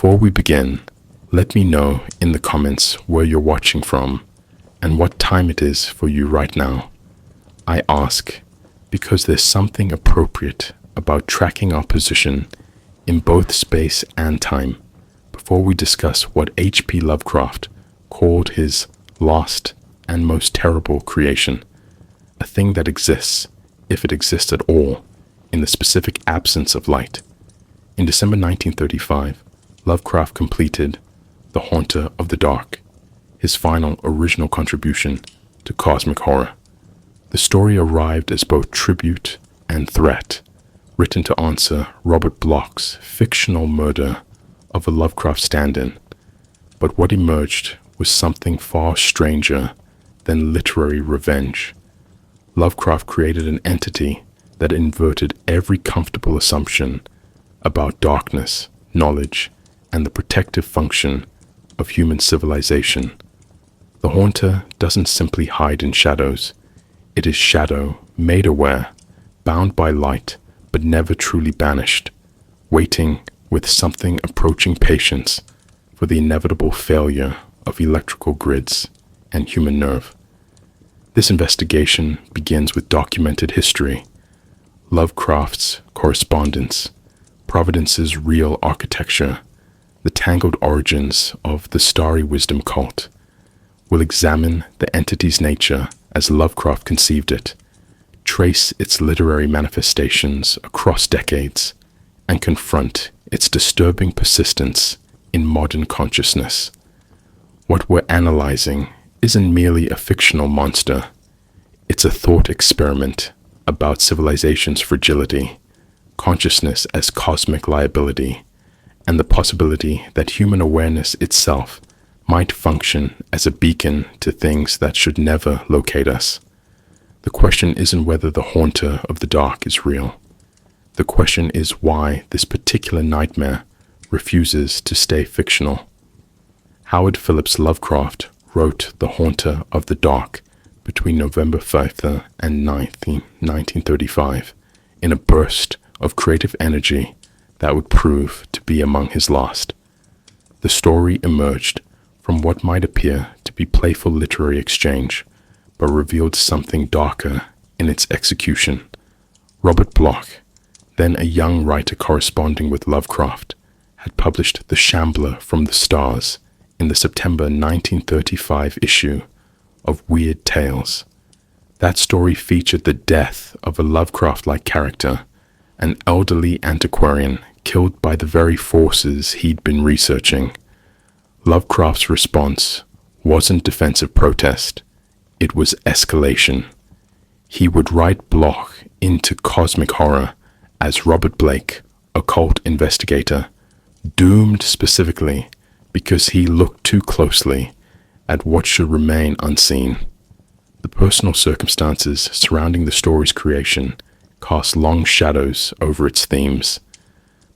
Before we begin, let me know in the comments where you're watching from and what time it is for you right now. I ask because there's something appropriate about tracking our position in both space and time before we discuss what H.P. Lovecraft called his last and most terrible creation, a thing that exists, if it exists at all, in the specific absence of light. In December 1935, Lovecraft completed The Haunter of the Dark, his final original contribution to cosmic horror. The story arrived as both tribute and threat, written to answer Robert Bloch's fictional murder of a Lovecraft stand-in. But what emerged was something far stranger than literary revenge. Lovecraft created an entity that inverted every comfortable assumption about darkness, knowledge, and the protective function of human civilization. The Haunter doesn't simply hide in shadows. It is shadow made aware, bound by light, but never truly banished, waiting with something approaching patience for the inevitable failure of electrical grids and human nerve. This investigation begins with documented history, Lovecraft's correspondence, Providence's real architecture, the tangled origins of the Starry Wisdom cult. We'll examine the entity's nature as Lovecraft conceived it, trace its literary manifestations across decades, and confront its disturbing persistence in modern consciousness. What we're analyzing isn't merely a fictional monster. It's a thought experiment about civilization's fragility, consciousness as cosmic liability, and the possibility that human awareness itself might function as a beacon to things that should never locate us. The question isn't whether the Haunter of the Dark is real. The question is why this particular nightmare refuses to stay fictional. Howard Phillips Lovecraft wrote The Haunter of the Dark between November 5th and 9th, 1935, in a burst of creative energy that would prove to be among his last. The story emerged from what might appear to be playful literary exchange, but revealed something darker in its execution. Robert Bloch, then a young writer corresponding with Lovecraft, had published The Shambler from the Stars in the September 1935 issue of Weird Tales. That story featured the death of a Lovecraft-like character, an elderly antiquarian killed by the very forces he'd been researching. Lovecraft's response wasn't defensive protest, it was escalation. He would write Bloch into cosmic horror as Robert Blake, occult investigator, doomed specifically because he looked too closely at what should remain unseen. The personal circumstances surrounding the story's creation cast long shadows over its themes.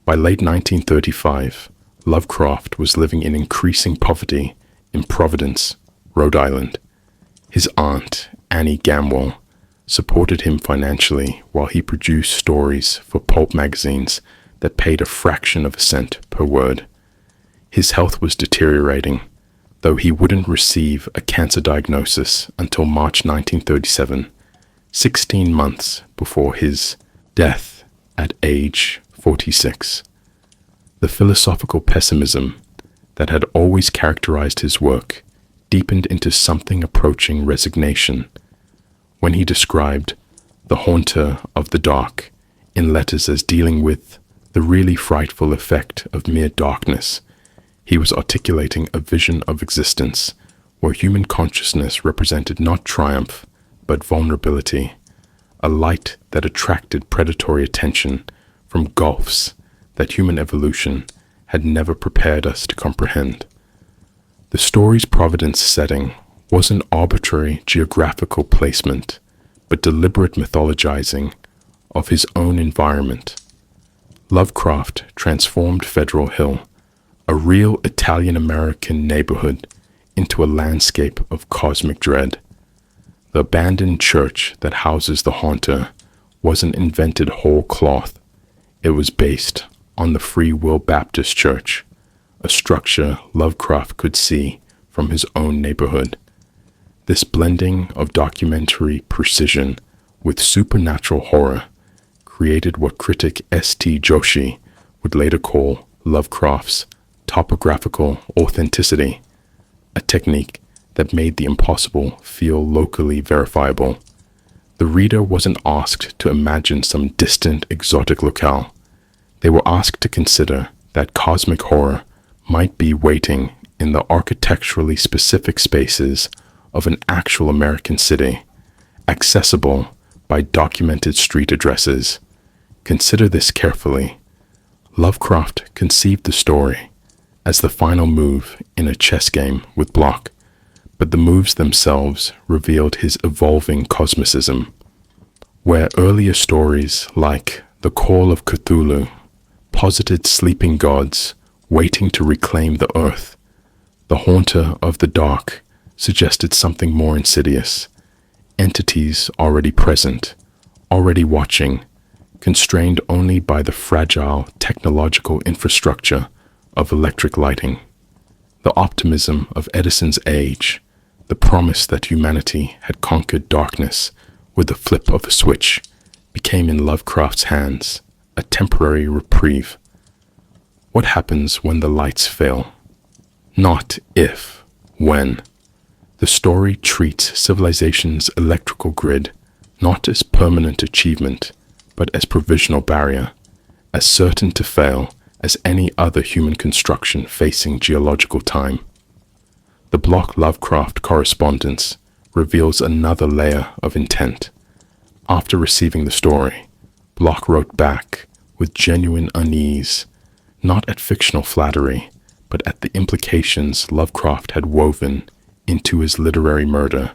By late 1935, Lovecraft was living in increasing poverty in Providence, Rhode Island. His aunt, Annie Gamwell, supported him financially while he produced stories for pulp magazines that paid a fraction of a cent per word. His health was deteriorating, though he wouldn't receive a cancer diagnosis until March 1937, 16 months before his death at age 46. The philosophical pessimism that had always characterized his work deepened into something approaching resignation when he described The Haunter of the Dark in letters as dealing with the really frightful effect of mere darkness. He was articulating a vision of existence where human consciousness represented not triumph, but vulnerability, a light that attracted predatory attention from gulfs that human evolution had never prepared us to comprehend. The story's Providence setting wasn't arbitrary geographical placement, but deliberate mythologizing of his own environment. Lovecraft transformed Federal Hill, a real Italian-American neighborhood, into a landscape of cosmic dread. The abandoned church that houses the Haunter wasn't invented whole cloth. It was based on the Free Will Baptist Church, a structure Lovecraft could see from his own neighborhood. This blending of documentary precision with supernatural horror created what critic S.T. Joshi would later call Lovecraft's topographical authenticity, a technique that made the impossible feel locally verifiable. The reader wasn't asked to imagine some distant, exotic locale. They were asked to consider that cosmic horror might be waiting in the architecturally specific spaces of an actual American city, accessible by documented street addresses. Consider this carefully. Lovecraft conceived the story as the final move in a chess game with Block, but the moves themselves revealed his evolving cosmicism. Where earlier stories like The Call of Cthulhu posited sleeping gods waiting to reclaim the earth, The Haunter of the Dark suggested something more insidious, entities already present, already watching, constrained only by the fragile technological infrastructure of electric lighting. The optimism of Edison's age, the promise that humanity had conquered darkness with the flip of a switch, became in Lovecraft's hands a temporary reprieve. What happens when the lights fail? Not if, when. The story treats civilization's electrical grid not as permanent achievement, but as provisional barrier, as certain to fail as any other human construction facing geological time. The Block Lovecraft correspondence reveals another layer of intent. After receiving the story, Block wrote back with genuine unease, not at fictional flattery, but at the implications Lovecraft had woven into his literary murder.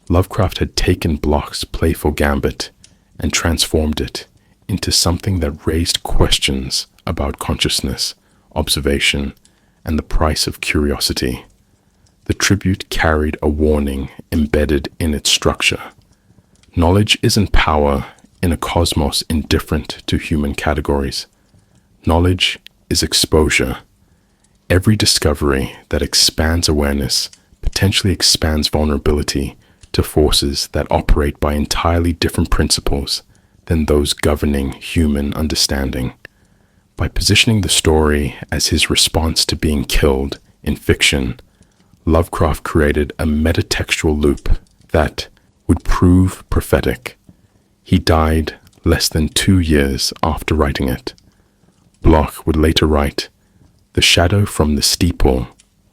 Lovecraft had taken Block's playful gambit and transformed it into something that raised questions about consciousness, observation, and the price of curiosity. The tribute carried a warning embedded in its structure. Knowledge isn't power in a cosmos indifferent to human categories. Knowledge is exposure. Every discovery that expands awareness potentially expands vulnerability to forces that operate by entirely different principles than those governing human understanding. By positioning the story as his response to being killed in fiction, Lovecraft created a metatextual loop that would prove prophetic. He died less than 2 years after writing it. Bloch would later write The Shadow from the Steeple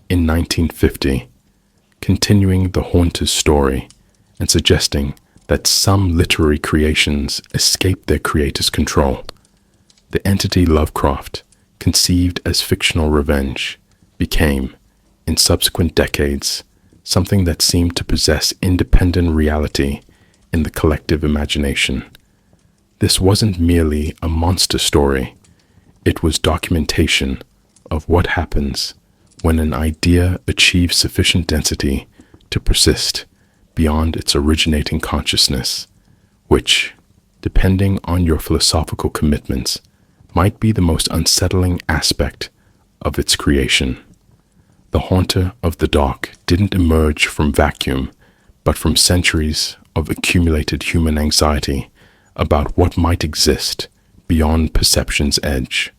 in 1950, continuing the Haunter's story and suggesting that some literary creations escape their creator's control. The entity Lovecraft, conceived as fictional revenge, became, in subsequent decades, something that seemed to possess independent reality in the collective imagination. This wasn't merely a monster story, it was documentation of what happens when an idea achieves sufficient density to persist beyond its originating consciousness, which, depending on your philosophical commitments, might be the most unsettling aspect of its creation. The Haunter of the Dark didn't emerge from vacuum, but from centuries of accumulated human anxiety about what might exist beyond perception's edge.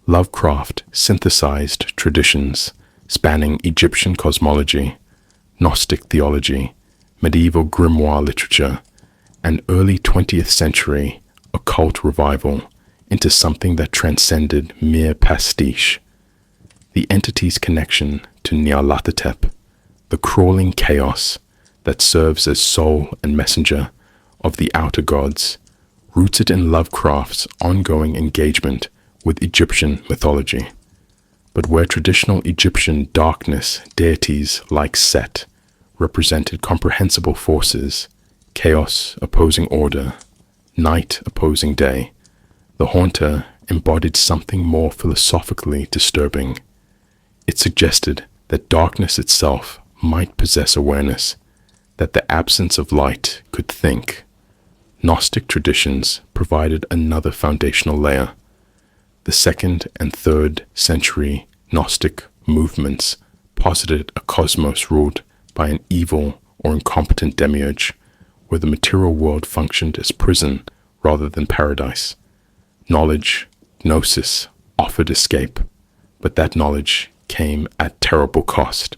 Lovecraft synthesized traditions spanning Egyptian cosmology, Gnostic theology, medieval grimoire literature, and early 20th century occult revival into something that transcended mere pastiche. The entity's connection to Nyarlathotep, the crawling chaos that serves as soul and messenger of the outer gods, rooted in Lovecraft's ongoing engagement with Egyptian mythology. But where traditional Egyptian darkness deities like Set represented comprehensible forces, chaos opposing order, night opposing day, the Haunter embodied something more philosophically disturbing. It suggested that darkness itself might possess awareness, that the absence of light could think. Gnostic traditions provided another foundational layer. The 2nd and 3rd century Gnostic movements posited a cosmos ruled by an evil or incompetent demiurge, where the material world functioned as prison rather than paradise. Knowledge, gnosis, offered escape, but that knowledge came at terrible cost.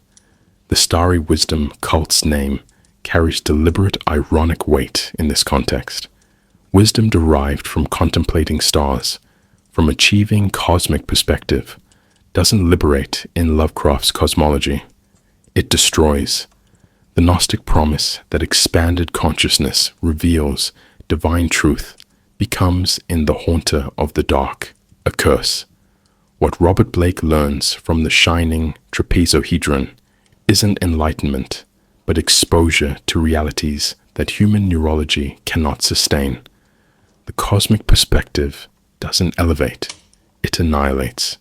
The starry wisdom cult's name carries deliberate ironic weight in this context. Wisdom derived from contemplating stars, from achieving cosmic perspective, doesn't liberate in Lovecraft's cosmology. It destroys. The Gnostic promise that expanded consciousness reveals divine truth becomes, in the haunter of the dark, a curse. What Robert Blake learns from the Shining Trapezohedron isn't enlightenment, but exposure to realities that human neurology cannot sustain. The cosmic perspective doesn't elevate, it annihilates.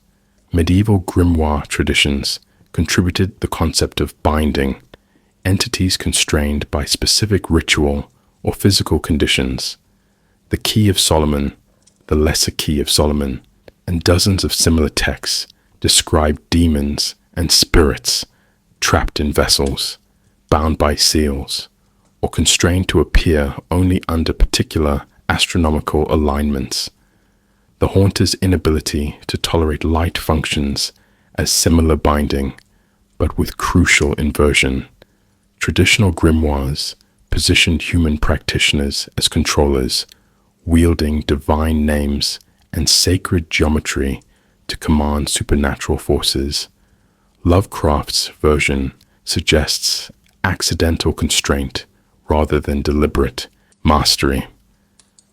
Medieval grimoire traditions contributed the concept of binding, entities constrained by specific ritual or physical conditions. The Key of Solomon, the Lesser Key of Solomon, and dozens of similar texts describe demons and spirits trapped in vessels, bound by seals, or constrained to appear only under particular astronomical alignments. The haunter's inability to tolerate light functions as similar binding, but with crucial inversion. Traditional grimoires positioned human practitioners as controllers, wielding divine names and sacred geometry to command supernatural forces. Lovecraft's version suggests accidental constraint rather than deliberate mastery.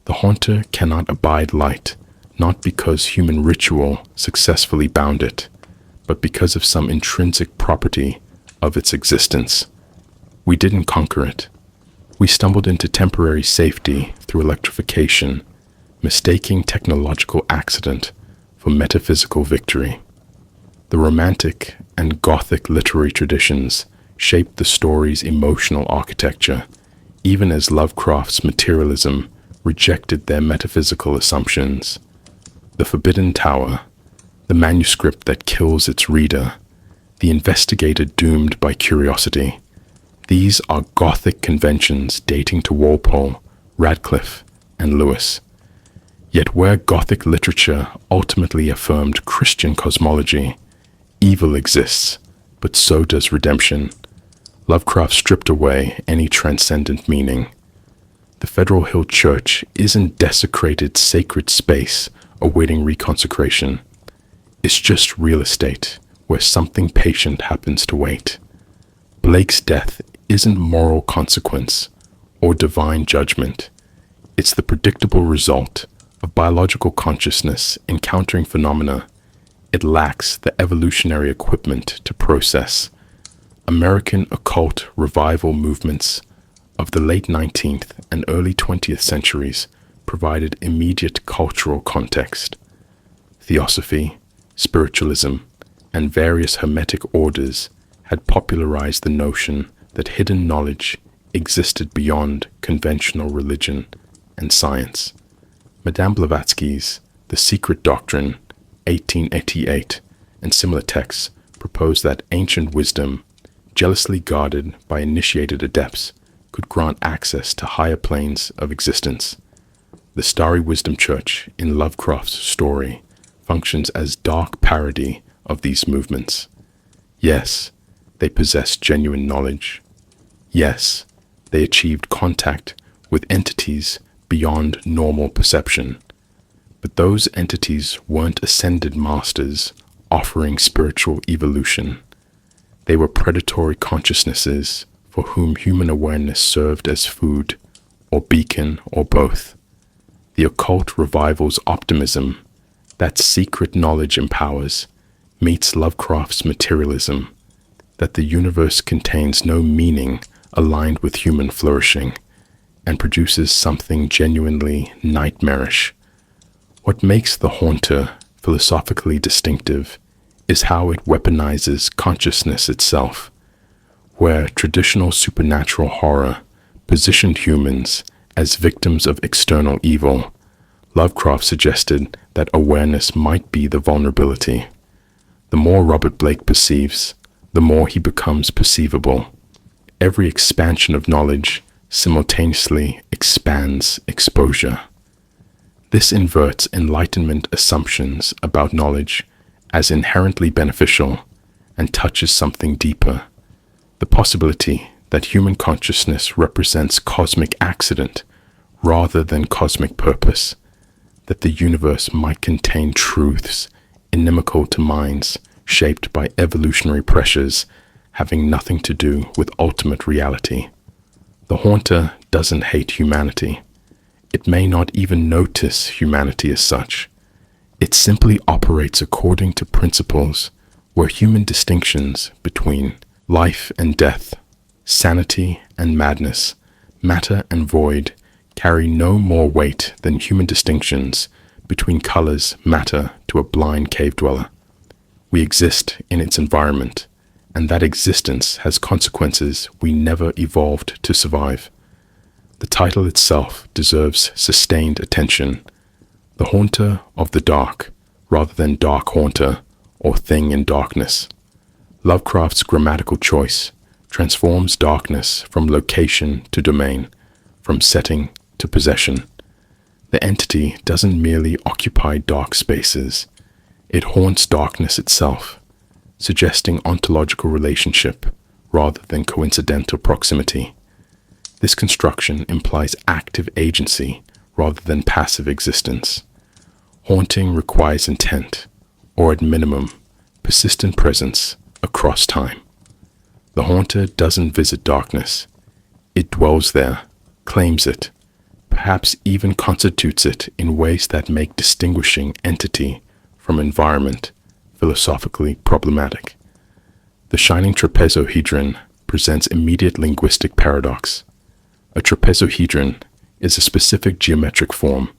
The haunter cannot abide light, not because human ritual successfully bound it, but because of some intrinsic property of its existence. We didn't conquer it. We stumbled into temporary safety through electrification, mistaking technological accident for metaphysical victory. The Romantic and Gothic literary traditions shaped the story's emotional architecture, even as Lovecraft's materialism rejected their metaphysical assumptions. The Forbidden Tower, the manuscript that kills its reader, the investigator doomed by curiosity. These are Gothic conventions dating to Walpole, Radcliffe, and Lewis. Yet where Gothic literature ultimately affirmed Christian cosmology, evil exists, but so does redemption. Lovecraft stripped away any transcendent meaning. The Federal Hill Church isn't desecrated sacred space awaiting reconsecration. It's just real estate where something patient happens to wait. Blake's death isn't moral consequence or divine judgment. It's the predictable result of biological consciousness encountering phenomena it lacks the evolutionary equipment to process. American occult revival movements of the late 19th and early 20th centuries provided immediate cultural context. Theosophy, spiritualism, and various hermetic orders had popularized the notion that hidden knowledge existed beyond conventional religion and science. Madame Blavatsky's The Secret Doctrine, 1888, and similar texts propose that ancient wisdom, jealously guarded by initiated adepts, could grant access to higher planes of existence. The Starry Wisdom Church in Lovecraft's story functions as dark parody of these movements. Yes, they possess genuine knowledge. Yes, they achieved contact with entities beyond normal perception. But those entities weren't ascended masters offering spiritual evolution. They were predatory consciousnesses for whom human awareness served as food, or beacon, or both. The occult revival's optimism, that secret knowledge empowers, meets Lovecraft's materialism, that the universe contains no meaning aligned with human flourishing, and produces something genuinely nightmarish. What makes the haunter philosophically distinctive is how it weaponizes consciousness itself. Where traditional supernatural horror positioned humans as victims of external evil, Lovecraft suggested that awareness might be the vulnerability. The more Robert Blake perceives, the more he becomes perceivable. Every expansion of knowledge simultaneously expands exposure. This inverts Enlightenment assumptions about knowledge as inherently beneficial and touches something deeper, the possibility that human consciousness represents cosmic accident rather than cosmic purpose, that the universe might contain truths inimical to minds shaped by evolutionary pressures having nothing to do with ultimate reality. The Haunter doesn't hate humanity. It may not even notice humanity as such. It simply operates according to principles where human distinctions between life and death, sanity and madness, matter and void carry no more weight than human distinctions between colors matter to a blind cave dweller. We exist in its environment, and that existence has consequences we never evolved to survive. The title itself deserves sustained attention. The Haunter of the Dark, rather than Dark Haunter or Thing in Darkness. Lovecraft's grammatical choice transforms darkness from location to domain, from setting to possession. The entity doesn't merely occupy dark spaces, it haunts darkness itself, suggesting ontological relationship rather than coincidental proximity. This construction implies active agency rather than passive existence. Haunting requires intent, or at minimum, persistent presence across time. The Haunter doesn't visit darkness. It dwells there, claims it, perhaps even constitutes it in ways that make distinguishing entity from environment philosophically problematic. The Shining Trapezohedron presents immediate linguistic paradox. A trapezohedron is a specific geometric form,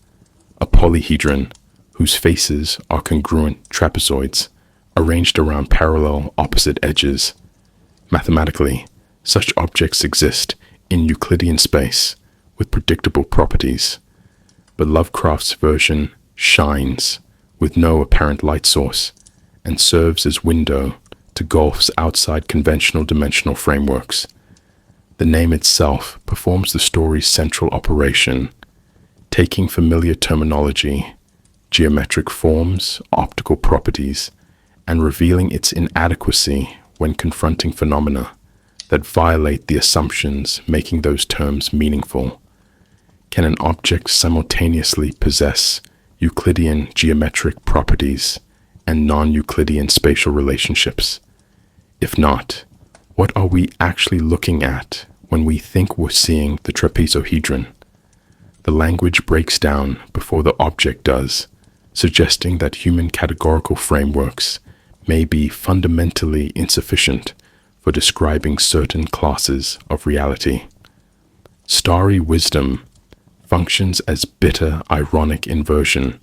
a polyhedron whose faces are congruent trapezoids arranged around parallel opposite edges. Mathematically, such objects exist in Euclidean space with predictable properties, but Lovecraft's version shines with no apparent light source and serves as window to gulfs outside conventional dimensional frameworks. The name itself performs the story's central operation, taking familiar terminology, geometric forms, optical properties, and revealing its inadequacy when confronting phenomena that violate the assumptions making those terms meaningful. Can an object simultaneously possess Euclidean geometric properties and non-Euclidean spatial relationships? If not, what are we actually looking at when we think we're seeing the trapezohedron? The language breaks down before the object does, suggesting that human categorical frameworks may be fundamentally insufficient for describing certain classes of reality. Starry wisdom functions as bitter, ironic inversion.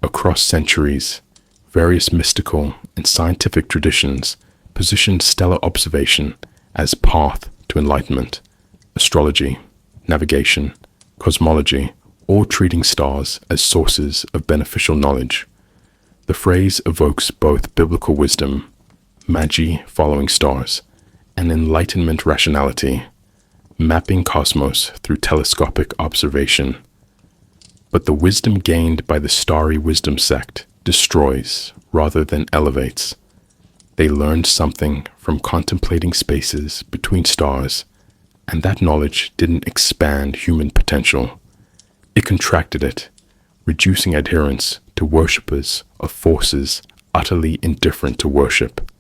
Across centuries, various mystical and scientific traditions positioned stellar observation as path to enlightenment. Astrology, navigation, cosmology, all treating stars as sources of beneficial knowledge. The phrase evokes both biblical wisdom, magi following stars, and enlightenment rationality, mapping cosmos through telescopic observation. But the wisdom gained by the starry wisdom sect destroys rather than elevates. They learned something from contemplating spaces between stars, and that knowledge didn't expand human potential. It contracted it, reducing adherence to worshippers of forces utterly indifferent to worship,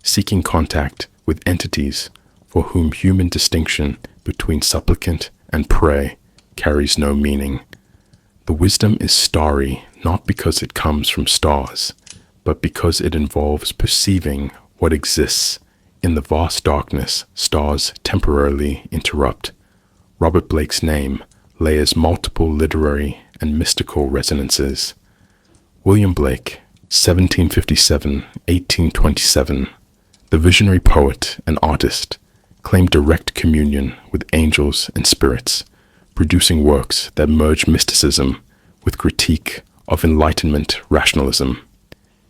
seeking contact with entities for whom human distinction between supplicant and prey carries no meaning. The wisdom is starry not because it comes from stars, but because it involves perceiving what exists in the vast darkness stars temporarily interrupt. Robert Blake's name layers multiple literary and mystical resonances. William Blake, 1757-1827, the visionary poet and artist, claimed direct communion with angels and spirits, producing works that merge mysticism with critique of Enlightenment rationalism.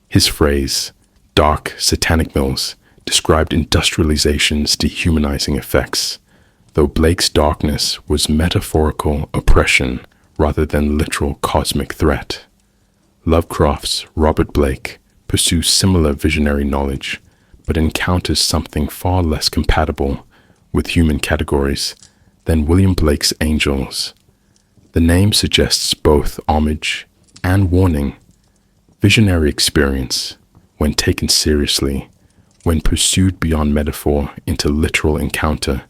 His phrase, Dark satanic mills described industrialization's dehumanizing effects, though Blake's darkness was metaphorical oppression rather than literal cosmic threat. Lovecraft's Robert Blake pursues similar visionary knowledge, but encounters something far less compatible with human categories than William Blake's angels. The name suggests both homage and warning. Visionary experience, when taken seriously, when pursued beyond metaphor into literal encounter,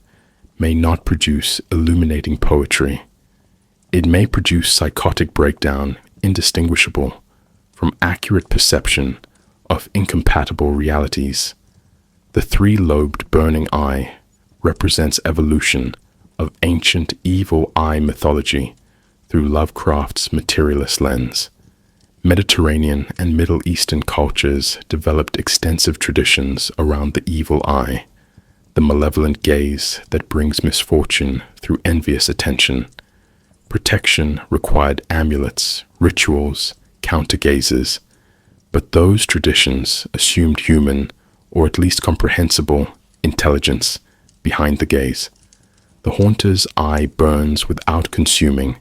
may not produce illuminating poetry. It may produce psychotic breakdown indistinguishable from accurate perception of incompatible realities. The three-lobed burning eye represents evolution of ancient evil eye mythology through Lovecraft's materialist lens. Mediterranean and Middle Eastern cultures developed extensive traditions around the evil eye, the malevolent gaze that brings misfortune through envious attention. Protection required amulets, rituals, counter-gazes, but those traditions assumed human, or at least comprehensible, intelligence behind the gaze. The haunter's eye burns without consuming,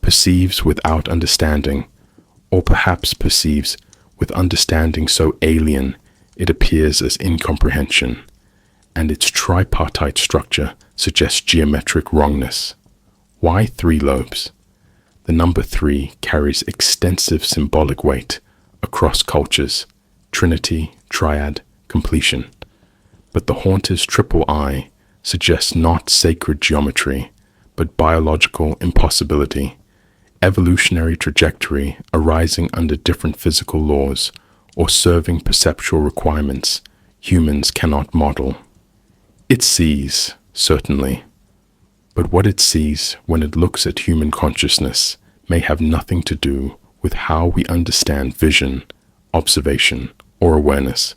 perceives without understanding, or perhaps perceives with understanding so alien it appears as incomprehension, and its tripartite structure suggests geometric wrongness. Why 3 lobes? The number 3 carries extensive symbolic weight across cultures, trinity, triad, completion. But the haunter's triple eye suggests not sacred geometry, but biological impossibility, evolutionary trajectory arising under different physical laws or serving perceptual requirements humans cannot model. It sees, certainly, but what it sees when it looks at human consciousness may have nothing to do with how we understand vision, observation, or awareness.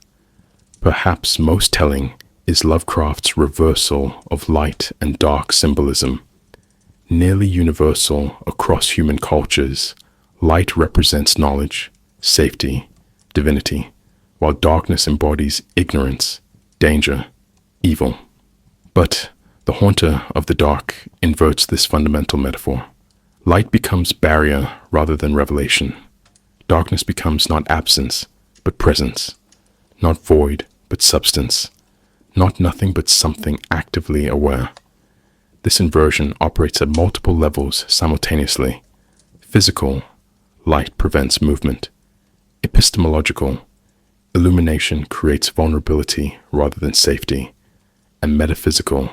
Perhaps most telling is Lovecraft's reversal of light and dark symbolism. Nearly universal across human cultures, light represents knowledge, safety, divinity, while darkness embodies ignorance, danger, evil. But the haunter of the dark inverts this fundamental metaphor. Light becomes barrier rather than revelation. Darkness becomes not absence, but presence. Not void, but substance. Not nothing, but something actively aware. This inversion operates at multiple levels simultaneously. Physical, light prevents movement. Epistemological, illumination creates vulnerability rather than safety. And metaphysical,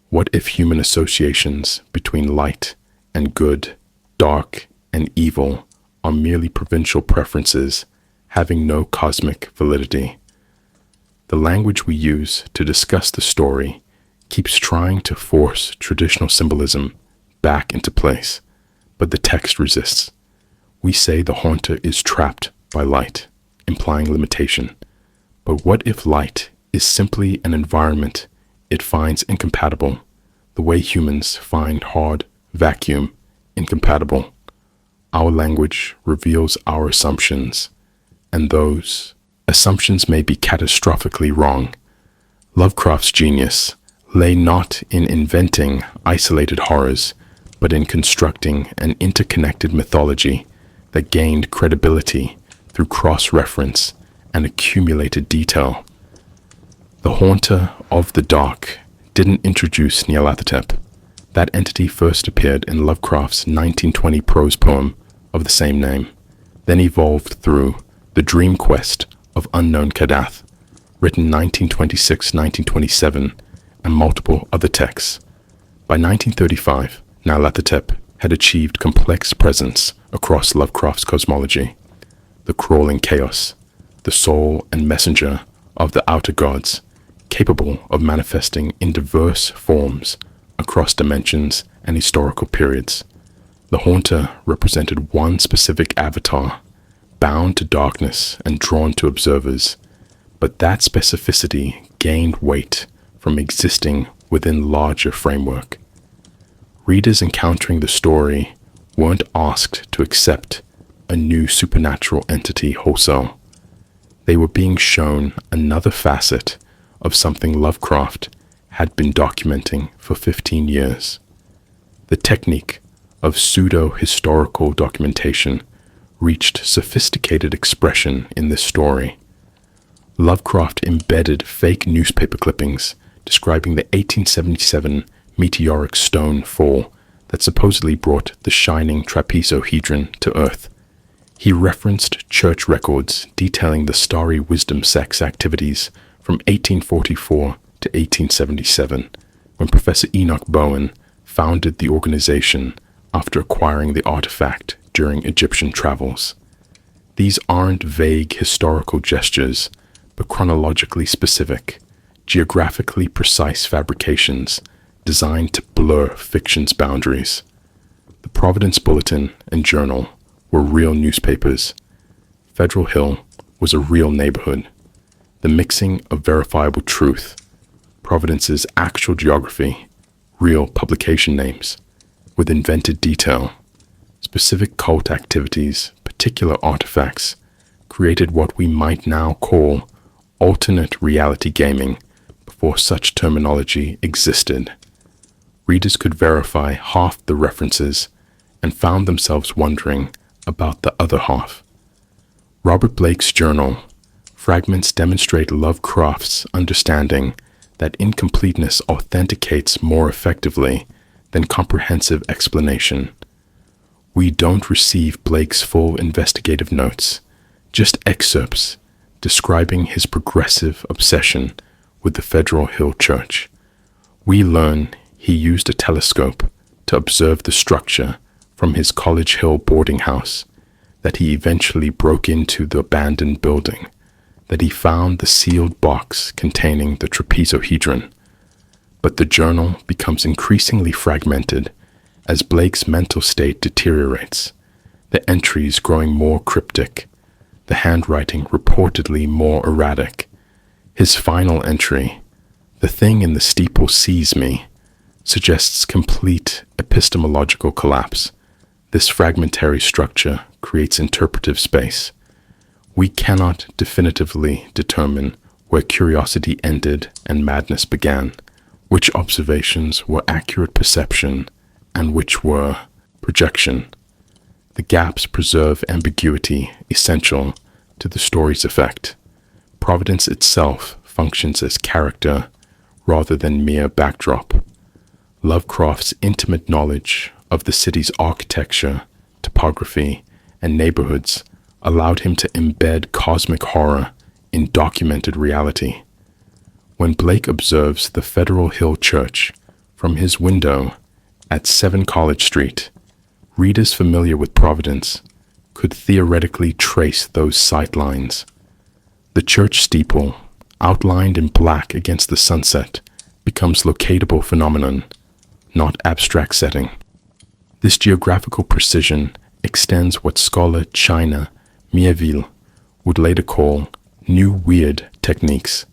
what if human associations between light and good, dark and evil are merely provincial preferences having no cosmic validity? The language we use to discuss the story keeps trying to force traditional symbolism back into place, but the text resists. We say the haunter is trapped by light, implying limitation. But what if light is simply an environment it finds incompatible, the way humans find hard vacuum incompatible? Our language reveals our assumptions, and those assumptions may be catastrophically wrong. Lovecraft's genius lay not in inventing isolated horrors, but in constructing an interconnected mythology that gained credibility through cross-reference and accumulated detail. The haunter of the dark didn't introduce Nyarlathotep. That entity first appeared in Lovecraft's 1920 prose poem of the same name, then evolved through The Dream Quest of Unknown Kadath, written 1926-1927, and multiple other texts. By 1935, Nyarlathotep had achieved complex presence across Lovecraft's cosmology, the crawling chaos, the soul and messenger of the outer gods, capable of manifesting in diverse forms across dimensions and historical periods. The haunter represented one specific avatar, bound to darkness and drawn to observers, but that specificity gained weight from existing within larger framework. Readers encountering the story weren't asked to accept a new supernatural entity wholesale. They were being shown another facet of something Lovecraft had been documenting for 15 years. The technique of pseudo-historical documentation reached sophisticated expression in this story. Lovecraft embedded fake newspaper clippings describing the 1877 meteoric stone fall that supposedly brought the Shining Trapezohedron to Earth. He referenced church records detailing the starry wisdom sex activities from 1844 to 1877, when Professor Enoch Bowen founded the organization after acquiring the artifact during Egyptian travels. These aren't vague historical gestures, but chronologically specific, geographically precise fabrications designed to blur fiction's boundaries. The Providence Bulletin and Journal were real newspapers. Federal Hill was a real neighborhood. The mixing of verifiable truth, Providence's actual geography, real publication names, with invented detail, specific cult activities, particular artifacts, created what we might now call alternate reality gaming before such terminology existed. Readers could verify half the references and found themselves wondering about the other half. Robert Blake's journal fragments demonstrate Lovecraft's understanding that incompleteness authenticates more effectively than comprehensive explanation. We don't receive Blake's full investigative notes, just excerpts describing his progressive obsession with the Federal Hill Church. We learn he used a telescope to observe the structure from his College Hill boarding house, that he eventually broke into the abandoned building, that he found the sealed box containing the trapezohedron. But the journal becomes increasingly fragmented as Blake's mental state deteriorates, the entries growing more cryptic, the handwriting reportedly more erratic. His final entry, "The thing in the steeple sees me," suggests complete epistemological collapse. This fragmentary structure creates interpretive space. We cannot definitively determine where curiosity ended and madness began, which observations were accurate perception and which were projection. The gaps preserve ambiguity essential to the story's effect. Providence itself functions as character rather than mere backdrop. Lovecraft's intimate knowledge of the city's architecture, topography, and neighborhoods allowed him to embed cosmic horror in documented reality. When Blake observes the Federal Hill Church from his window at 7 College Street, readers familiar with Providence could theoretically trace those sight lines. The church steeple, outlined in black against the sunset, becomes locatable phenomenon, not abstract setting. This geographical precision extends what scholar China Mieville would later call new weird techniques,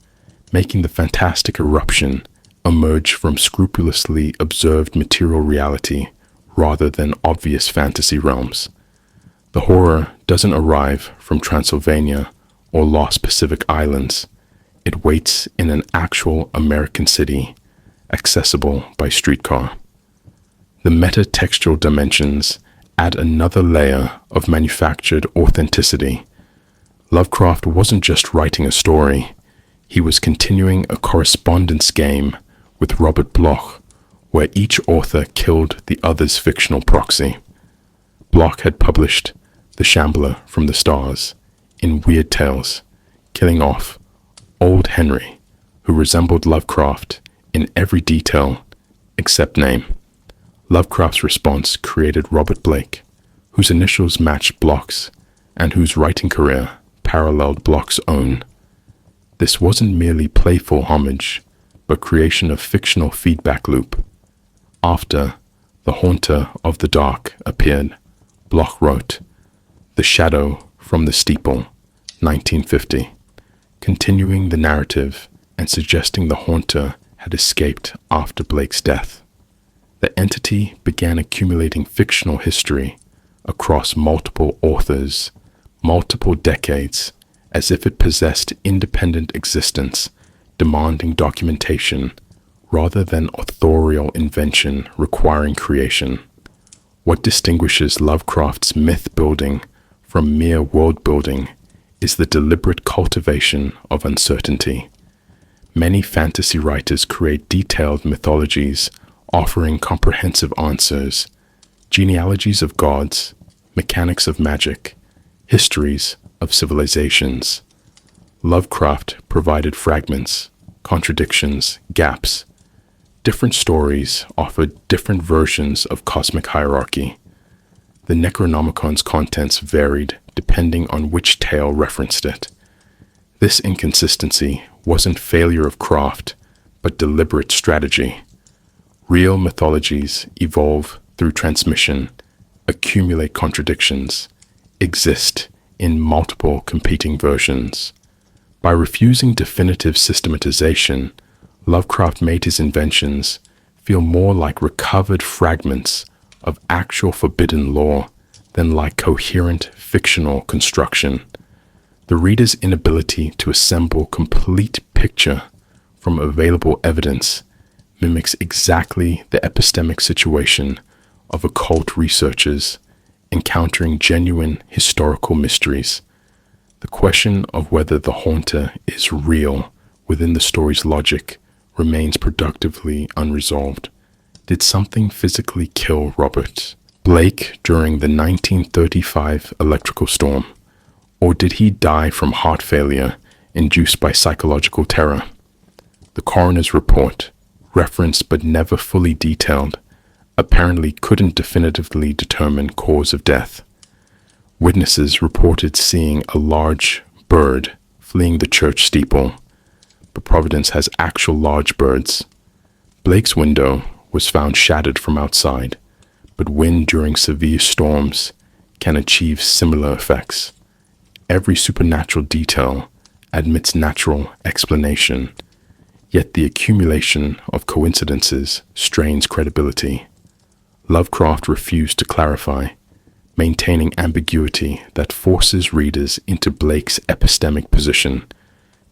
making the fantastic eruption emerge from scrupulously observed material reality rather than obvious fantasy realms. The horror doesn't arrive from Transylvania or Lost Pacific Islands. It waits in an actual American city, accessible by streetcar. The metatextual dimensions add another layer of manufactured authenticity. Lovecraft wasn't just writing a story, he was continuing a correspondence game with Robert Bloch, where each author killed the other's fictional proxy. Bloch had published The Shambler from the Stars in Weird Tales, killing off Old Henry, who resembled Lovecraft in every detail except name. Lovecraft's response created Robert Blake, whose initials matched Bloch's and whose writing career paralleled Bloch's own. This wasn't merely playful homage, but creation of fictional feedback loop. After The Haunter of the Dark appeared, Bloch wrote The Shadow from the Steeple, 1950, continuing the narrative and suggesting the haunter had escaped after Blake's death. The entity began accumulating fictional history across multiple authors, multiple decades, as if it possessed independent existence, demanding documentation, rather than authorial invention requiring creation. What distinguishes Lovecraft's myth-building from mere world-building is the deliberate cultivation of uncertainty. Many fantasy writers create detailed mythologies offering comprehensive answers, genealogies of gods, mechanics of magic, histories of civilizations. Lovecraft provided fragments, contradictions, gaps. Different stories offered different versions of cosmic hierarchy. The Necronomicon's contents varied depending on which tale referenced it. This inconsistency wasn't failure of craft, but deliberate strategy. Real mythologies evolve through transmission, accumulate contradictions, exist in multiple competing versions. By refusing definitive systematization, Lovecraft made his inventions feel more like recovered fragments of actual forbidden lore than like coherent fictional construction. The reader's inability to assemble complete picture from available evidence mimics exactly the epistemic situation of occult researchers encountering genuine historical mysteries. The question of whether the haunter is real within the story's logic remains productively unresolved. Did something physically kill Robert Blake during the 1935 electrical storm? Or did he die from heart failure induced by psychological terror? The coroner's report, referenced but never fully detailed, apparently couldn't definitively determine cause of death. Witnesses reported seeing a large bird fleeing the church steeple, but Providence has actual large birds. Blake's window was found shattered from outside, but wind during severe storms can achieve similar effects. Every supernatural detail admits natural explanation, yet the accumulation of coincidences strains credibility. Lovecraft refused to clarify, maintaining ambiguity that forces readers into Blake's epistemic position,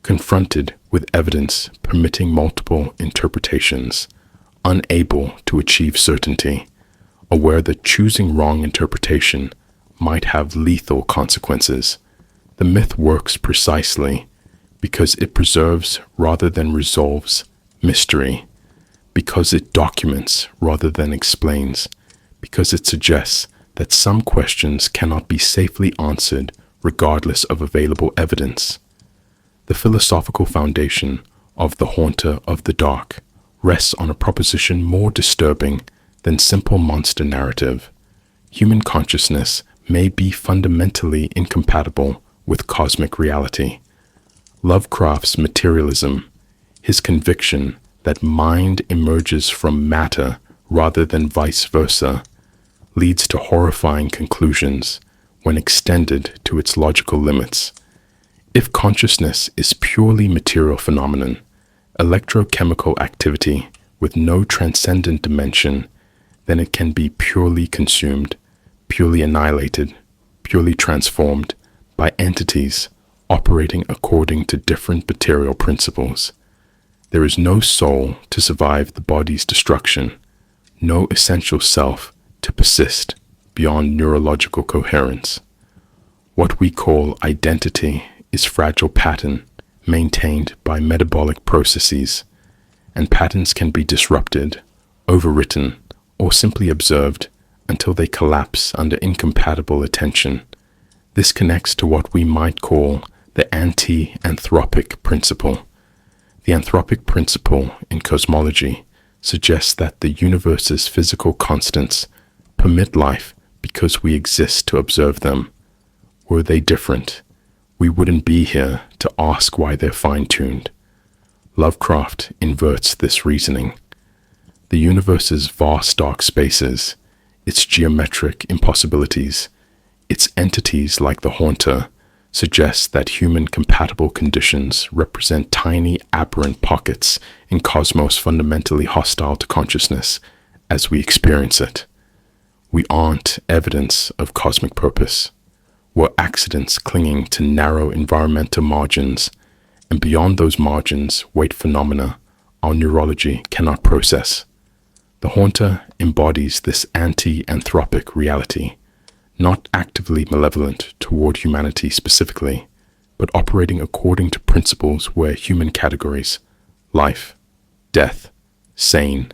confronted with evidence permitting multiple interpretations, unable to achieve certainty, aware that choosing wrong interpretation might have lethal consequences. The myth works precisely because it preserves rather than resolves mystery, because it documents rather than explains, because it suggests that some questions cannot be safely answered regardless of available evidence. The philosophical foundation of the Haunter of the Dark rests on a proposition more disturbing than simple monster narrative. Human consciousness may be fundamentally incompatible with cosmic reality. Lovecraft's materialism, his conviction that mind emerges from matter rather than vice versa, leads to horrifying conclusions when extended to its logical limits. If consciousness is purely material phenomenon, electrochemical activity with no transcendent dimension, then it can be purely consumed, purely annihilated, purely transformed by entities operating according to different material principles. There is no soul to survive the body's destruction, no essential self to persist beyond neurological coherence. What we call identity is fragile pattern maintained by metabolic processes, and patterns can be disrupted, overwritten, or simply observed until they collapse under incompatible attention. This connects to what we might call the anti-anthropic principle. The anthropic principle in cosmology suggests that the universe's physical constants permit life because we exist to observe them. Were they different, we wouldn't be here to ask why they're fine-tuned. Lovecraft inverts this reasoning. The universe's vast dark spaces, its geometric impossibilities, its entities like the Haunter, suggest that human-compatible conditions represent tiny aberrant pockets in cosmos fundamentally hostile to consciousness as we experience it. We aren't evidence of cosmic purpose. were accidents clinging to narrow environmental margins, and beyond those margins wait phenomena our neurology cannot process. The Haunter embodies this anti-anthropic reality, not actively malevolent toward humanity specifically, but operating according to principles where human categories, life, death, sane,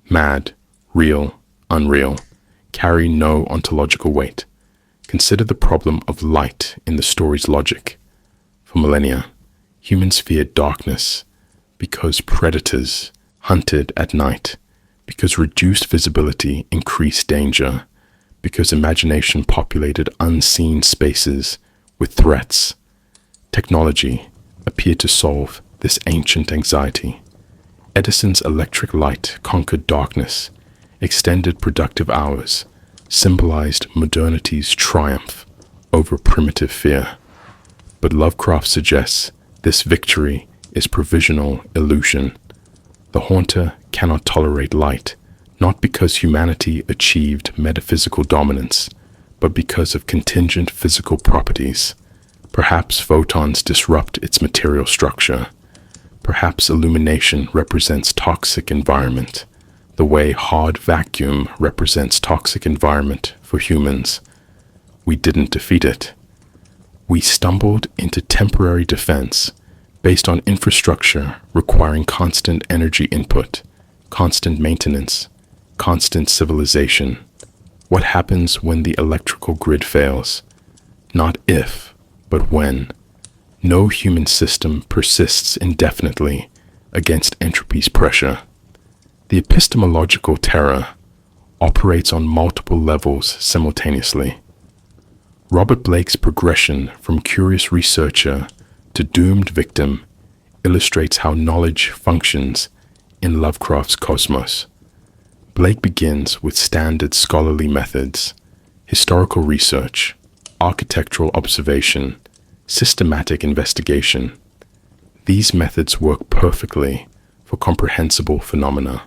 mad, real, unreal, carry no ontological weight. Consider the problem of light in the story's logic. For millennia, humans feared darkness because predators hunted at night, because reduced visibility increased danger, because imagination populated unseen spaces with threats. Technology appeared to solve this ancient anxiety. Edison's electric light conquered darkness, extended productive hours, symbolized modernity's triumph over primitive fear. But Lovecraft suggests this victory is provisional illusion. The Haunter cannot tolerate light, not because humanity achieved metaphysical dominance, but because of contingent physical properties. Perhaps photons disrupt its material structure. Perhaps illumination represents toxic environment, the way hard vacuum represents toxic environment for humans. We didn't defeat it. We stumbled into temporary defense based on infrastructure requiring constant energy input, constant maintenance, constant civilization. What happens when the electrical grid fails? Not if, but when. No human system persists indefinitely against entropy's pressure. The epistemological terror operates on multiple levels simultaneously. Robert Blake's progression from curious researcher to doomed victim illustrates how knowledge functions in Lovecraft's cosmos. Blake begins with standard scholarly methods, historical research, architectural observation, systematic investigation. These methods work perfectly for comprehensible phenomena,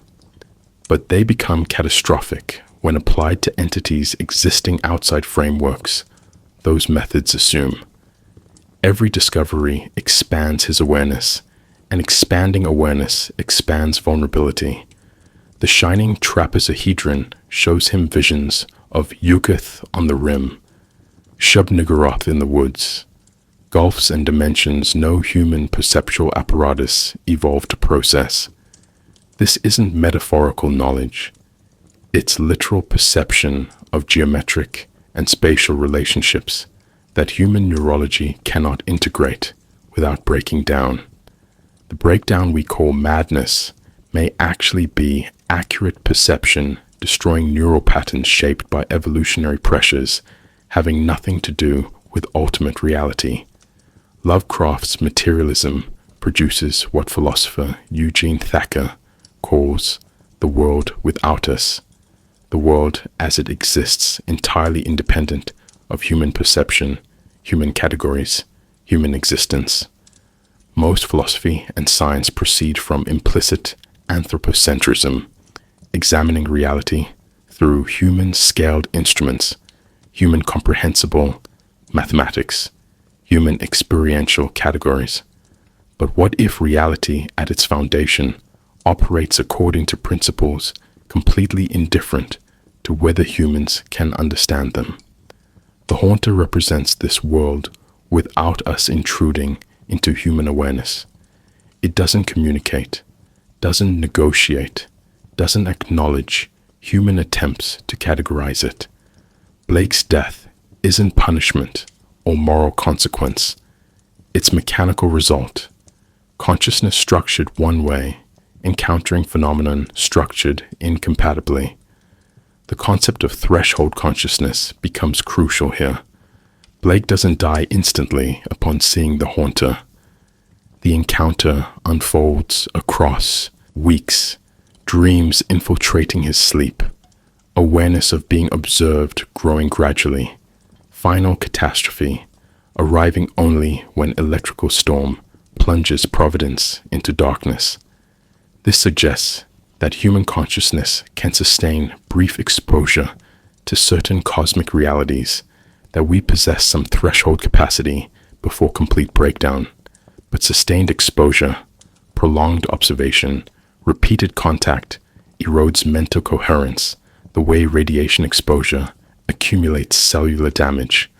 but they become catastrophic when applied to entities existing outside frameworks those methods assume. Every discovery expands his awareness, and expanding awareness expands vulnerability. The Shining Trapezohedron shows him visions of Yugoth on the rim, Shub-Niggurath in the woods, gulfs and dimensions no human perceptual apparatus evolved to process. This isn't metaphorical knowledge. It's literal perception of geometric and spatial relationships that human neurology cannot integrate without breaking down. The breakdown we call madness may actually be accurate perception destroying neural patterns shaped by evolutionary pressures having nothing to do with ultimate reality. Lovecraft's materialism produces what philosopher Eugene Thacker calls the world without us, the world as it exists entirely independent of human perception, human categories, human existence. Most philosophy and science proceed from implicit anthropocentrism, examining reality through human-scaled instruments, human comprehensible mathematics, human experiential categories. But what if reality at its foundation operates according to principles completely indifferent to whether humans can understand them? The Haunter represents this world without us intruding into human awareness. It doesn't communicate, doesn't negotiate, doesn't acknowledge human attempts to categorize it. Blake's death isn't punishment or moral consequence. It's mechanical result. Consciousness structured one way, encountering phenomenon structured incompatibly. The concept of threshold consciousness becomes crucial here. Blake doesn't die instantly upon seeing the Haunter. The encounter unfolds across weeks, dreams infiltrating his sleep, awareness of being observed growing gradually, final catastrophe arriving only when electrical storm plunges Providence into darkness. This suggests that human consciousness can sustain brief exposure to certain cosmic realities that we possess some threshold capacity before complete breakdown, but sustained exposure, prolonged observation, repeated contact erodes mental coherence the way radiation exposure accumulates cellular damage.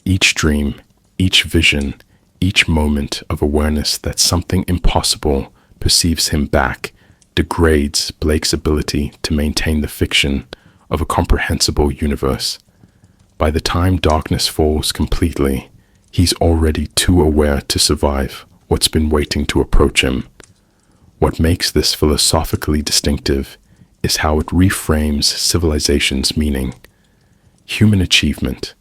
Each dream, each vision, each moment of awareness that something impossible perceives him back degrades Blake's ability to maintain the fiction of a comprehensible universe. By the time darkness falls completely, he's already too aware to survive what's been waiting to approach him. What makes this philosophically distinctive is how it reframes civilization's meaning. Human achievement,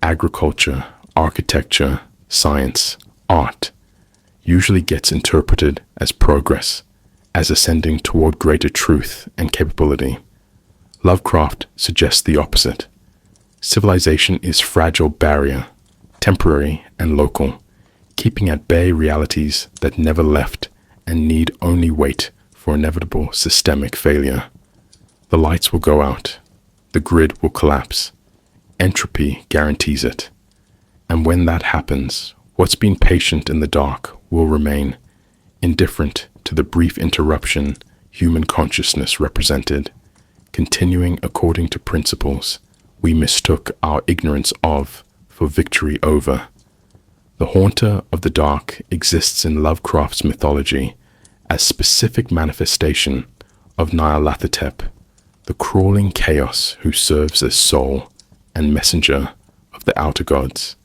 agriculture, architecture, science, art, usually gets interpreted as progress, as ascending toward greater truth and capability. Lovecraft suggests the opposite. Civilization is fragile barrier, temporary and local, keeping at bay realities that never left and need only wait for inevitable systemic failure. The lights will go out. The grid will collapse. Entropy guarantees it. And when that happens, what's been patient in the dark will remain, indifferent to the brief interruption human consciousness represented, continuing according to principles we mistook our ignorance of for victory over. The Haunter of the Dark exists in Lovecraft's mythology as specific manifestation of Nyarlathotep, the crawling chaos who serves as soul and messenger of the outer gods.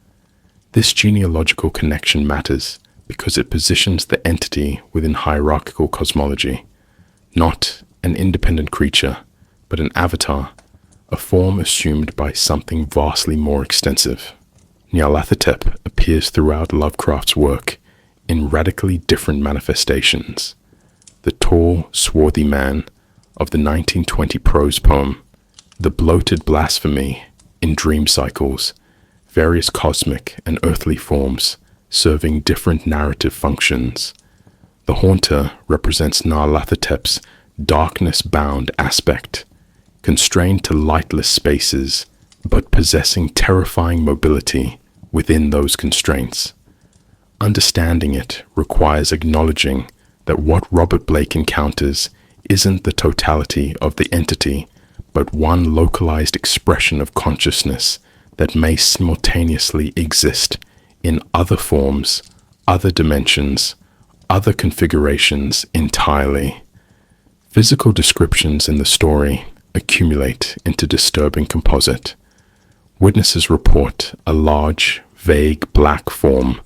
This genealogical connection matters because it positions the entity within hierarchical cosmology, not an independent creature, but an avatar, a form assumed by something vastly more extensive. Nyarlathotep appears throughout Lovecraft's work in radically different manifestations. The tall, swarthy man of the 1920 prose poem, the bloated blasphemy in dream cycles, various cosmic and earthly forms serving different narrative functions. The Haunter represents Nyarlathotep's darkness-bound aspect, constrained to lightless spaces, but possessing terrifying mobility within those constraints. Understanding it requires acknowledging that what Robert Blake encounters isn't the totality of the entity, but one localized expression of consciousness that may simultaneously exist in other forms, other dimensions, other configurations entirely. Physical descriptions in the story accumulate into disturbing composite. Witnesses report a large, vague black form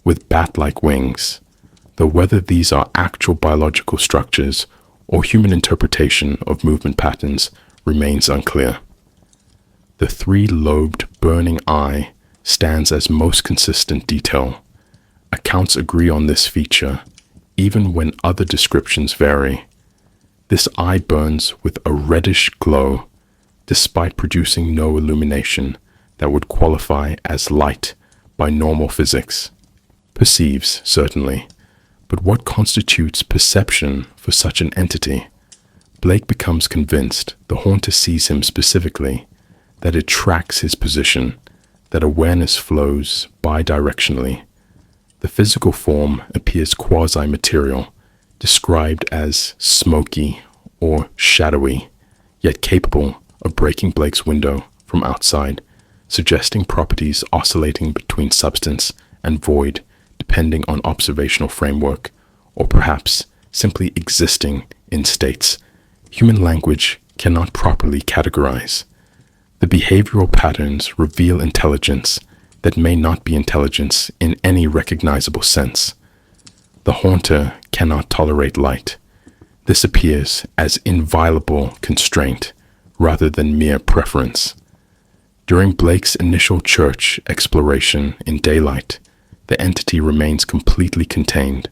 with bat-like wings, though whether these are actual biological structures or human interpretation of movement patterns remains unclear. The three-lobed burning eye stands as most consistent detail. Accounts agree on this feature, even when other descriptions vary. This eye burns with a reddish glow, despite producing no illumination that would qualify as light by normal physics. Perceives, certainly, but what constitutes perception for such an entity? Blake becomes convinced the Haunter sees him specifically, that it tracks his position, that awareness flows bidirectionally. The physical form appears quasi-material, described as smoky or shadowy, yet capable of breaking Blake's window from outside, suggesting properties oscillating between substance and void depending on observational framework, or perhaps simply existing in states human language cannot properly categorize. The behavioral patterns reveal intelligence that may not be intelligence in any recognizable sense. The Haunter cannot tolerate light. This appears as inviolable constraint rather than mere preference. During Blake's initial church exploration in daylight, the entity remains completely contained,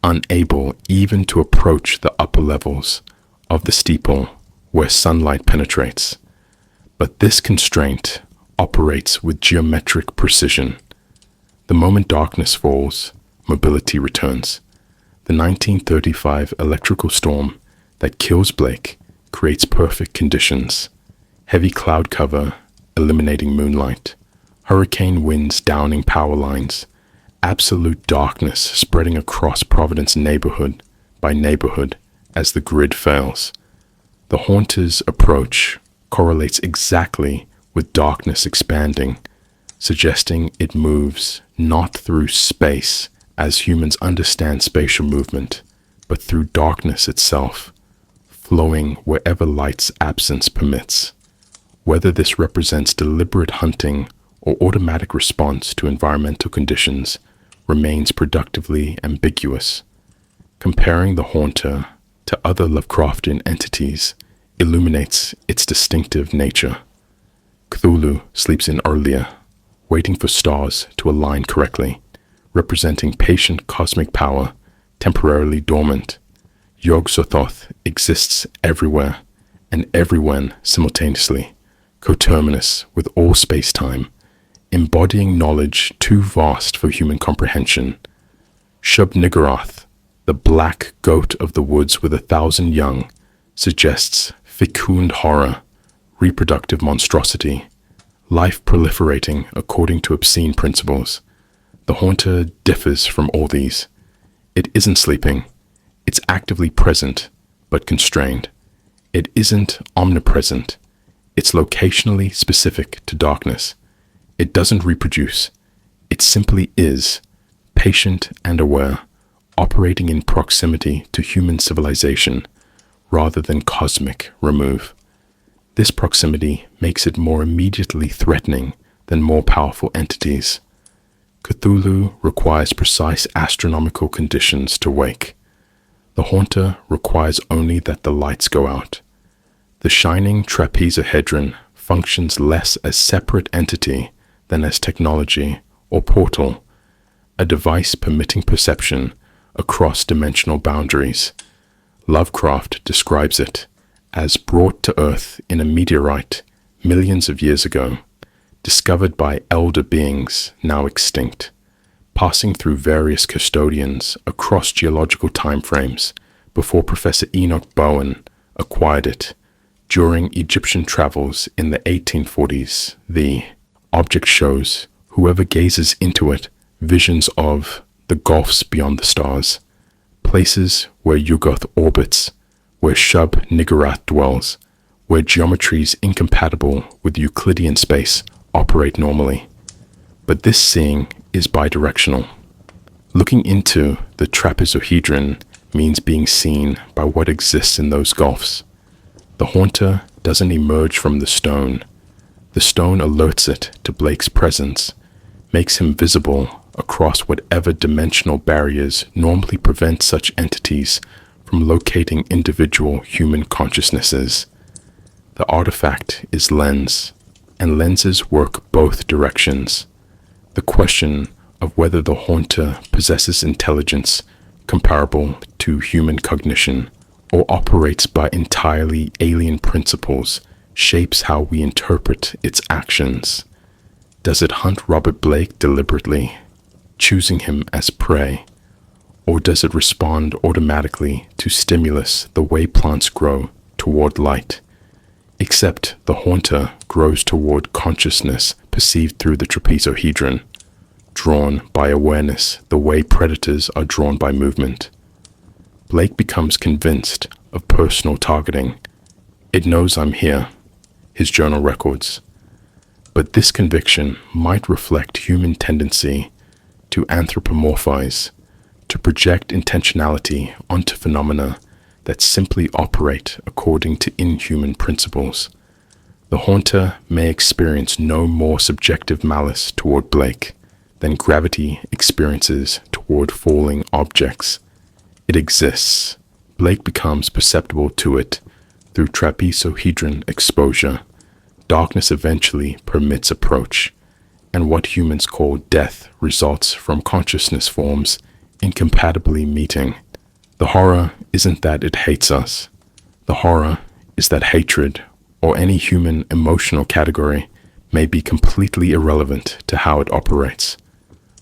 unable even to approach the upper levels of the steeple where sunlight penetrates. But this constraint operates with geometric precision. The moment darkness falls, mobility returns. The 1935 electrical storm that kills Blake creates perfect conditions. Heavy cloud cover, eliminating moonlight. hurricane winds downing power lines, absolute darkness spreading across Providence neighborhood by neighborhood as the grid fails. The haunter's approach correlates exactly with darkness expanding, suggesting it moves not through space as humans understand spatial movement, but through darkness itself, flowing wherever light's absence permits. Whether this represents deliberate hunting or automatic response to environmental conditions remains productively ambiguous. Comparing the haunter to other Lovecraftian entities illuminates its distinctive nature. Cthulhu sleeps in earlier, waiting for stars to align correctly, representing patient cosmic power temporarily dormant. Yog-Sothoth exists everywhere and everywhen simultaneously, coterminous with all space-time, embodying knowledge too vast for human comprehension. Shub-Niggurath, the black goat of the woods with 1,000 young, suggests fecund horror, reproductive monstrosity, life proliferating according to obscene principles. The haunter differs from all these. It isn't sleeping. It's actively present, but constrained. It isn't omnipresent. It's locationally specific to darkness. It doesn't reproduce. It simply is, patient and aware, operating in proximity to human civilization rather than cosmic remove. This proximity makes it more immediately threatening than more powerful entities. Cthulhu requires precise astronomical conditions to wake. The haunter requires only that the lights go out. The Shining Trapezohedron functions less as separate entity than as technology or portal, a device permitting perception across dimensional boundaries. Lovecraft describes it as brought to Earth in a meteorite millions of years ago, discovered by elder beings now extinct, passing through various custodians across geological timeframes before Professor Enoch Bowen acquired it during Egyptian travels in the 1840s. The object shows whoever gazes into it visions of the gulfs beyond the stars, places where Yuggoth orbits, where Shub-Niggurath dwells, where geometries incompatible with Euclidean space operate normally. But this seeing is bidirectional. Looking into the trapezohedron means being seen by what exists in those gulfs. The haunter doesn't emerge from the stone. The stone alerts it to Blake's presence, makes him visible across whatever dimensional barriers normally prevent such entities from locating individual human consciousnesses. The artifact is lens, and lenses work both directions. The question of whether the haunter possesses intelligence comparable to human cognition or operates by entirely alien principles shapes how we interpret its actions. Does it hunt Robert Blake deliberately, choosing him as prey, or does it respond automatically to stimulus the way plants grow toward light? Except the haunter grows toward consciousness perceived through the trapezohedron, drawn by awareness the way predators are drawn by movement. Blake becomes convinced of personal targeting. It knows I'm here, his journal records. But this conviction might reflect human tendency to anthropomorphize, to project intentionality onto phenomena that simply operate according to inhuman principles. The haunter may experience no more subjective malice toward Blake than gravity experiences toward falling objects. It exists. Blake becomes perceptible to it through trapezohedron exposure. Darkness eventually permits approach, and what humans call death results from consciousness forms incompatibly meeting. The horror isn't that it hates us. The horror is that hatred, or any human emotional category, may be completely irrelevant to how it operates.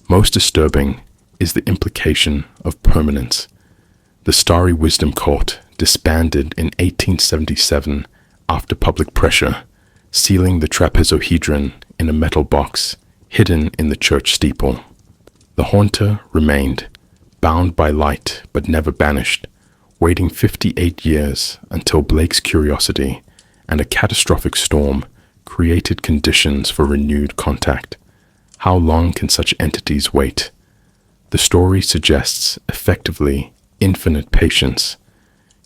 Most disturbing is the implication of permanence. The Starry Wisdom Cult disbanded in 1877 after public pressure, sealing the trapezohedron in a metal box hidden in the church steeple. The haunter remained, bound by light but never banished, waiting 58 years until Blake's curiosity and a catastrophic storm created conditions for renewed contact. How long can such entities wait? The story suggests effectively infinite patience.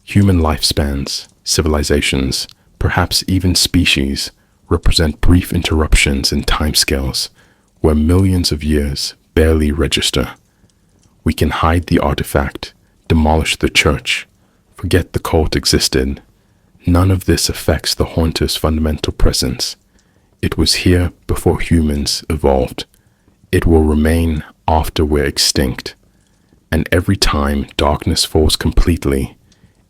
Human lifespans, civilizations, perhaps even species, represent brief interruptions in timescales where millions of years barely register. We can hide the artifact, demolish the church, forget the cult existed. None of this affects the haunter's fundamental presence. It was here before humans evolved. It will remain after we're extinct. And every time darkness falls completely,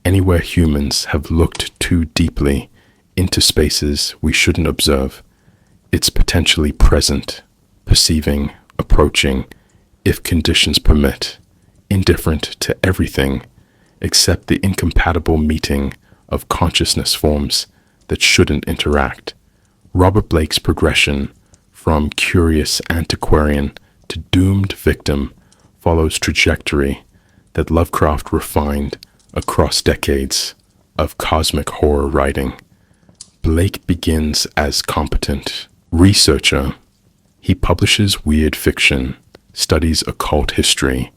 anywhere humans have looked too deeply into spaces we shouldn't observe, it's potentially present, perceiving, approaching, if conditions permit, indifferent to everything except the incompatible meeting of consciousness forms that shouldn't interact. Robert Blake's progression from curious antiquarian to doomed victim follows trajectory that Lovecraft refined across decades of cosmic horror writing. Blake begins as competent researcher. He publishes weird fiction, studies occult history,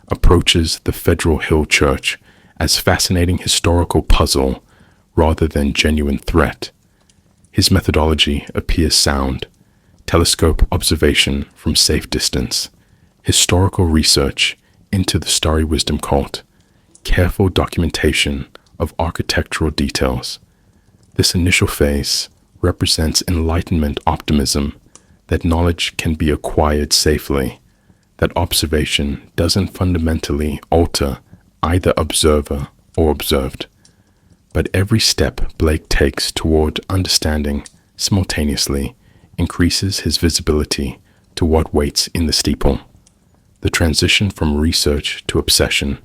approaches the Federal Hill Church as fascinating historical puzzle rather than genuine threat. His methodology appears sound: telescope observation from safe distance, historical research into the Starry Wisdom cult, careful documentation of architectural details. This initial phase represents Enlightenment optimism that knowledge can be acquired safely, that observation doesn't fundamentally alter either observer or observed. But every step Blake takes toward understanding simultaneously increases his visibility to what waits in the steeple. The transition from research to obsession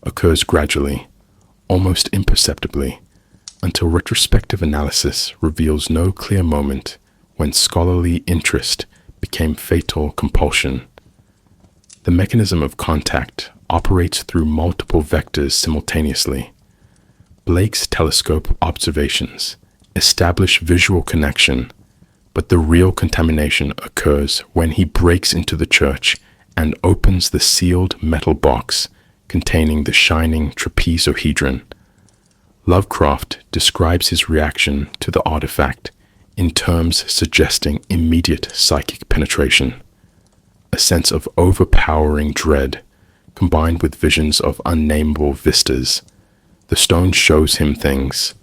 occurs gradually, almost imperceptibly, until retrospective analysis reveals no clear moment when scholarly interest became fatal compulsion. The mechanism of contact operates through multiple vectors simultaneously. Blake's telescope observations establish visual connection, but the real contamination occurs when he breaks into the church and opens the sealed metal box containing the Shining Trapezohedron. Lovecraft describes his reaction to the artifact in terms suggesting immediate psychic penetration. A sense of overpowering dread, combined with visions of unnameable vistas. The stone shows him things: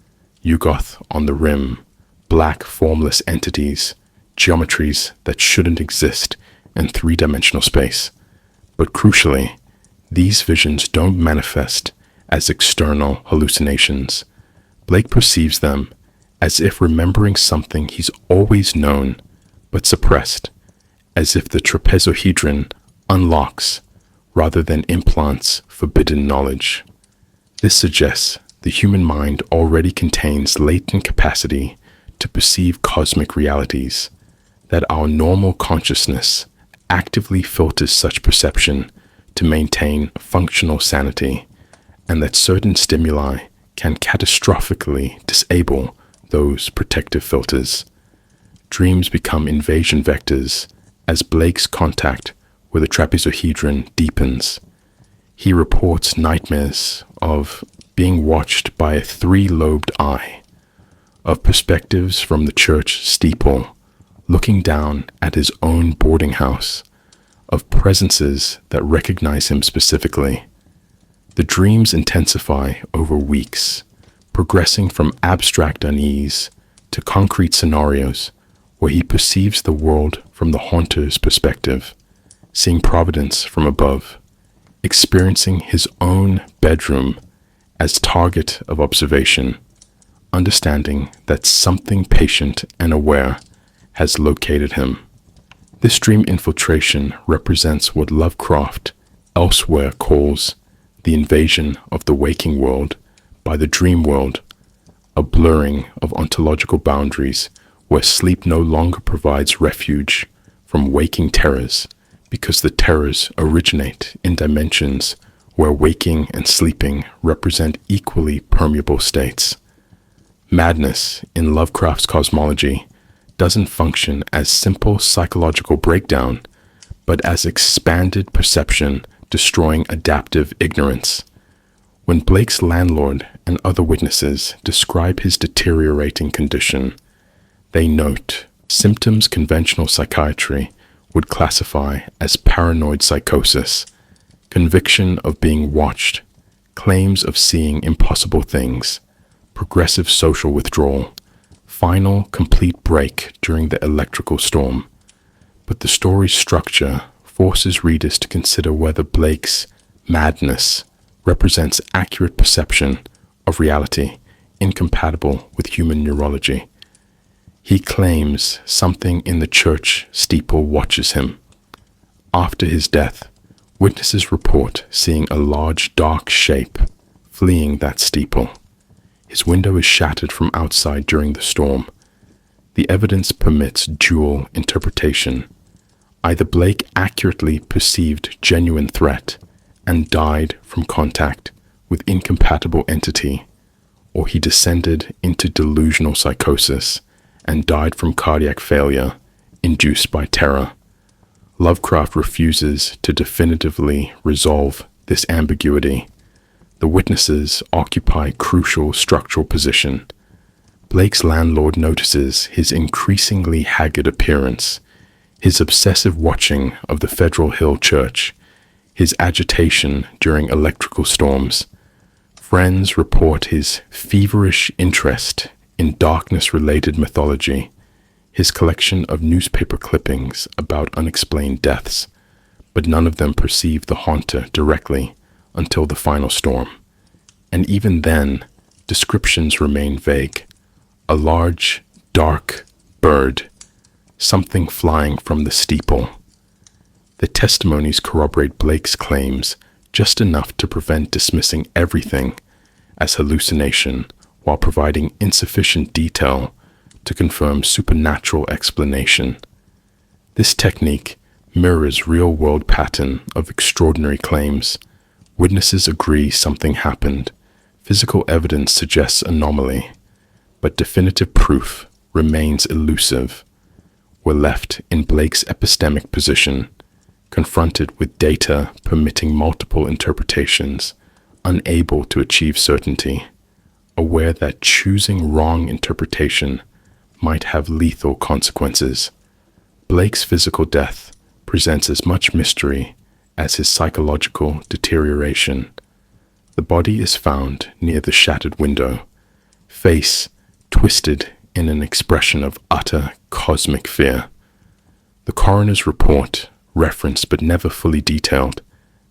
Yugoth on the rim, black formless entities, geometries that shouldn't exist in three-dimensional space. But crucially, these visions don't manifest as external hallucinations. Blake perceives them as if remembering something he's always known but suppressed, as if the trapezohedron unlocks rather than implants forbidden knowledge. This suggests the human mind already contains latent capacity to perceive cosmic realities, that our normal consciousness actively filters such perception to maintain functional sanity, and that certain stimuli can catastrophically disable those protective filters. Dreams become invasion vectors as Blake's contact with the trapezohedron deepens. He reports nightmares of being watched by a three-lobed eye, of perspectives from the church steeple, looking down at his own boarding house, of presences that recognize him specifically. The dreams intensify over weeks, progressing from abstract unease to concrete scenarios where he perceives the world from the haunter's perspective, seeing Providence from above, experiencing his own bedroom as target of observation, understanding that something patient and aware has located him. This dream infiltration represents what Lovecraft elsewhere calls the invasion of the waking world by the dream world, a blurring of ontological boundaries where sleep no longer provides refuge from waking terrors, because the terrors originate in dimensions where waking and sleeping represent equally permeable states. Madness, in Lovecraft's cosmology, doesn't function as simple psychological breakdown, but as expanded perception destroying adaptive ignorance. When Blake's landlord and other witnesses describe his deteriorating condition, they note symptoms conventional psychiatry would classify as paranoid psychosis, conviction of being watched, claims of seeing impossible things, progressive social withdrawal, final complete break during the electrical storm. But the story's structure forces readers to consider whether Blake's madness represents accurate perception of reality incompatible with human neurology. He claims something in the church steeple watches him. After his death, witnesses report seeing a large dark shape fleeing that steeple. His window is shattered from outside during the storm. The evidence permits dual interpretation. Either Blake accurately perceived genuine threat and died from contact with incompatible entity, or he descended into delusional psychosis and died from cardiac failure induced by terror. Lovecraft refuses to definitively resolve this ambiguity. The witnesses occupy crucial structural position. Blake's landlord notices his increasingly haggard appearance, his obsessive watching of the Federal Hill Church, his agitation during electrical storms. Friends report his feverish interest in darkness-related mythology, his collection of newspaper clippings about unexplained deaths, but none of them perceive the haunter directly until the final storm. And even then, descriptions remain vague. A large, dark bird, something flying from the steeple. The testimonies corroborate Blake's claims just enough to prevent dismissing everything as hallucination while providing insufficient detail to confirm supernatural explanation. This technique mirrors real-world pattern of extraordinary claims. Witnesses agree something happened. Physical evidence suggests anomaly, but definitive proof remains elusive. We're left in Blake's epistemic position, confronted with data permitting multiple interpretations, unable to achieve certainty, aware that choosing wrong interpretation might have lethal consequences. Blake's physical death presents as much mystery as his psychological deterioration. The body is found near the shattered window, face twisted in an expression of utter cosmic fear. The coroner's report, referenced but never fully detailed,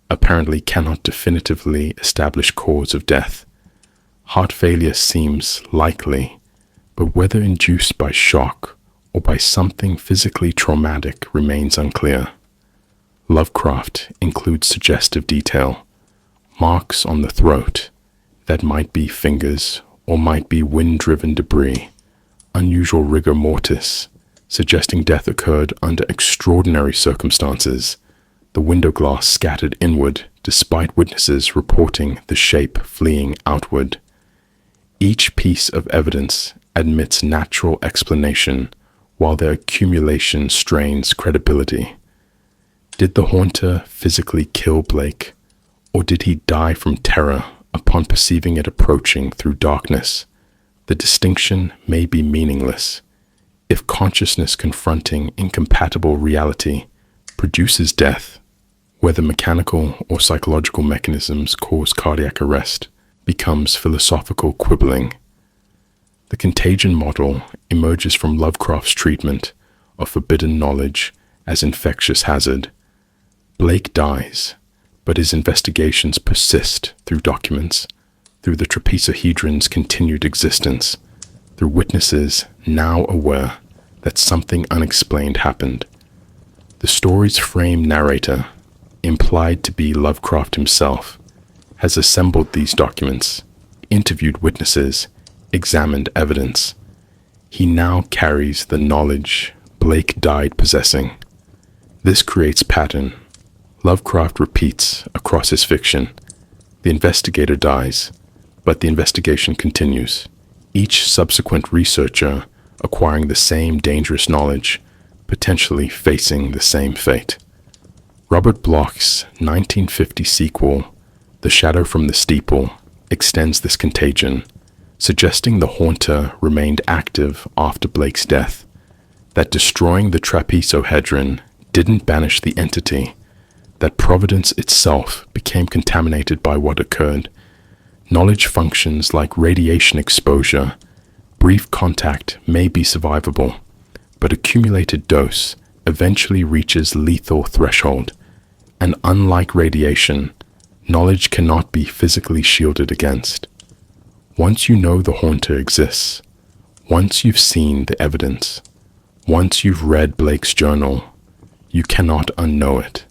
apparently cannot definitively establish cause of death. Heart failure seems likely, but whether induced by shock or by something physically traumatic remains unclear. Lovecraft includes suggestive detail, marks on the throat that might be fingers or might be wind-driven debris, unusual rigor mortis, suggesting death occurred under extraordinary circumstances, the window glass scattered inward despite witnesses reporting the shape fleeing outward. Each piece of evidence admits natural explanation while their accumulation strains credibility. Did the haunter physically kill Blake, or did he die from terror upon perceiving it approaching through darkness? The distinction may be meaningless. If consciousness confronting incompatible reality produces death, whether mechanical or psychological mechanisms cause cardiac arrest becomes philosophical quibbling. The contagion model emerges from Lovecraft's treatment of forbidden knowledge as infectious hazard. Blake dies, but his investigations persist through documents, through the Trapezohedron's continued existence, through witnesses now aware that something unexplained happened. The story's frame narrator, implied to be Lovecraft himself, has assembled these documents, interviewed witnesses, examined evidence. He now carries the knowledge Blake died possessing, This creates pattern. Lovecraft repeats across his fiction. The investigator dies, but the investigation continues, each subsequent researcher acquiring the same dangerous knowledge, potentially facing the same fate. Robert Bloch's 1950 sequel, The Shadow from the Steeple, extends this contagion, suggesting the haunter remained active after Blake's death, that destroying the trapezohedron didn't banish the entity, that Providence itself became contaminated by what occurred. Knowledge functions like radiation exposure. Brief contact may be survivable, but accumulated dose eventually reaches lethal threshold. And unlike radiation, knowledge cannot be physically shielded against. Once you know the haunter exists, once you've seen the evidence, once you've read Blake's journal, you cannot unknow it.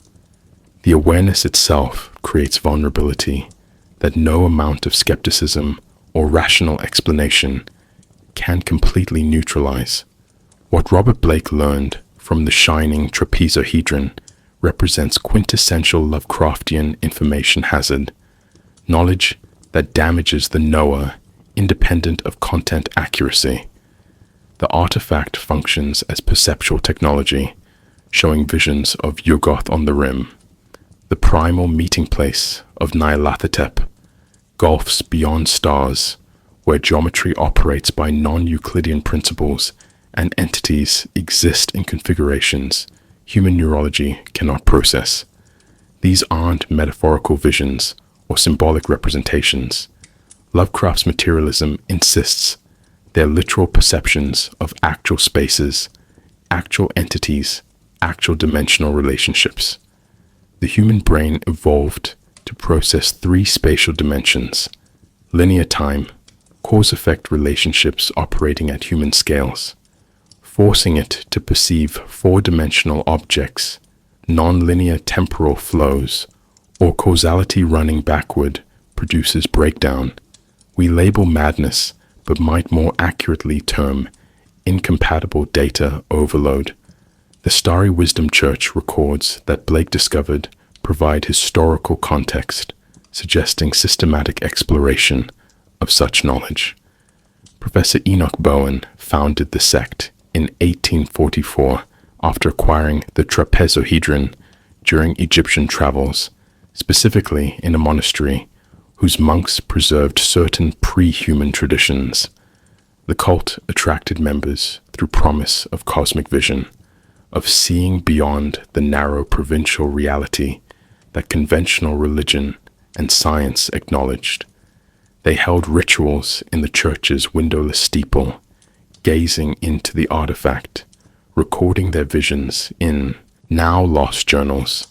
The awareness itself creates vulnerability that no amount of skepticism or rational explanation can completely neutralize. What Robert Blake learned from the Shining Trapezohedron represents quintessential Lovecraftian information hazard, knowledge that damages the knower independent of content accuracy. The artifact functions as perceptual technology, showing visions of Yuggoth on the Rim, the primal meeting place of Nyarlathotep, gulfs beyond stars, where geometry operates by non-Euclidean principles and entities exist in configurations human neurology cannot process. These aren't metaphorical visions or symbolic representations. Lovecraft's materialism insists they're literal perceptions of actual spaces, actual entities, actual dimensional relationships. The human brain evolved to process 3 spatial dimensions: linear time, cause-effect relationships operating at human scales, forcing it to perceive 4-dimensional objects, non-linear temporal flows, or causality running backward produces breakdown. We label madness, but might more accurately term incompatible data overload. The Starry Wisdom Church records that Blake discovered provide historical context, suggesting systematic exploration of such knowledge. Professor Enoch Bowen founded the sect in 1844 after acquiring the trapezohedron during Egyptian travels, specifically in a monastery whose monks preserved certain pre-human traditions. The cult attracted members through promise of cosmic vision, of seeing beyond the narrow provincial reality that conventional religion and science acknowledged. They held rituals in the church's windowless steeple, gazing into the artifact, recording their visions in now lost journals.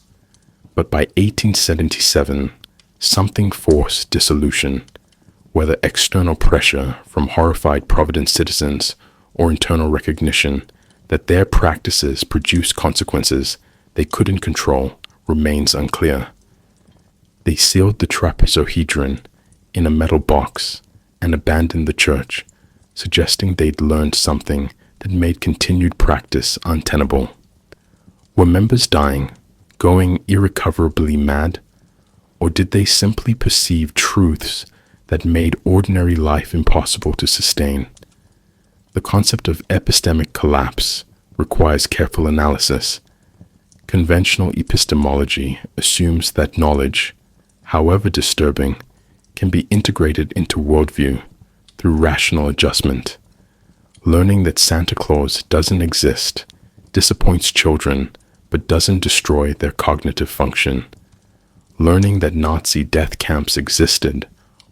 But by 1877, something forced dissolution, whether external pressure from horrified Providence citizens or internal recognition that their practices produce consequences they couldn't control remains unclear. They sealed the trapezohedron in a metal box and abandoned the church, suggesting they'd learned something that made continued practice untenable. Were members dying, going irrecoverably mad, or did they simply perceive truths that made ordinary life impossible to sustain? The concept of epistemic collapse requires careful analysis. Conventional epistemology assumes that knowledge, however disturbing, can be integrated into worldview through rational adjustment. Learning that Santa Claus doesn't exist disappoints children but doesn't destroy their cognitive function. Learning that Nazi death camps existed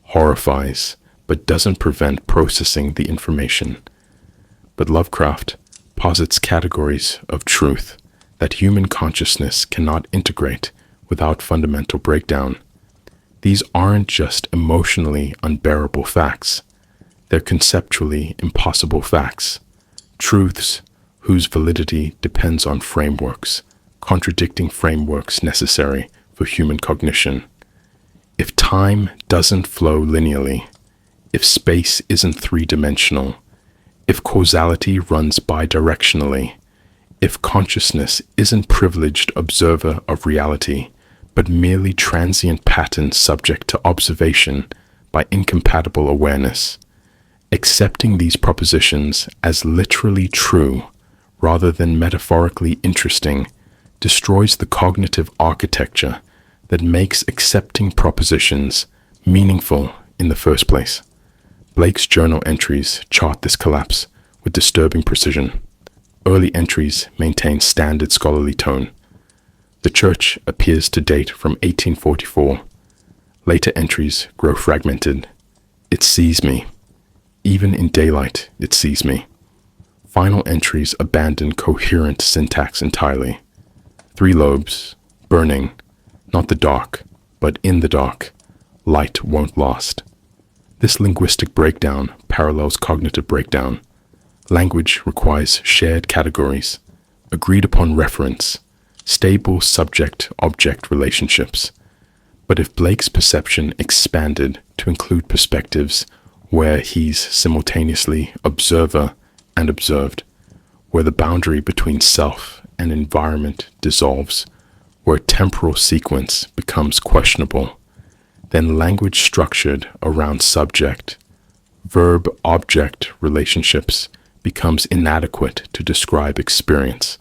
horrifies but doesn't prevent processing the information. But Lovecraft posits categories of truth that human consciousness cannot integrate without fundamental breakdown. These aren't just emotionally unbearable facts. They're conceptually impossible facts. Truths whose validity depends on frameworks, contradicting frameworks necessary for human cognition. If time doesn't flow linearly, if space isn't 3-dimensional, if causality runs bidirectionally, If consciousness isn't privileged observer of reality, but merely transient pattern subject to observation by incompatible awareness, accepting these propositions as literally true rather than metaphorically interesting destroys the cognitive architecture that makes accepting propositions meaningful in the first place. Blake's journal entries chart this collapse with disturbing precision. Early entries maintain standard scholarly tone. The church appears to date from 1844. Later entries grow fragmented. It sees me. Even in daylight, it sees me. Final entries abandon coherent syntax entirely. 3 lobes, burning, not the dark, but in the dark, light won't last. This linguistic breakdown parallels cognitive breakdown. Language requires shared categories, agreed upon reference, stable subject-object relationships. But if Blake's perception expanded to include perspectives where he's simultaneously observer and observed, where the boundary between self and environment dissolves, where temporal sequence becomes questionable, then language structured around subject, verb-object relationships becomes inadequate to describe experience.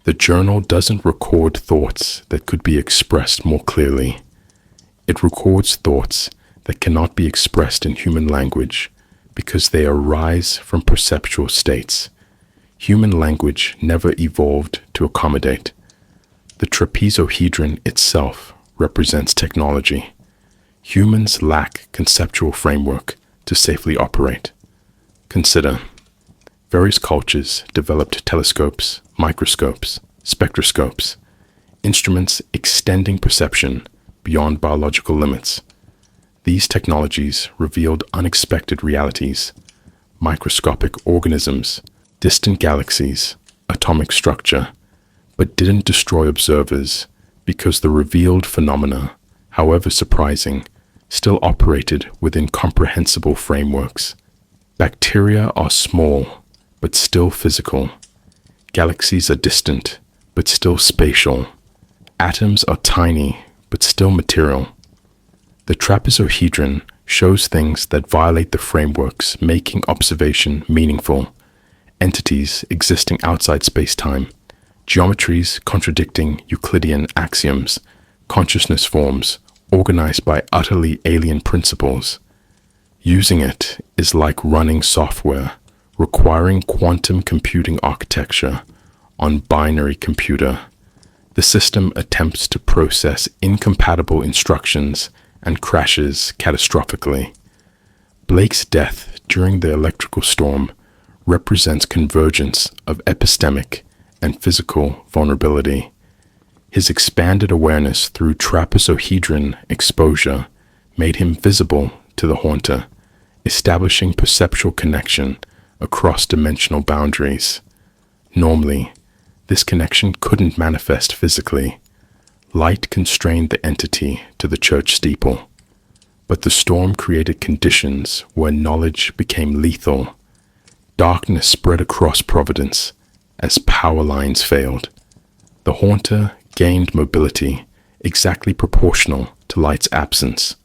The journal doesn't record thoughts that could be expressed more clearly. It records thoughts that cannot be expressed in human language because they arise from perceptual states. Human language never evolved to accommodate. The trapezohedron itself represents technology. Humans lack conceptual framework to safely operate. Consider, various cultures developed telescopes, microscopes, spectroscopes, instruments extending perception beyond biological limits. These technologies revealed unexpected realities, microscopic organisms, distant galaxies, atomic structure, but didn't destroy observers because the revealed phenomena, however surprising, still operated within comprehensible frameworks. Bacteria are small, but still physical. Galaxies are distant, but still spatial. Atoms are tiny, but still material. The trapezohedron shows things that violate the frameworks making observation meaningful. Entities existing outside space-time, geometries contradicting Euclidean axioms, consciousness forms organized by utterly alien principles. Using it is like running software, requiring quantum computing architecture on binary computer. The system attempts to process incompatible instructions and crashes catastrophically. Blake's death during the electrical storm represents convergence of epistemic and physical vulnerability. His expanded awareness through trapezohedron exposure made him visible to the haunter, establishing perceptual connection across dimensional boundaries. Normally, this connection couldn't manifest physically. Light constrained the entity to the church steeple, but the storm created conditions where knowledge became lethal. Darkness spread across Providence as power lines failed. The haunter gained mobility exactly proportional to light's absence.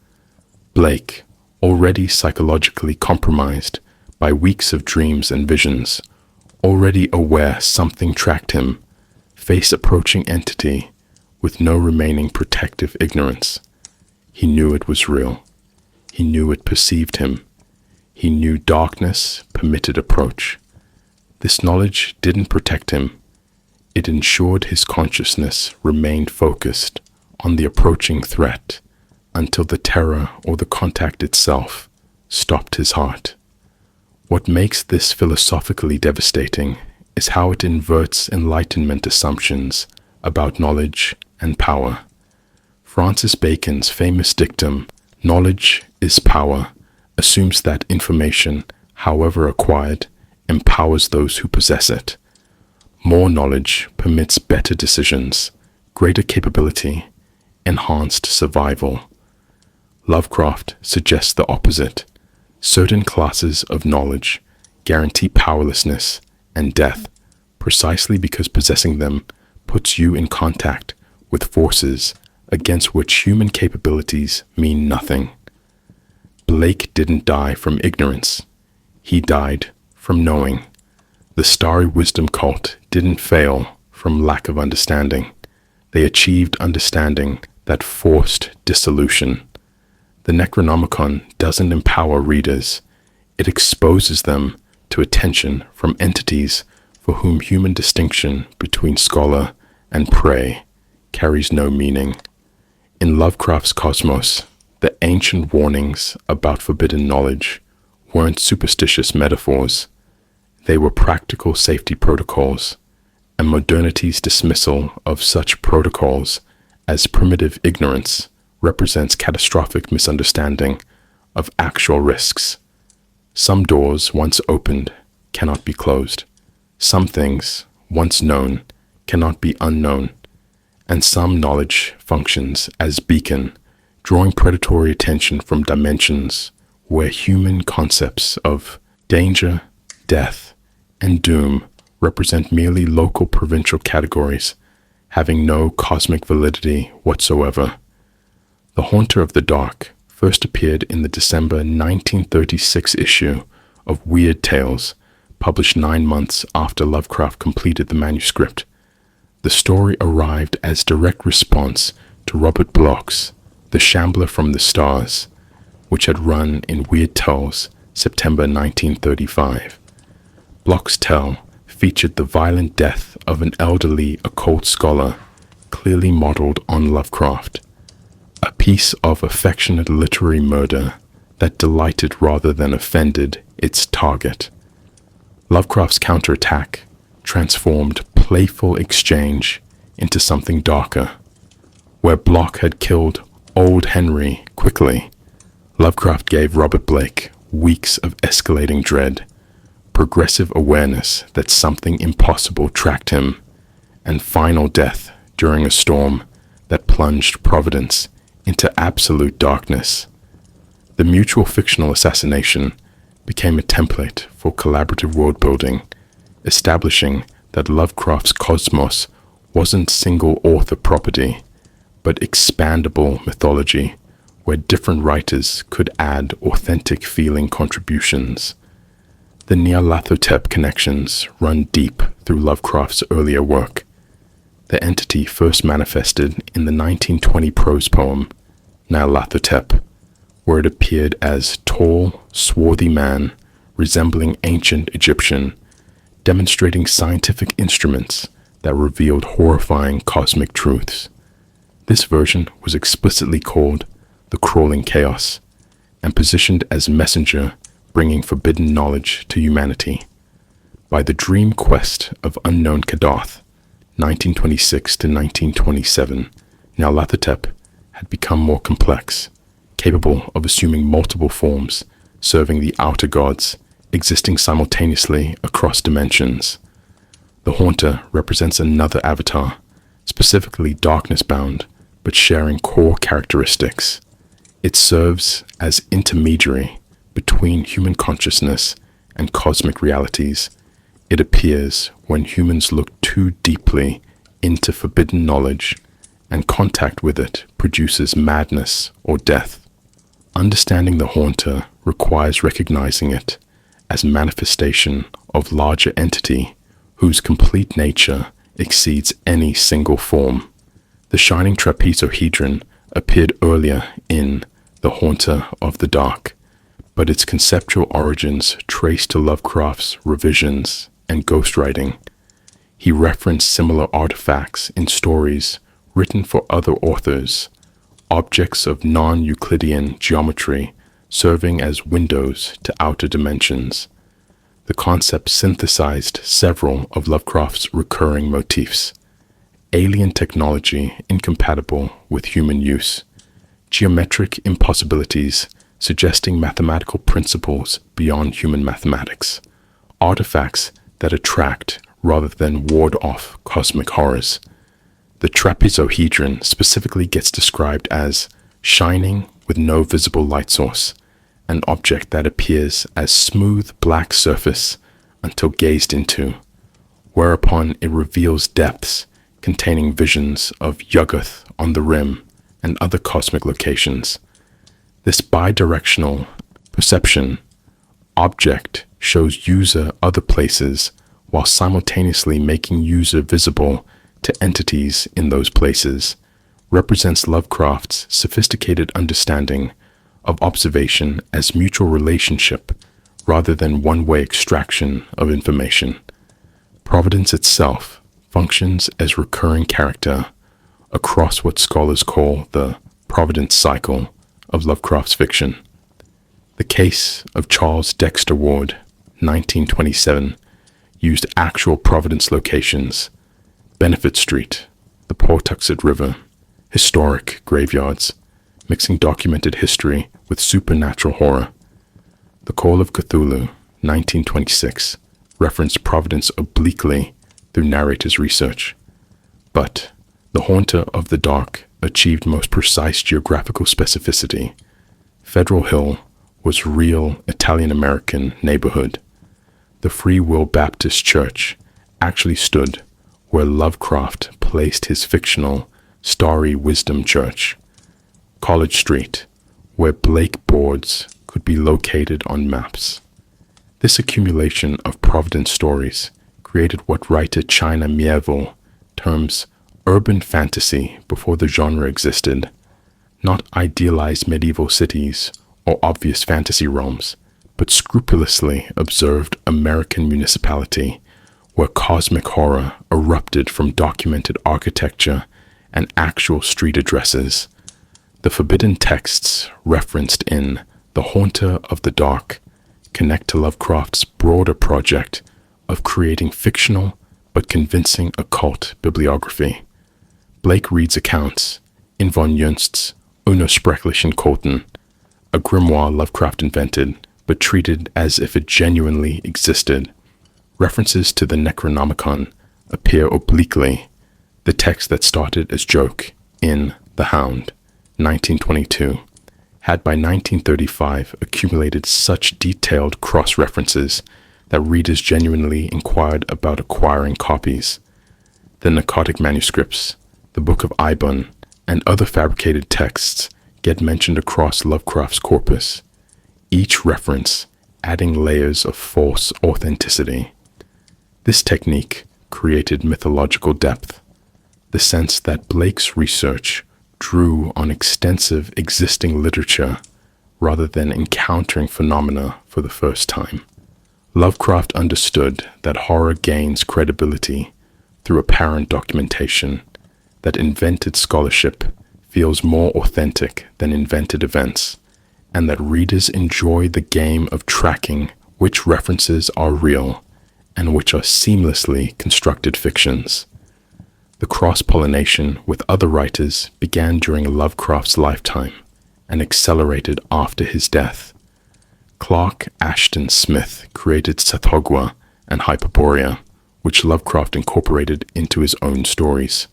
Blake, already psychologically compromised by weeks of dreams and visions, already aware something tracked him, faced approaching entity with no remaining protective ignorance. He knew it was real. He knew it perceived him. He knew darkness permitted approach. This knowledge didn't protect him. It ensured his consciousness remained focused on the approaching threat until the terror or the contact itself stopped his heart. What makes this philosophically devastating is how it inverts Enlightenment assumptions about knowledge and power. Francis Bacon's famous dictum, "Knowledge is power," assumes that information, however acquired, empowers those who possess it. More knowledge permits better decisions, greater capability, enhanced survival. Lovecraft suggests the opposite. Certain classes of knowledge guarantee powerlessness and death, precisely because possessing them puts you in contact with forces against which human capabilities mean nothing. Blake didn't die from ignorance. He died from knowing. The Starry Wisdom cult didn't fail from lack of understanding. They achieved understanding that forced dissolution. The Necronomicon doesn't empower readers. It exposes them to attention from entities for whom human distinction between scholar and prey carries no meaning. In Lovecraft's cosmos, the ancient warnings about forbidden knowledge weren't superstitious metaphors. They were practical safety protocols, and modernity's dismissal of such protocols as primitive ignorance represents catastrophic misunderstanding of actual risks. Some doors once opened cannot be closed. Some things once known cannot be unknown. And some knowledge functions as beacon, drawing predatory attention from dimensions where human concepts of danger, death, and doom represent merely local provincial categories, having no cosmic validity whatsoever. The Haunter of the Dark first appeared in the December 1936 issue of Weird Tales, published 9 months after Lovecraft completed the manuscript. The story arrived as direct response to Robert Bloch's The Shambler from the Stars, which had run in Weird Tales September 1935. Bloch's tale featured the violent death of an elderly occult scholar, clearly modeled on Lovecraft, a piece of affectionate literary murder that delighted rather than offended its target. Lovecraft's counterattack transformed playful exchange into something darker. Where Bloch had killed Old Henry quickly, Lovecraft gave Robert Blake weeks of escalating dread, progressive awareness that something impossible tracked him, and final death during a storm that plunged Providence into absolute darkness. The mutual fictional assassination became a template for collaborative world-building, establishing that Lovecraft's cosmos wasn't single author property, but expandable mythology where different writers could add authentic feeling contributions. The Nyarlathotep connections run deep through Lovecraft's earlier work. The entity first manifested in the 1920 prose poem Nyarlathotep, where it appeared as tall, swarthy man resembling ancient Egyptian, demonstrating scientific instruments that revealed horrifying cosmic truths. This version was explicitly called the Crawling Chaos and positioned as messenger bringing forbidden knowledge to humanity. By the dream quest of unknown Kadath, 1926 to 1927, Nyarlathotep had become more complex, capable of assuming multiple forms, serving the outer gods, existing simultaneously across dimensions. The Haunter represents another avatar, specifically darkness-bound, but sharing core characteristics. It serves as intermediary between human consciousness and cosmic realities. It appears when humans look too deeply into forbidden knowledge, and contact with it produces madness or death. Understanding the Haunter requires recognizing it as manifestation of larger entity whose complete nature exceeds any single form. The Shining Trapezohedron appeared earlier in The Haunter of the Dark, but its conceptual origins trace to Lovecraft's revisions and ghostwriting. He referenced similar artifacts in stories written for other authors, objects of non-Euclidean geometry serving as windows to outer dimensions. The concept synthesized several of Lovecraft's recurring motifs: alien technology incompatible with human use, geometric impossibilities suggesting mathematical principles beyond human mathematics, artifacts that attract rather than ward off cosmic horrors. The trapezohedron specifically gets described as shining with no visible light source, an object that appears as smooth black surface until gazed into. whereupon it reveals depths containing visions of Yuggoth on the rim and other cosmic locations. This bidirectional perception object shows user other places while simultaneously making user visible to entities in those places, represents Lovecraft's sophisticated understanding of observation as mutual relationship rather than one-way extraction of information. Providence itself functions as recurring character across what scholars call the Providence cycle of Lovecraft's fiction. The case of Charles Dexter Ward, 1927, used actual Providence locations: Benefit Street, the Pawtuxet River, historic graveyards, mixing documented history with supernatural horror. The Call of Cthulhu, 1926, referenced Providence obliquely through narrator's research. But The Haunter of the Dark achieved most precise geographical specificity. Federal Hill was real Italian-American neighborhood. The Free Will Baptist Church actually stood where Lovecraft placed his fictional Starry Wisdom Church. College Street, where Blake boards could be located on maps. This accumulation of Providence stories created what writer China Miéville terms urban fantasy before the genre existed, not idealized medieval cities or obvious fantasy realms, but scrupulously observed American municipality where cosmic horror erupted from documented architecture and actual street addresses. The forbidden texts referenced in The Haunter of the Dark connect to Lovecraft's broader project of creating fictional but convincing occult bibliography. Blake reads accounts in von Junst's Unersprechlichen Kulten, a grimoire Lovecraft invented but treated as if it genuinely existed. References to the Necronomicon appear obliquely, the text that started as joke in The Hound, 1922, had by 1935 accumulated such detailed cross-references that readers genuinely inquired about acquiring copies. The Narcotic Manuscripts, the Book of Ibon, and other fabricated texts get mentioned across Lovecraft's corpus, each reference adding layers of false authenticity. This technique created mythological depth, the sense that Blake's research drew on extensive existing literature rather than encountering phenomena for the first time. Lovecraft understood that horror gains credibility through apparent documentation, that invented scholarship feels more authentic than invented events, and that readers enjoy the game of tracking which references are real and which are seamlessly constructed fictions. The cross-pollination with other writers began during Lovecraft's lifetime and accelerated after his death. Clark Ashton Smith created Tsathoggua and Hyperborea, which Lovecraft incorporated into his own stories.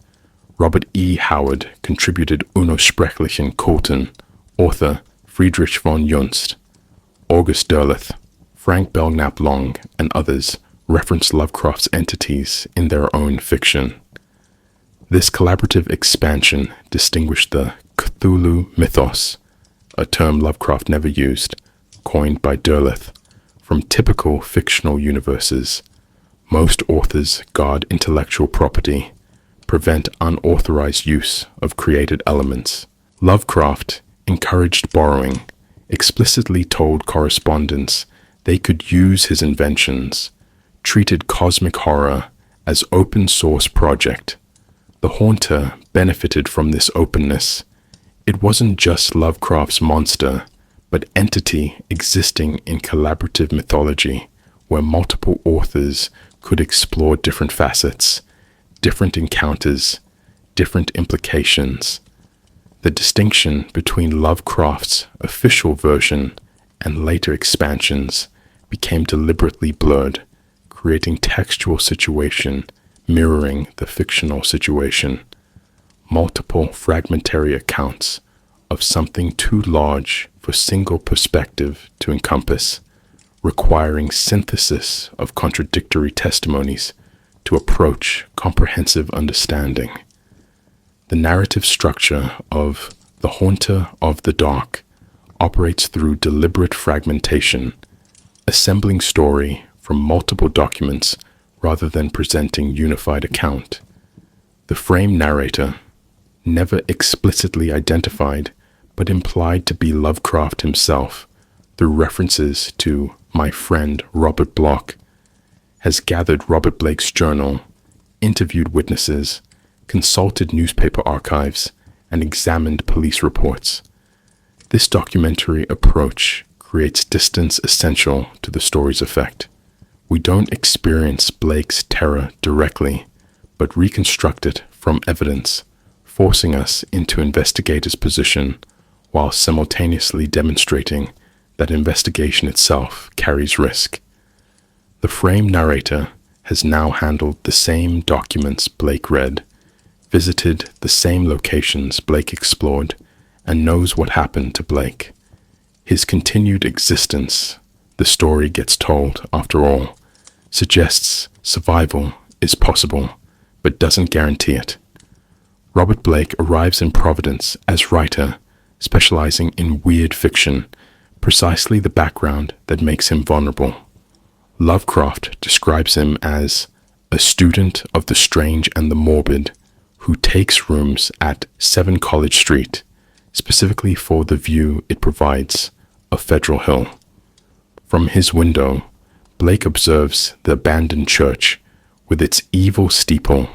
Robert E. Howard contributed Unersprechlichen Kulten, author Friedrich von Junst. August Derleth, Frank Belknap Long, and others referenced Lovecraft's entities in their own fiction. This collaborative expansion distinguished the Cthulhu Mythos, a term Lovecraft never used, coined by Derleth, from typical fictional universes. Most authors guard intellectual property, prevent unauthorized use of created elements. Lovecraft encouraged borrowing, explicitly told correspondents they could use his inventions, treated cosmic horror as open source project. The Haunter benefited from this openness. It wasn't just Lovecraft's monster, but entity existing in collaborative mythology, where multiple authors could explore different facets, different encounters, different implications. The distinction between Lovecraft's official version and later expansions became deliberately blurred, creating textual situation mirroring the fictional situation. Multiple fragmentary accounts of something too large for single perspective to encompass, requiring synthesis of contradictory testimonies to approach comprehensive understanding. The narrative structure of The Haunter of the Dark operates through deliberate fragmentation, assembling story from multiple documents rather than presenting unified account. The frame narrator, never explicitly identified but implied to be Lovecraft himself through references to my friend Robert Bloch, has gathered Robert Blake's journal, interviewed witnesses, consulted newspaper archives, and examined police reports. This documentary approach creates distance essential to the story's effect. We don't experience Blake's terror directly, but reconstruct it from evidence, forcing us into investigator's position while simultaneously demonstrating that investigation itself carries risk. The frame narrator has now handled the same documents Blake read, visited the same locations Blake explored, and knows what happened to Blake. His continued existence, the story gets told after all, suggests survival is possible, but doesn't guarantee it. Robert Blake arrives in Providence as writer, specializing in weird fiction, precisely the background that makes him vulnerable. Lovecraft describes him as a student of the strange and the morbid who takes rooms at 7 College Street, specifically for the view it provides of Federal Hill. From his window, Blake observes the abandoned church with its evil steeple,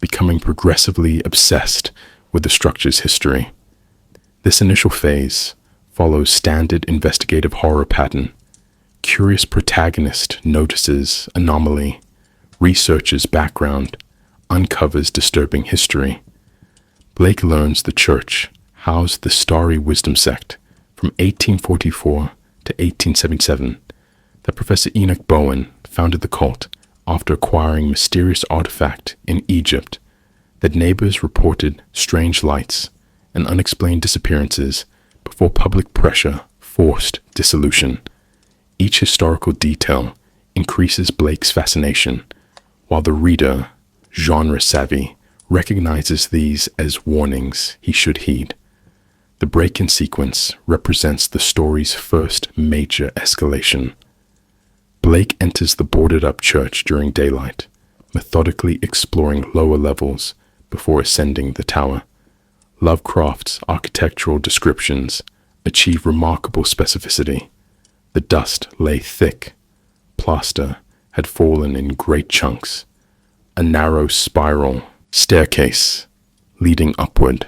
becoming progressively obsessed with the structure's history. This initial phase follows standard investigative horror pattern. Curious protagonist notices anomaly, researches background, uncovers disturbing history. Blake learns the church housed the Starry Wisdom sect from 1844 to 1877, that Professor Enoch Bowen founded the cult after acquiring mysterious artifact in Egypt, that neighbors reported strange lights and unexplained disappearances before public pressure forced dissolution. Each historical detail increases Blake's fascination, while the reader, genre-savvy, recognizes these as warnings he should heed. The break-in sequence represents the story's first major escalation. Blake enters the boarded-up church during daylight, methodically exploring lower levels before ascending the tower. Lovecraft's architectural descriptions achieve remarkable specificity. The dust lay thick. Plaster had fallen in great chunks. A narrow spiral staircase leading upward.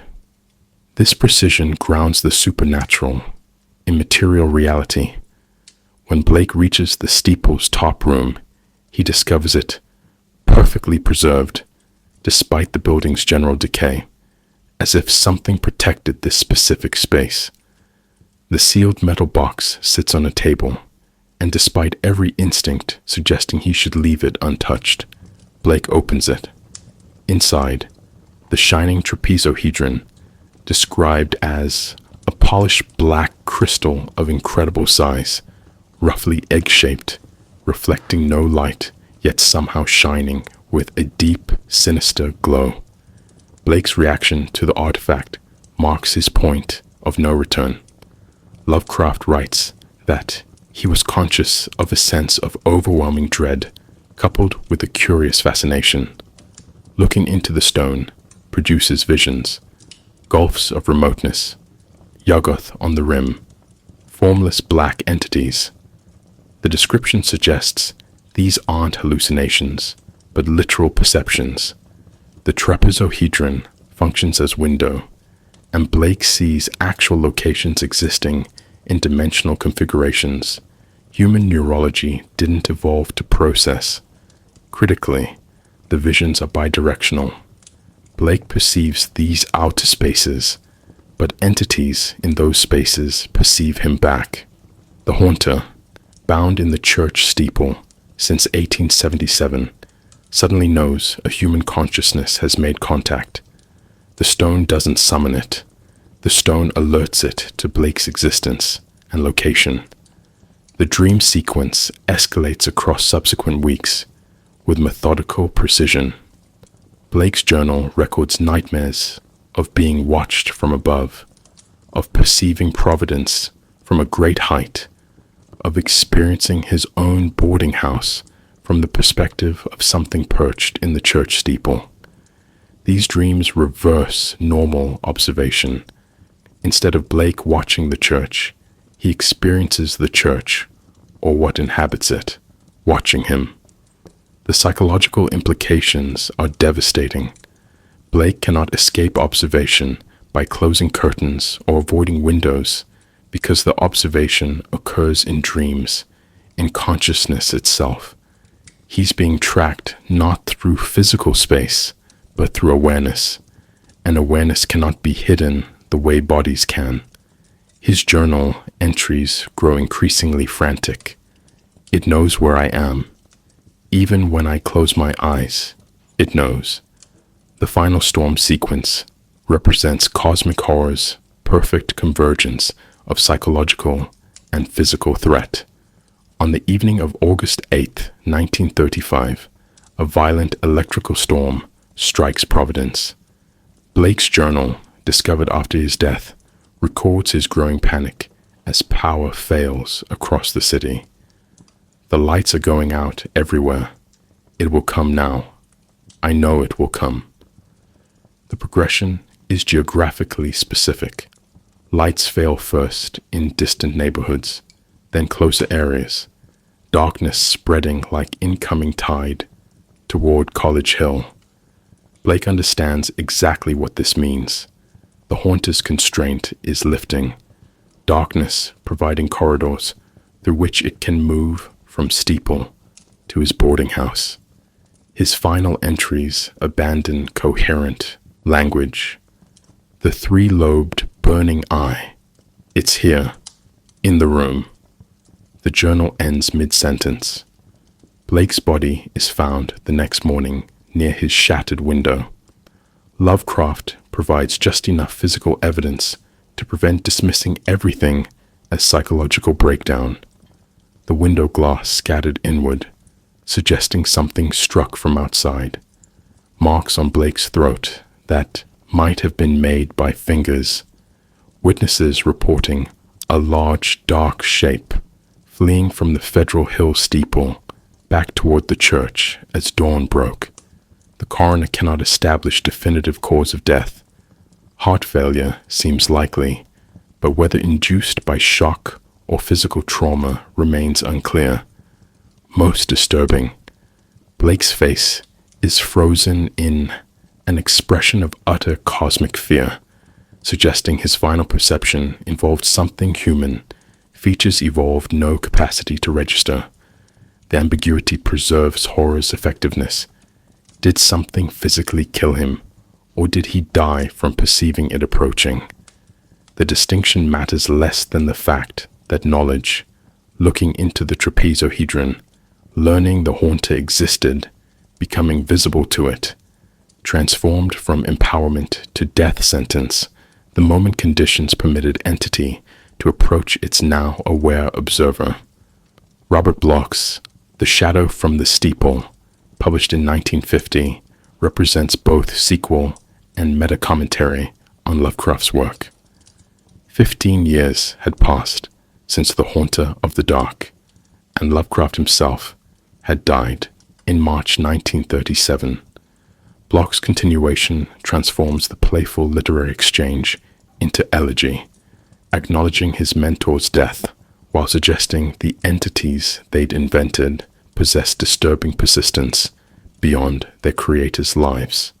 This precision grounds the supernatural in material reality. When Blake reaches the steeple's top room, he discovers it perfectly preserved, despite the building's general decay, as if something protected this specific space. The sealed metal box sits on a table, and despite every instinct suggesting he should leave it untouched, Blake opens it. Inside, the Shining Trapezohedron, described as a polished black crystal of incredible size, roughly egg-shaped, reflecting no light, yet somehow shining with a deep, sinister glow. Blake's reaction to the artifact marks his point of no return. Lovecraft writes that he was conscious of a sense of overwhelming dread, coupled with a curious fascination. Looking into the stone produces visions, gulfs of remoteness, Yuggoth on the rim, formless black entities. The description suggests these aren't hallucinations, but literal perceptions. The trapezohedron functions as window, and Blake sees actual locations existing in dimensional configurations human neurology didn't evolve to process. Critically, the visions are bidirectional. Blake perceives these outer spaces, but entities in those spaces perceive him back. The Haunter, bound in the church steeple since 1877, suddenly knows a human consciousness has made contact. The stone doesn't summon it. The stone alerts it to Blake's existence and location. The dream sequence escalates across subsequent weeks, with methodical precision. Blake's journal records nightmares of being watched from above, of perceiving providence from a great height, of experiencing his own boarding house from the perspective of something perched in the church steeple. These dreams reverse normal observation. Instead of Blake watching the church, he experiences the church, or what inhabits it, watching him. The psychological implications are devastating. Blake cannot escape observation by closing curtains or avoiding windows because the observation occurs in dreams, in consciousness itself. He's being tracked not through physical space, but through awareness, and awareness cannot be hidden the way bodies can. His journal entries grow increasingly frantic. It knows where I am. Even when I close my eyes, it knows. The final storm sequence represents cosmic horror's perfect convergence of psychological and physical threat. On the evening of August 8, 1935, a violent electrical storm strikes Providence. Blake's journal, discovered after his death, records his growing panic as power fails across the city. The lights are going out everywhere. It will come now. I know it will come. The progression is geographically specific. Lights fail first in distant neighborhoods, then closer areas, darkness spreading like incoming tide toward College Hill. Blake understands exactly what this means. The haunter's constraint is lifting, darkness providing corridors through which it can move from steeple to his boarding house. His final entries abandon coherent language. The three-lobed burning eye. It's here, in the room. The journal ends mid-sentence. Blake's body is found the next morning near his shattered window. Lovecraft provides just enough physical evidence to prevent dismissing everything as psychological breakdown. The window glass scattered inward, suggesting something struck from outside. Marks on Blake's throat that might have been made by fingers. Witnesses reporting a large dark shape fleeing from the Federal Hill steeple back toward the church as dawn broke. The coroner cannot establish definitive cause of death. Heart failure seems likely, but whether induced by shock or physical trauma remains unclear. Most disturbing, Blake's face is frozen in an expression of utter cosmic fear, suggesting his final perception involved something human, features evolved no capacity to register. The ambiguity preserves horror's effectiveness. Did something physically kill him, or did he die from perceiving it approaching? The distinction matters less than the fact that knowledge, looking into the trapezohedron, learning the haunter existed, becoming visible to it, transformed from empowerment to death sentence, the moment conditions permitted entity to approach its now aware observer. Robert Bloch's The Shadow from the Steeple, published in 1950, represents both sequel and meta-commentary on Lovecraft's work. 15 years had passed since the Haunter of the Dark, and Lovecraft himself had died in March 1937. Bloch's continuation transforms the playful literary exchange into elegy, acknowledging his mentor's death while suggesting the entities they'd invented possessed disturbing persistence beyond their creators' lives.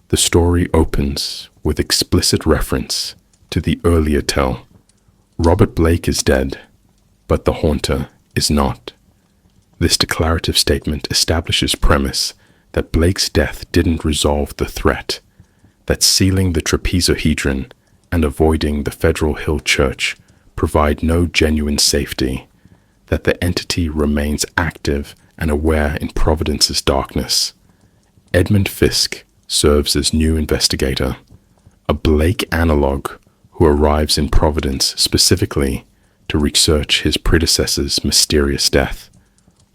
The story opens with explicit reference to the earlier tale. Robert Blake is dead, but the haunter is not. This declarative statement establishes premise that Blake's death didn't resolve the threat, that sealing the trapezohedron and avoiding the Federal Hill Church provide no genuine safety, that the entity remains active and aware in Providence's darkness. Edmund Fisk serves as new investigator, a Blake analog who arrives in Providence specifically to research his predecessor's mysterious death.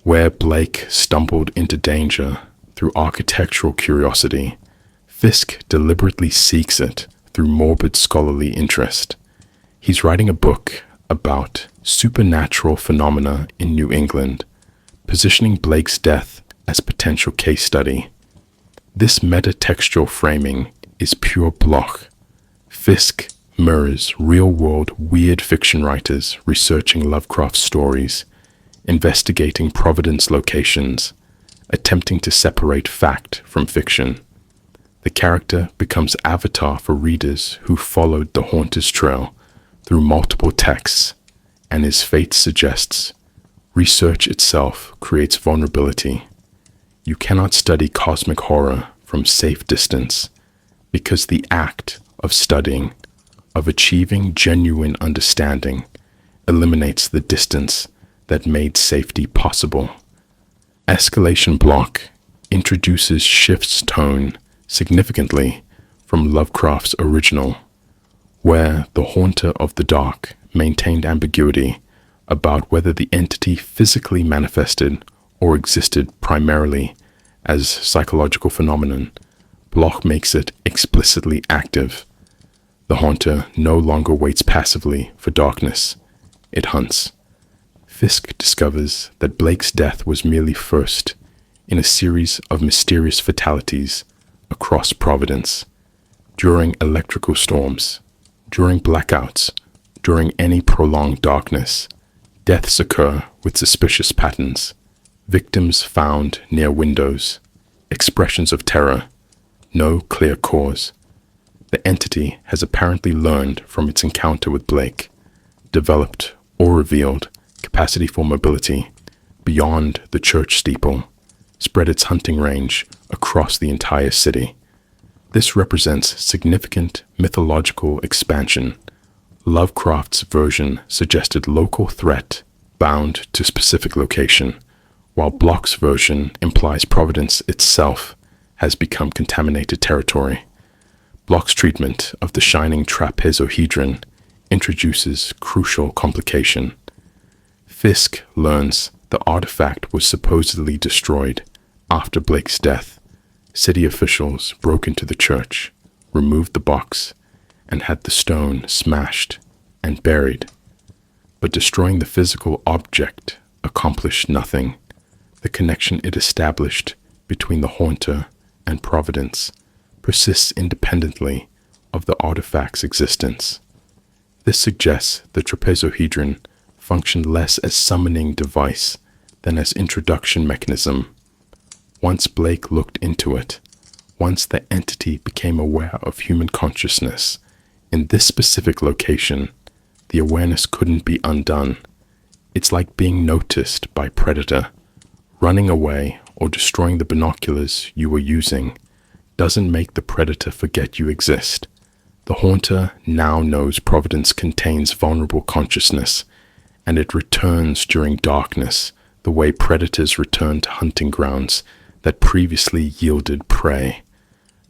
Where Blake stumbled into danger through architectural curiosity, Fisk deliberately seeks it through morbid scholarly interest. He's writing a book about supernatural phenomena in New England, positioning Blake's death as potential case study. This metatextual framing is pure Bloch. Fisk mirrors real-world weird fiction writers researching Lovecraft stories, investigating Providence locations, attempting to separate fact from fiction. The character becomes avatar for readers who followed the Haunter's trail through multiple texts, and his fate suggests research itself creates vulnerability. You cannot study cosmic horror from safe distance, because the act of studying, of achieving genuine understanding, eliminates the distance that made safety possible. Escalation Block introduces shifts tone significantly from Lovecraft's original, where the Haunter of the Dark maintained ambiguity about whether the entity physically manifested or existed primarily as psychological phenomenon. Bloch makes it explicitly active. The Haunter no longer waits passively for darkness. It hunts. Fisk discovers that Blake's death was merely first in a series of mysterious fatalities across Providence, during electrical storms, during blackouts, during any prolonged darkness. Deaths occur with suspicious patterns, victims found near windows, expressions of terror, no clear cause. The entity has apparently learned from its encounter with Blake, developed or revealed capacity for mobility beyond the church steeple, spread its hunting range across the entire city. This represents significant mythological expansion. Lovecraft's version suggested local threat bound to specific location, while Bloch's version implies Providence itself has become contaminated territory. Bloch's treatment of the Shining Trapezohedron introduces crucial complication. Fisk learns the artifact was supposedly destroyed after Blake's death. City officials broke into the church, removed the box, and had the stone smashed and buried. But destroying the physical object accomplished nothing. The connection it established between the Haunter and Providence persists independently of the artifact's existence. This suggests the trapezohedron functioned less as summoning device than as introduction mechanism. Once Blake looked into it, once the entity became aware of human consciousness in this specific location, the awareness couldn't be undone. It's like being noticed by predator. Running away or destroying the binoculars you were using doesn't make the predator forget you exist. The Haunter now knows Providence contains vulnerable consciousness, and it returns during darkness the way predators return to hunting grounds that previously yielded prey.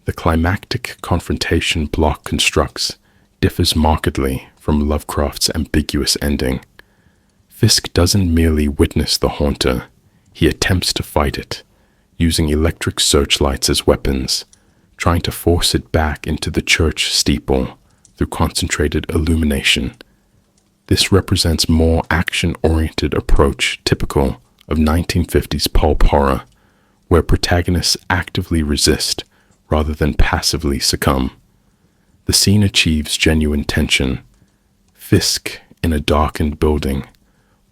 The climactic confrontation Bloch constructs differs markedly from Lovecraft's ambiguous ending. Fisk doesn't merely witness the Haunter, he attempts to fight it, using electric searchlights as weapons, trying to force it back into the church steeple through concentrated illumination. This represents more action-oriented approach typical of 1950s pulp horror, where protagonists actively resist rather than passively succumb. The scene achieves genuine tension. Fisk in a darkened building,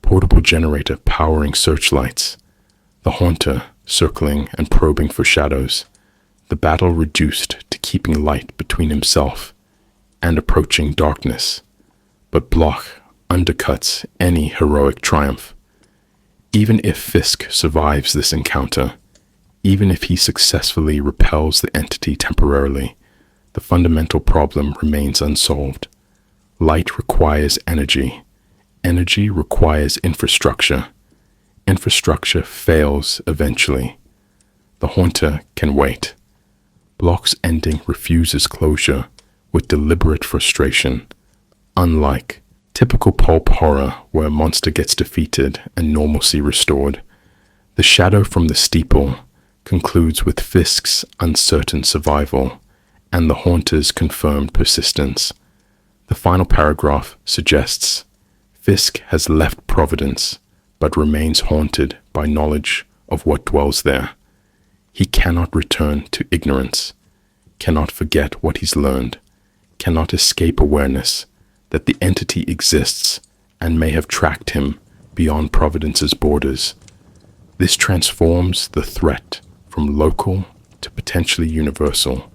portable generator powering searchlights, the Haunter circling and probing for shadows, the battle reduced to keeping light between himself and approaching darkness. But Bloch undercuts any heroic triumph. Even if Fisk survives this encounter, even if he successfully repels the entity temporarily, the fundamental problem remains unsolved. Light requires energy. Energy requires infrastructure. Infrastructure fails eventually. The Haunter can wait. Bloch's ending refuses closure with deliberate frustration. Unlike typical pulp horror where a monster gets defeated and normalcy restored, The shadow from the steeple concludes with Fisk's uncertain survival and the haunter's confirmed persistence. The final paragraph suggests Fisk has left Providence, but remains haunted by knowledge of what dwells there. He cannot return to ignorance, cannot forget what he's learned, cannot escape awareness that the entity exists and may have tracked him beyond Providence's borders. This transforms the threat from local to potentially universal,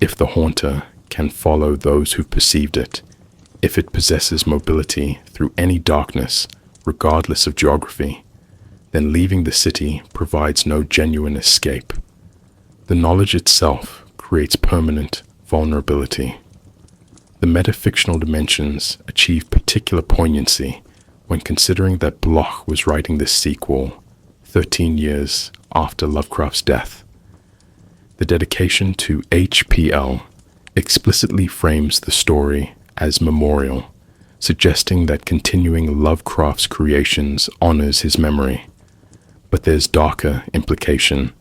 if the haunter can follow those who perceived it, if it possesses mobility through any darkness, regardless of geography, then leaving the city provides no genuine escape. The knowledge itself creates permanent vulnerability. The metafictional dimensions achieve particular poignancy when considering that Bloch was writing this sequel 13 years after Lovecraft's death. The dedication to HPL explicitly frames the story as memorial, suggesting that continuing Lovecraft's creations honors his memory. But there's darker implication.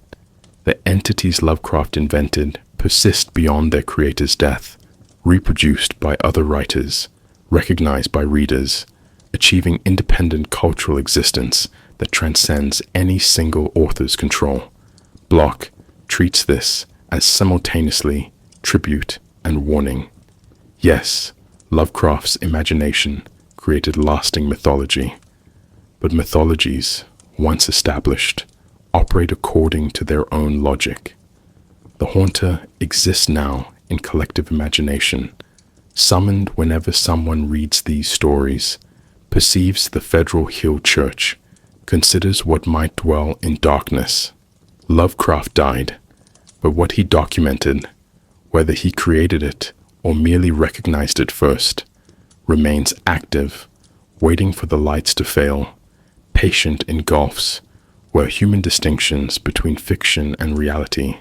The entities Lovecraft invented persist beyond their creator's death, reproduced by other writers, recognized by readers, achieving independent cultural existence that transcends any single author's control. Bloch treats this as simultaneously tribute and warning. Yes, Lovecraft's imagination created lasting mythology, but mythologies, once established, operate according to their own logic. The haunter exists now in collective imagination, summoned whenever someone reads these stories, perceives the Federal Hill Church, considers what might dwell in darkness. Lovecraft died, but what he documented, whether he created it or merely recognized it first, remains active, waiting for the lights to fail, patient in gulfs where human distinctions between fiction and reality,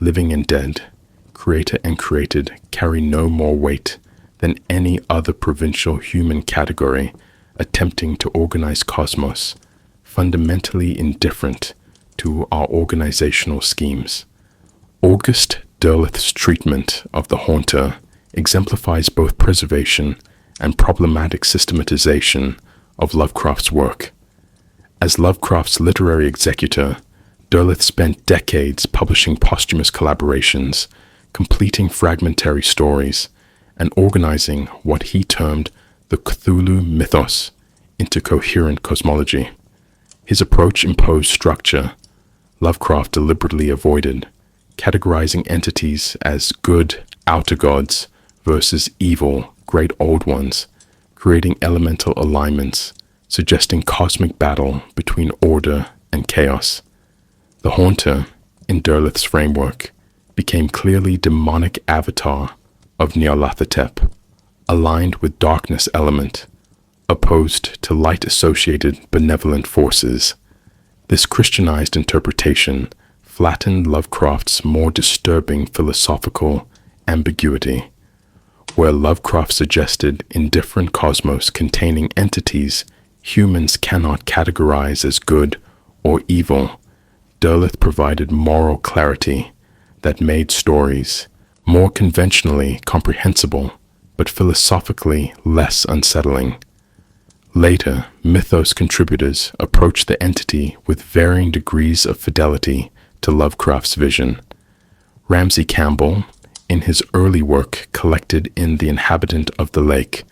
living and dead, creator and created carry no more weight than any other provincial human category attempting to organize cosmos, fundamentally indifferent to our organizational schemes. August Derleth's treatment of the haunter exemplifies both preservation and problematic systematization of Lovecraft's work. As Lovecraft's literary executor, Derleth spent decades publishing posthumous collaborations, completing fragmentary stories, and organizing what he termed the Cthulhu Mythos into coherent cosmology. His approach imposed structure Lovecraft deliberately avoided, categorizing entities as good outer gods versus evil great old ones, creating elemental alignments, suggesting cosmic battle between order and chaos. The haunter, in Derleth's framework, became clearly demonic avatar of Nyarlathotep, aligned with darkness element, opposed to light-associated benevolent forces. This Christianized interpretation flattened Lovecraft's more disturbing philosophical ambiguity, where Lovecraft suggested indifferent cosmos containing entities humans cannot categorize as good or evil. Derleth provided moral clarity that made stories more conventionally comprehensible, but philosophically less unsettling. Later, mythos contributors approached the entity with varying degrees of fidelity to Lovecraft's vision. Ramsey Campbell, in his early work collected in The Inhabitant of the Lake,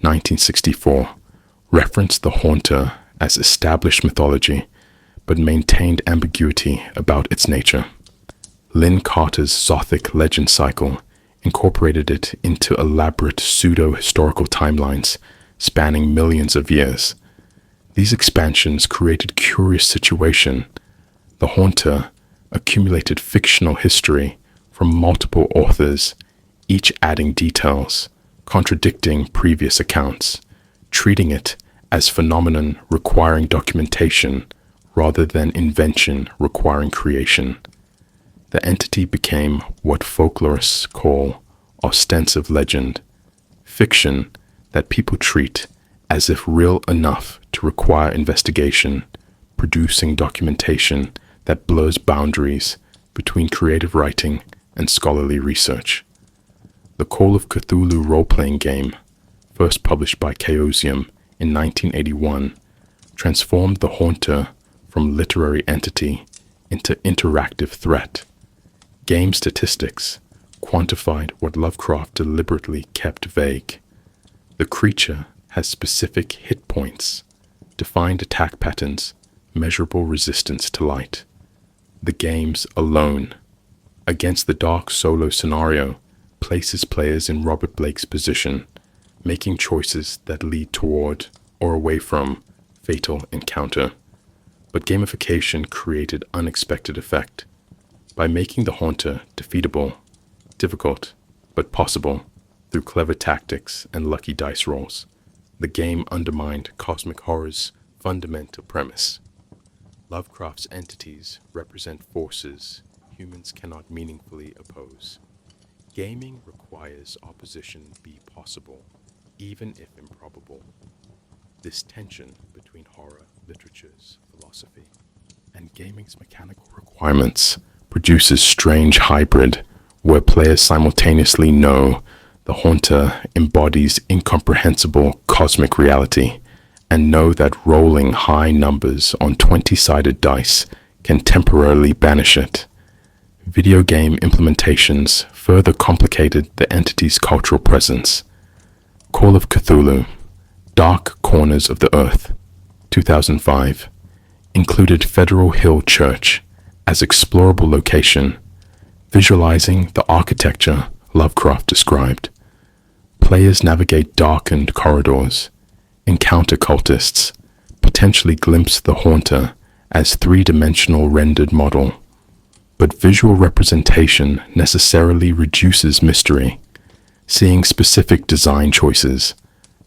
1964, referenced the haunter as established mythology, but maintained ambiguity about its nature. Lynn Carter's Zothic legend cycle incorporated it into elaborate pseudo-historical timelines spanning millions of years. These expansions created a curious situation. The haunter accumulated fictional history from multiple authors, each adding details, contradicting previous accounts, treating it as phenomenon requiring documentation rather than invention requiring creation. The entity became what folklorists call ostensive legend, fiction that people treat as if real enough to require investigation, producing documentation that blurs boundaries between creative writing and scholarly research. The Call of Cthulhu role-playing game, first published by Chaosium in 1981, transformed the Haunter from literary entity into interactive threat. Game statistics quantified what Lovecraft deliberately kept vague. The creature has specific hit points, defined attack patterns, measurable resistance to light. The game's alone, against the dark solo scenario, places players in Robert Blake's position, making choices that lead toward or away from fatal encounter. But gamification created unexpected effect. By making the Haunter defeatable, difficult, but possible through clever tactics and lucky dice rolls, the game undermined cosmic horror's fundamental premise. Lovecraft's entities represent forces humans cannot meaningfully oppose. Gaming requires opposition be possible, even if improbable. This tension between horror, literature's philosophy, and gaming's mechanical requirements produces strange hybrid where players simultaneously know the Haunter embodies incomprehensible cosmic reality and know that rolling high numbers on 20-sided dice can temporarily banish it. Video game implementations further complicated the entity's cultural presence. Call of Cthulhu, Dark Corners of the Earth, 2005, included Federal Hill Church as explorable location, visualizing the architecture Lovecraft described. Players navigate darkened corridors, encounter cultists, potentially glimpse the Haunter as three-dimensional rendered model. But visual representation necessarily reduces mystery. Seeing specific design choices,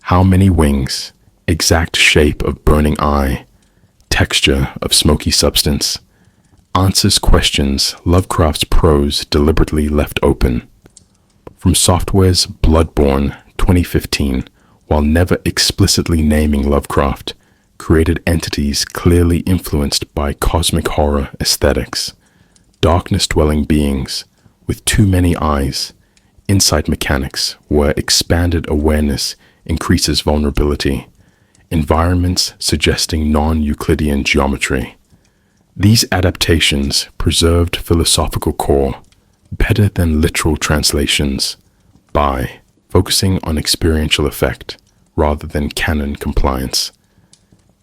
how many wings, exact shape of burning eye, texture of smoky substance, answers questions Lovecraft's prose deliberately left open. From Software's Bloodborne 2015, while never explicitly naming Lovecraft, created entities clearly influenced by cosmic horror aesthetics. Darkness-dwelling beings with too many eyes, insight mechanics where expanded awareness increases vulnerability, environments suggesting non-Euclidean geometry. These adaptations preserved philosophical core better than literal translations by focusing on experiential effect rather than canon compliance.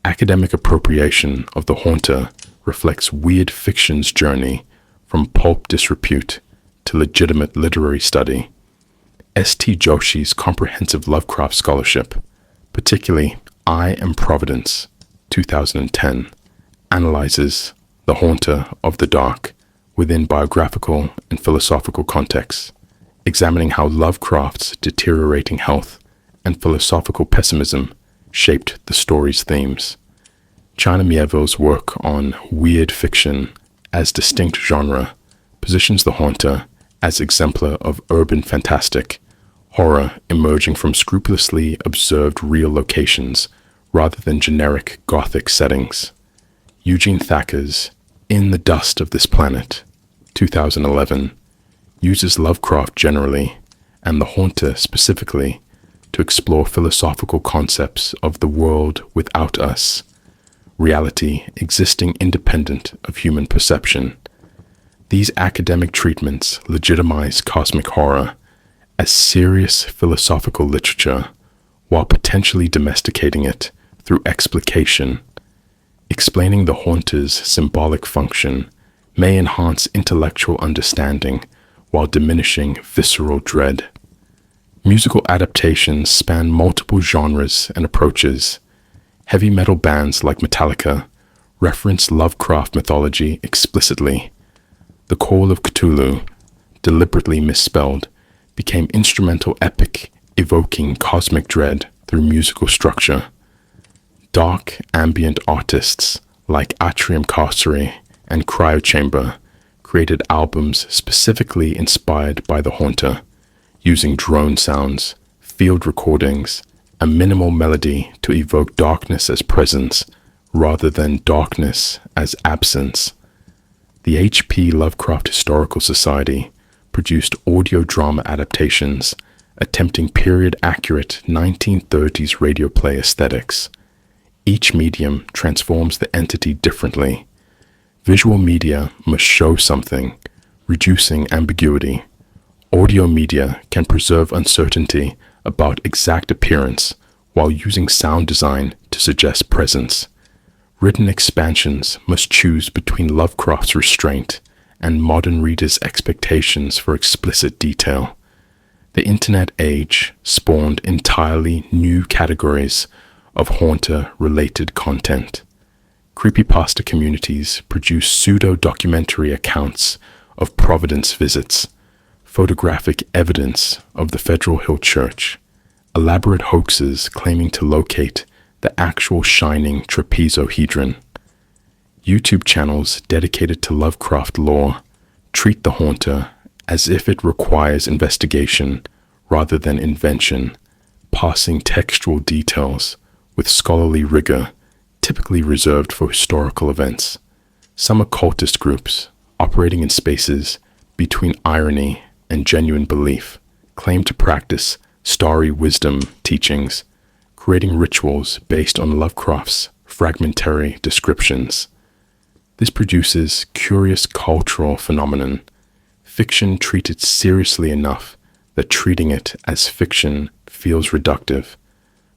Academic appropriation of the Haunter reflects weird fiction's journey from pulp disrepute to legitimate literary study. S.T. Joshi's comprehensive Lovecraft scholarship, particularly I Am Providence, 2010, analyzes the Haunter of the Dark within biographical and philosophical contexts, examining how Lovecraft's deteriorating health and philosophical pessimism shaped the story's themes. China Miéville's work on weird fiction as distinct genre positions the Haunter as exemplar of urban fantastic, horror emerging from scrupulously observed real locations rather than generic Gothic settings. Eugene Thacker's In the Dust of This Planet, 2011, uses Lovecraft generally, and the Haunter specifically, to explore philosophical concepts of the world without us, reality existing independent of human perception. These academic treatments legitimize cosmic horror as serious philosophical literature while potentially domesticating it through explication. Explaining the Haunter's symbolic function may enhance intellectual understanding while diminishing visceral dread. Musical adaptations span multiple genres and approaches. Heavy metal bands like Metallica reference Lovecraft mythology explicitly. The Call of Cthulhu, deliberately misspelled, became instrumental epic evoking cosmic dread through musical structure. Dark ambient artists like Atrium Carcery and Cryochamber created albums specifically inspired by the Haunter, using drone sounds, field recordings, and minimal melody to evoke darkness as presence rather than darkness as absence. The H.P. Lovecraft Historical Society produced audio drama adaptations attempting period-accurate 1930s radio play aesthetics. Each medium transforms the entity differently. Visual media must show something, reducing ambiguity. Audio media can preserve uncertainty about exact appearance while using sound design to suggest presence. Written expansions must choose between Lovecraft's restraint and modern readers' expectations for explicit detail. The internet age spawned entirely new categories of haunter-related content. Creepypasta communities produce pseudo-documentary accounts of Providence visits, photographic evidence of the Federal Hill Church, elaborate hoaxes claiming to locate the actual Shining Trapezohedron. YouTube channels dedicated to Lovecraft lore treat the haunter as if it requires investigation rather than invention, parsing textual details with scholarly rigor typically reserved for historical events. Some occultist groups, operating in spaces between irony and genuine belief, claim to practice starry wisdom teachings, creating rituals based on Lovecraft's fragmentary descriptions. This produces curious cultural phenomenon, fiction treated seriously enough that treating it as fiction feels reductive,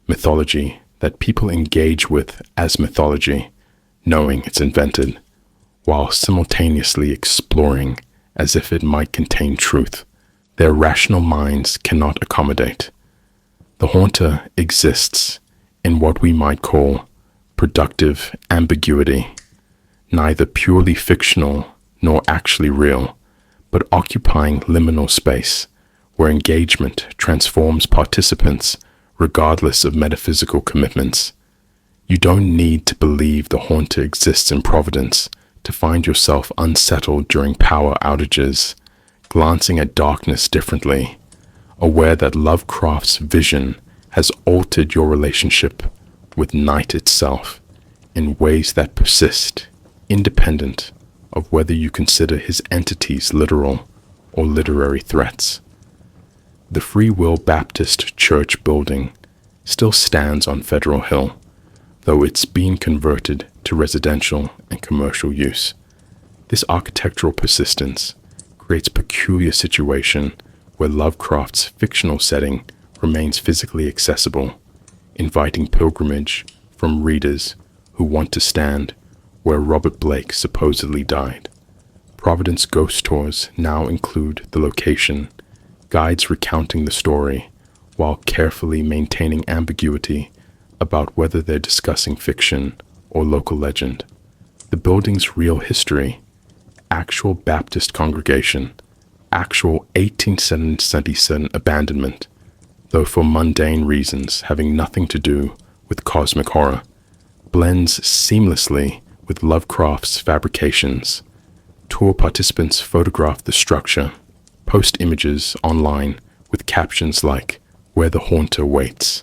mythology that people engage with as mythology, knowing it's invented, while simultaneously exploring as if it might contain truth their rational minds cannot accommodate. The haunter exists in what we might call productive ambiguity, neither purely fictional nor actually real, but occupying liminal space where engagement transforms participants regardless of metaphysical commitments. You don't need to believe the haunter exists in Providence to find yourself unsettled during power outages, glancing at darkness differently, aware that Lovecraft's vision has altered your relationship with night itself in ways that persist, independent of whether you consider his entities literal or literary threats. The Free Will Baptist Church building still stands on Federal Hill, though it's being converted to residential and commercial use. This architectural persistence creates a peculiar situation where Lovecraft's fictional setting remains physically accessible, inviting pilgrimage from readers who want to stand where Robert Blake supposedly died. Providence ghost tours now include the location, guides recounting the story, while carefully maintaining ambiguity about whether they're discussing fiction or local legend. The building's real history, actual Baptist congregation, actual 1877 abandonment, though for mundane reasons having nothing to do with cosmic horror, blends seamlessly with Lovecraft's fabrications. Tour participants photograph the structure, post images online with captions like "Where the Haunter Waits,"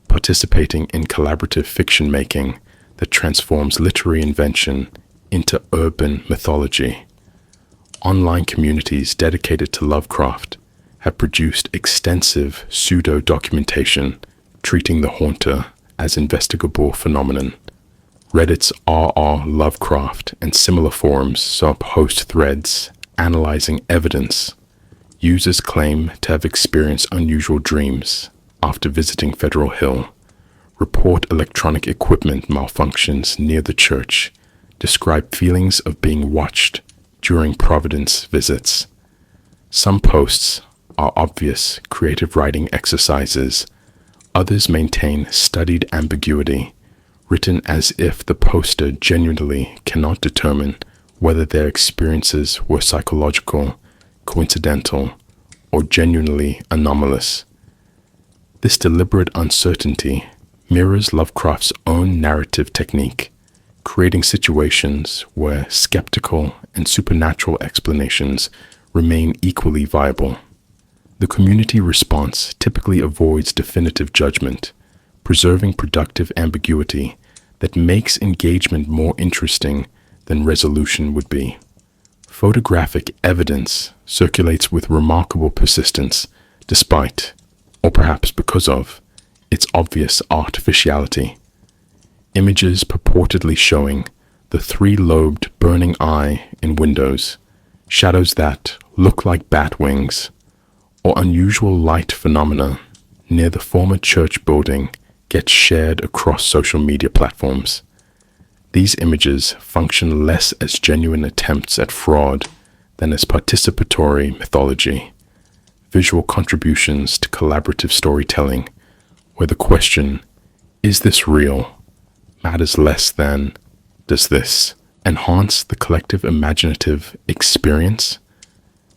participating in collaborative fiction making that transforms literary invention into urban mythology. Online communities dedicated to Lovecraft have produced extensive pseudo-documentation treating the haunter as investigable phenomenon. Reddit's r/r Lovecraft and similar forums saw post threads analyzing evidence. Users claim to have experienced unusual dreams after visiting Federal Hill, report electronic equipment malfunctions near the church, describe feelings of being watched during Providence visits. Some posts are obvious creative writing exercises. Others maintain studied ambiguity, written as if the poster genuinely cannot determine whether their experiences were psychological, coincidental, or genuinely anomalous. This deliberate uncertainty mirrors Lovecraft's own narrative technique, creating situations where skeptical and supernatural explanations remain equally viable. The community response typically avoids definitive judgment, preserving productive ambiguity that makes engagement more interesting than resolution would be. Photographic evidence circulates with remarkable persistence despite, or perhaps because of, its obvious artificiality. Images purportedly showing the three-lobed burning eye in windows, shadows that look like bat wings, or unusual light phenomena near the former church building get shared across social media platforms. These images function less as genuine attempts at fraud than as participatory mythology, visual contributions to collaborative storytelling, where the question, is this real, matters less than, does this enhance the collective imaginative experience?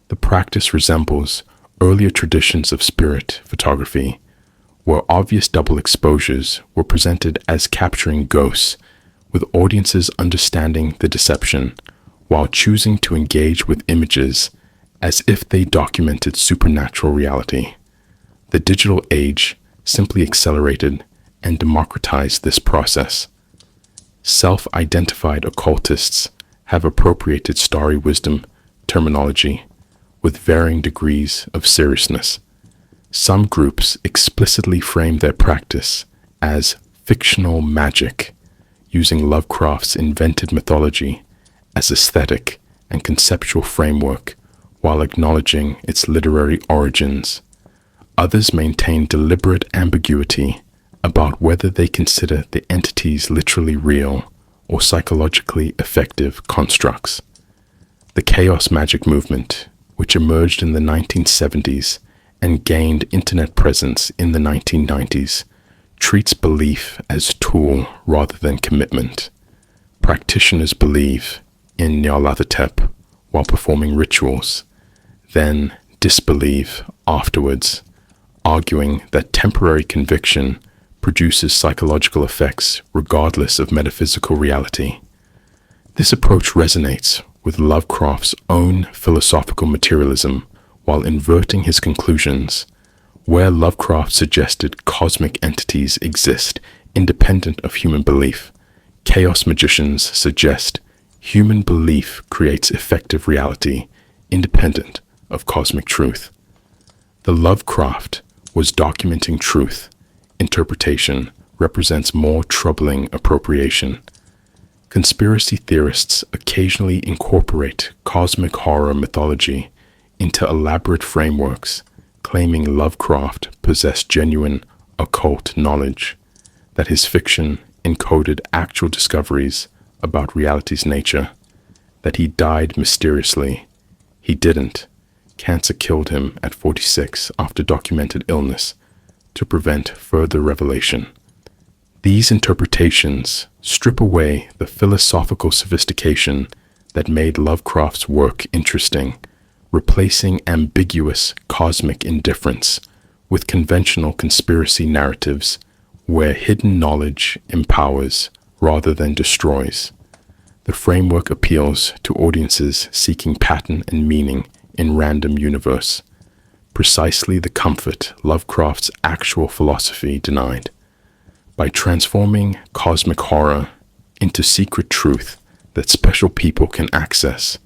The practice resembles earlier traditions of spirit photography, where obvious double exposures were presented as capturing ghosts, with audiences understanding the deception while choosing to engage with images as if they documented supernatural reality. The digital age simply accelerated and democratized this process. Self-identified occultists have appropriated starry wisdom terminology with varying degrees of seriousness. Some groups explicitly frame their practice as fictional magic, using Lovecraft's invented mythology as aesthetic and conceptual framework while acknowledging its literary origins. Others maintain deliberate ambiguity about whether they consider the entities literally real or psychologically effective constructs. The chaos magic movement, which emerged in the 1970s and gained internet presence in the 1990s, treats belief as tool rather than commitment. Practitioners believe in Nyarlathotep while performing rituals, then disbelieve afterwards, arguing that temporary conviction produces psychological effects regardless of metaphysical reality. This approach resonates with Lovecraft's own philosophical materialism while inverting his conclusions. Where Lovecraft suggested cosmic entities exist independent of human belief, chaos magicians suggest human belief creates effective reality independent of cosmic truth. The Lovecraft was documenting truth. Interpretation represents more troubling appropriation. Conspiracy theorists occasionally incorporate cosmic horror mythology into elaborate frameworks, claiming Lovecraft possessed genuine occult knowledge, that his fiction encoded actual discoveries about reality's nature, that he died mysteriously. He didn't. Cancer killed him at 46 after documented illness to prevent further revelation. These interpretations strip away the philosophical sophistication that made Lovecraft's work interesting, replacing ambiguous cosmic indifference with conventional conspiracy narratives where hidden knowledge empowers rather than destroys. The framework appeals to audiences seeking pattern and meaning in random universe, precisely the comfort Lovecraft's actual philosophy denied. By transforming cosmic horror into secret truth that special people can access,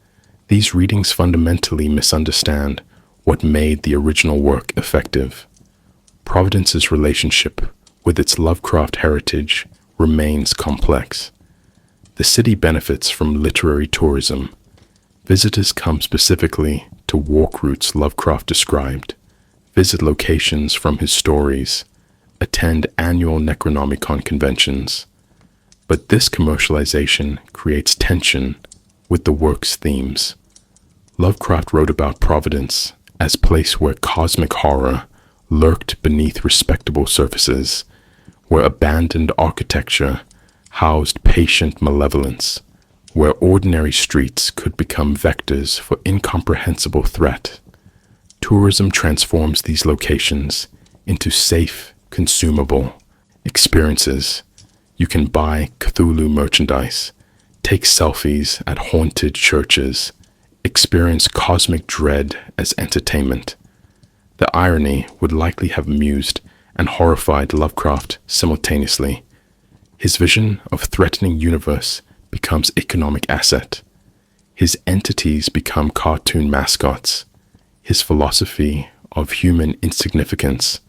these readings fundamentally misunderstand what made the original work effective. Providence's relationship with its Lovecraft heritage remains complex. The city benefits from literary tourism. Visitors come specifically to walk routes Lovecraft described, visit locations from his stories, attend annual Necronomicon conventions. But this commercialization creates tension with the work's themes. Lovecraft wrote about Providence as a place where cosmic horror lurked beneath respectable surfaces, where abandoned architecture housed patient malevolence, where ordinary streets could become vectors for incomprehensible threat. Tourism transforms these locations into safe, consumable experiences. You can buy Cthulhu merchandise, take selfies at haunted churches, experience cosmic dread as entertainment. The irony would likely have amused and horrified Lovecraft simultaneously. His vision of threatening universe becomes economic asset. His entities become cartoon mascots. His philosophy of human insignificance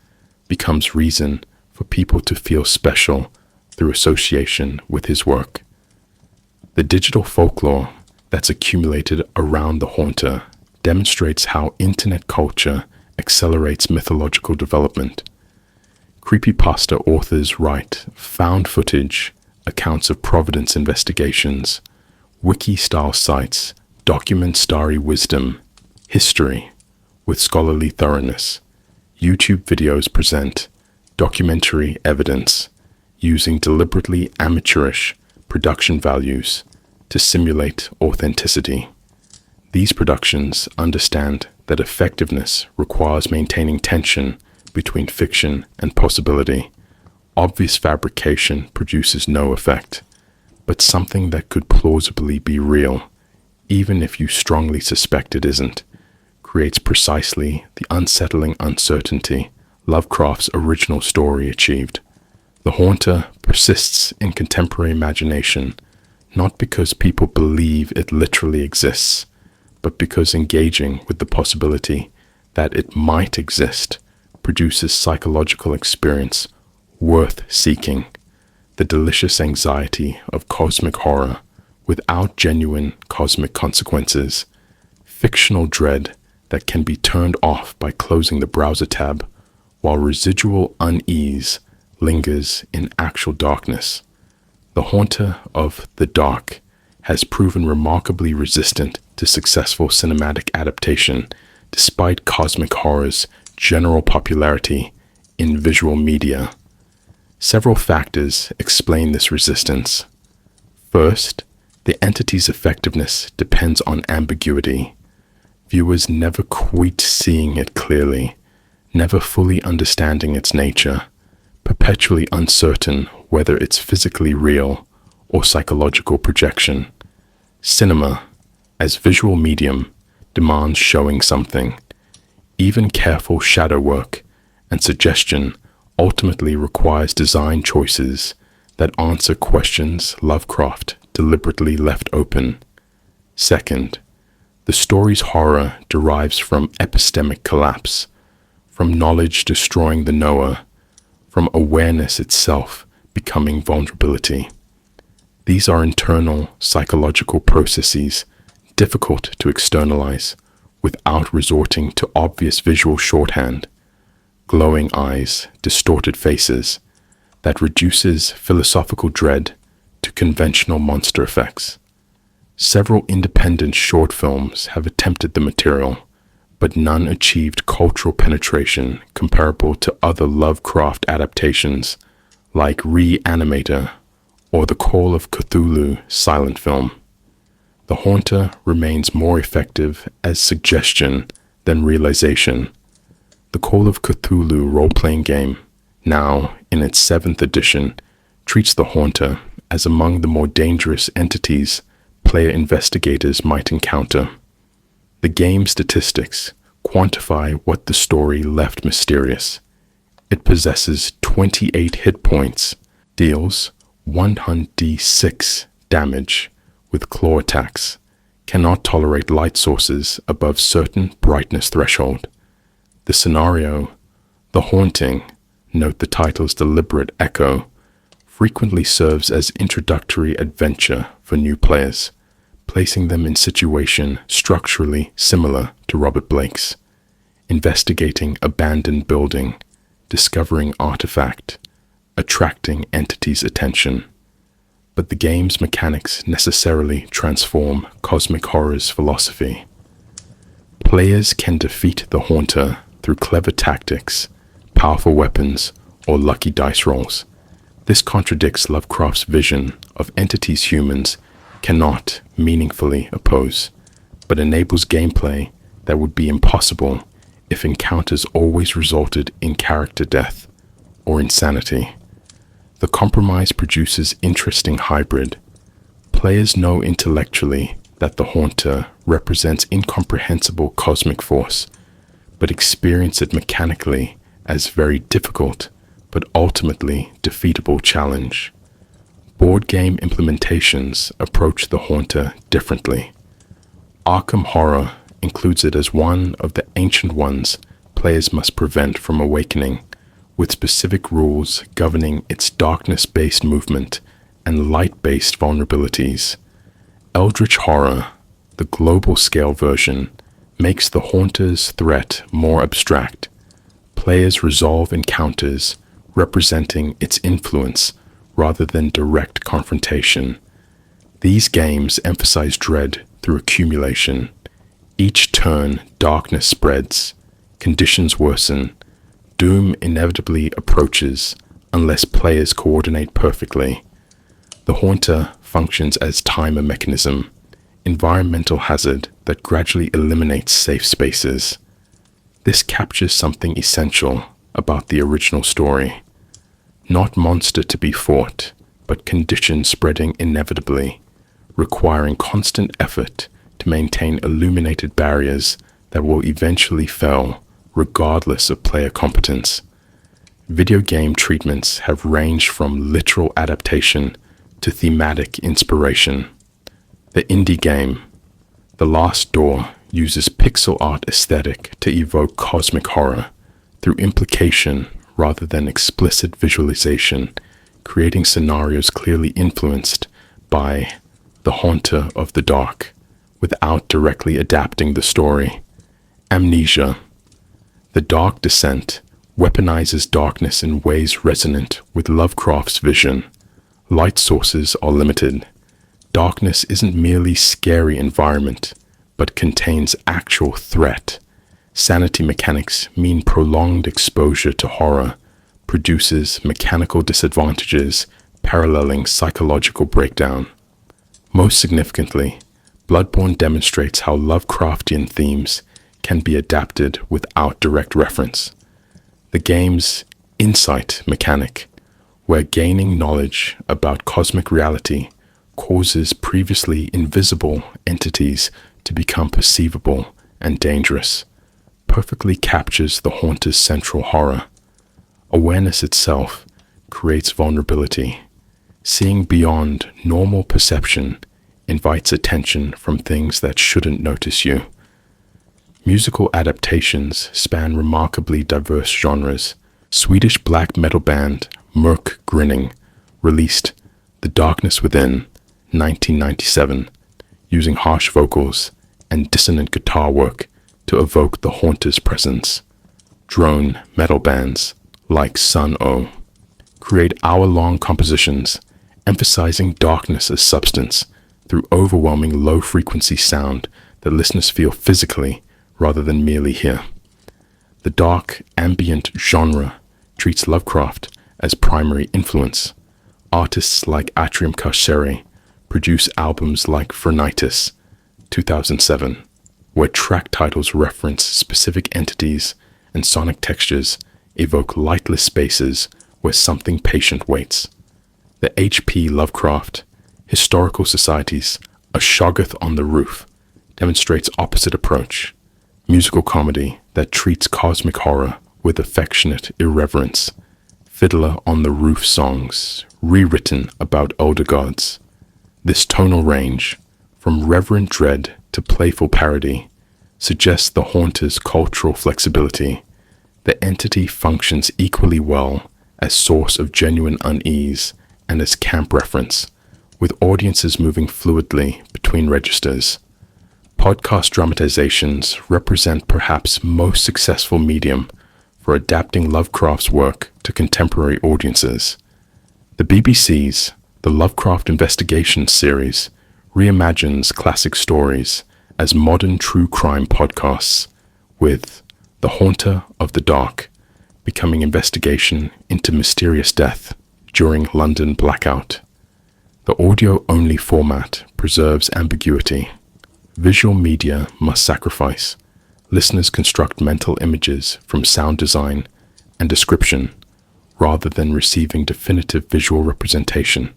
becomes reason for people to feel special through association with his work. The digital folklore that's accumulated around the Haunter demonstrates how internet culture accelerates mythological development. Creepypasta authors write found footage, accounts of Providence investigations, wiki-style sites document starry wisdom, history with scholarly thoroughness. YouTube videos present documentary evidence using deliberately amateurish production values to simulate authenticity. These productions understand that effectiveness requires maintaining tension between fiction and possibility. Obvious fabrication produces no effect, but something that could plausibly be real, even if you strongly suspect it isn't, creates precisely the unsettling uncertainty Lovecraft's original story achieved. The Haunter persists in contemporary imagination, not because people believe it literally exists, but because engaging with the possibility that it might exist produces psychological experience worth seeking. The delicious anxiety of cosmic horror without genuine cosmic consequences, fictional dread that can be turned off by closing the browser tab, while residual unease lingers in actual darkness. The Haunter of the Dark has proven remarkably resistant to successful cinematic adaptation, despite cosmic horror's general popularity in visual media. Several factors explain this resistance. First, the entity's effectiveness depends on ambiguity. Viewers never quite seeing it clearly, never fully understanding its nature, perpetually uncertain whether it's physically real or psychological projection. Cinema, as visual medium, demands showing something. Even careful shadow work and suggestion ultimately requires design choices that answer questions Lovecraft deliberately left open. Second, the story's horror derives from epistemic collapse, from knowledge destroying the knower, from awareness itself becoming vulnerability. These are internal psychological processes difficult to externalize without resorting to obvious visual shorthand, glowing eyes, distorted faces, that reduces philosophical dread to conventional monster effects. Several independent short films have attempted the material, but none achieved cultural penetration comparable to other Lovecraft adaptations like Reanimator or the Call of Cthulhu silent film. The Haunter remains more effective as suggestion than realization. The Call of Cthulhu role-playing game, now in its 7th edition, treats the Haunter as among the more dangerous entities player investigators might encounter. The game statistics quantify what the story left mysterious. It possesses 28 hit points, deals 1d6 damage with claw attacks, cannot tolerate light sources above certain brightness threshold. The scenario, The Haunting, note the title's deliberate echo, frequently serves as introductory adventure for new players, placing them in situation structurally similar to Robert Blake's, investigating abandoned building, discovering artifact, attracting entity's attention. But the game's mechanics necessarily transform cosmic horror's philosophy. Players can defeat the Haunter through clever tactics, powerful weapons, or lucky dice rolls. This contradicts Lovecraft's vision of entities humans cannot meaningfully oppose, but enables gameplay that would be impossible if encounters always resulted in character death or insanity. The compromise produces interesting hybrid. Players know intellectually that the Haunter represents incomprehensible cosmic force, but experience it mechanically as very difficult but ultimately defeatable challenge. Board game implementations approach the Haunter differently. Arkham Horror includes it as one of the ancient ones players must prevent from awakening, with specific rules governing its darkness-based movement and light-based vulnerabilities. Eldritch Horror, the global-scale version, makes the Haunter's threat more abstract. Players resolve encounters representing its influence rather than direct confrontation. These games emphasize dread through accumulation. Each turn, darkness spreads, conditions worsen, doom inevitably approaches unless players coordinate perfectly. The Haunter functions as timer mechanism, environmental hazard that gradually eliminates safe spaces. This captures something essential about the original story. Not monster to be fought, but condition spreading inevitably, requiring constant effort to maintain illuminated barriers that will eventually fail regardless of player competence. Video game treatments have ranged from literal adaptation to thematic inspiration. The indie game, The Last Door, uses pixel art aesthetic to evoke cosmic horror through implication rather than explicit visualization, creating scenarios clearly influenced by the Haunter of the Dark without directly adapting the story. Amnesia, The Dark Descent, weaponizes darkness in ways resonant with Lovecraft's vision. Light sources are limited. Darkness isn't merely scary environment, but contains actual threat. Sanity mechanics mean prolonged exposure to horror produces mechanical disadvantages paralleling psychological breakdown. Most significantly, Bloodborne demonstrates how Lovecraftian themes can be adapted without direct reference. The game's insight mechanic, where gaining knowledge about cosmic reality causes previously invisible entities to become perceivable and dangerous, perfectly captures the Haunter's central horror. Awareness itself creates vulnerability. Seeing beyond normal perception invites attention from things that shouldn't notice you. Musical adaptations span remarkably diverse genres. Swedish black metal band Mörk Grinning released The Darkness Within 1997, using harsh vocals and dissonant guitar work to evoke the Haunter's presence. Drone metal bands like Sun-O create hour-long compositions emphasizing darkness as substance through overwhelming low-frequency sound that listeners feel physically rather than merely hear. The dark, ambient genre treats Lovecraft as primary influence. Artists like Atrium Carcere produce albums like Phrenitis, 2007, where track titles reference specific entities and sonic textures evoke lightless spaces where something patient waits. The H.P. Lovecraft Historical Society's A Shoggoth on the Roof demonstrates opposite approach, musical comedy that treats cosmic horror with affectionate irreverence. Fiddler on the Roof songs, rewritten about older gods. This tonal range, from reverent dread to playful parody, suggests the Haunter's cultural flexibility. The entity functions equally well as source of genuine unease and as camp reference, with audiences moving fluidly between registers. Podcast dramatizations represent perhaps most successful medium for adapting Lovecraft's work to contemporary audiences. The BBC's The Lovecraft Investigation series reimagines classic stories as modern true crime podcasts, with The Haunter of the Dark becoming investigation into mysterious death during London blackout. The audio-only format preserves ambiguity. Visual media must sacrifice. Listeners construct mental images from sound design and description rather than receiving definitive visual representation.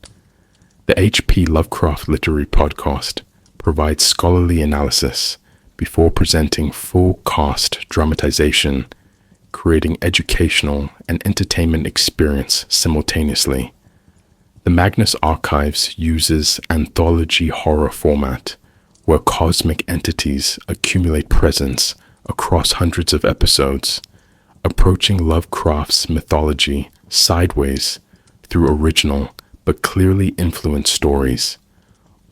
The H.P. Lovecraft Literary Podcast provides scholarly analysis before presenting full cast dramatization, creating educational and entertainment experience simultaneously. The Magnus Archives uses anthology horror format, where cosmic entities accumulate presence across hundreds of episodes, approaching Lovecraft's mythology sideways through original but clearly influenced stories.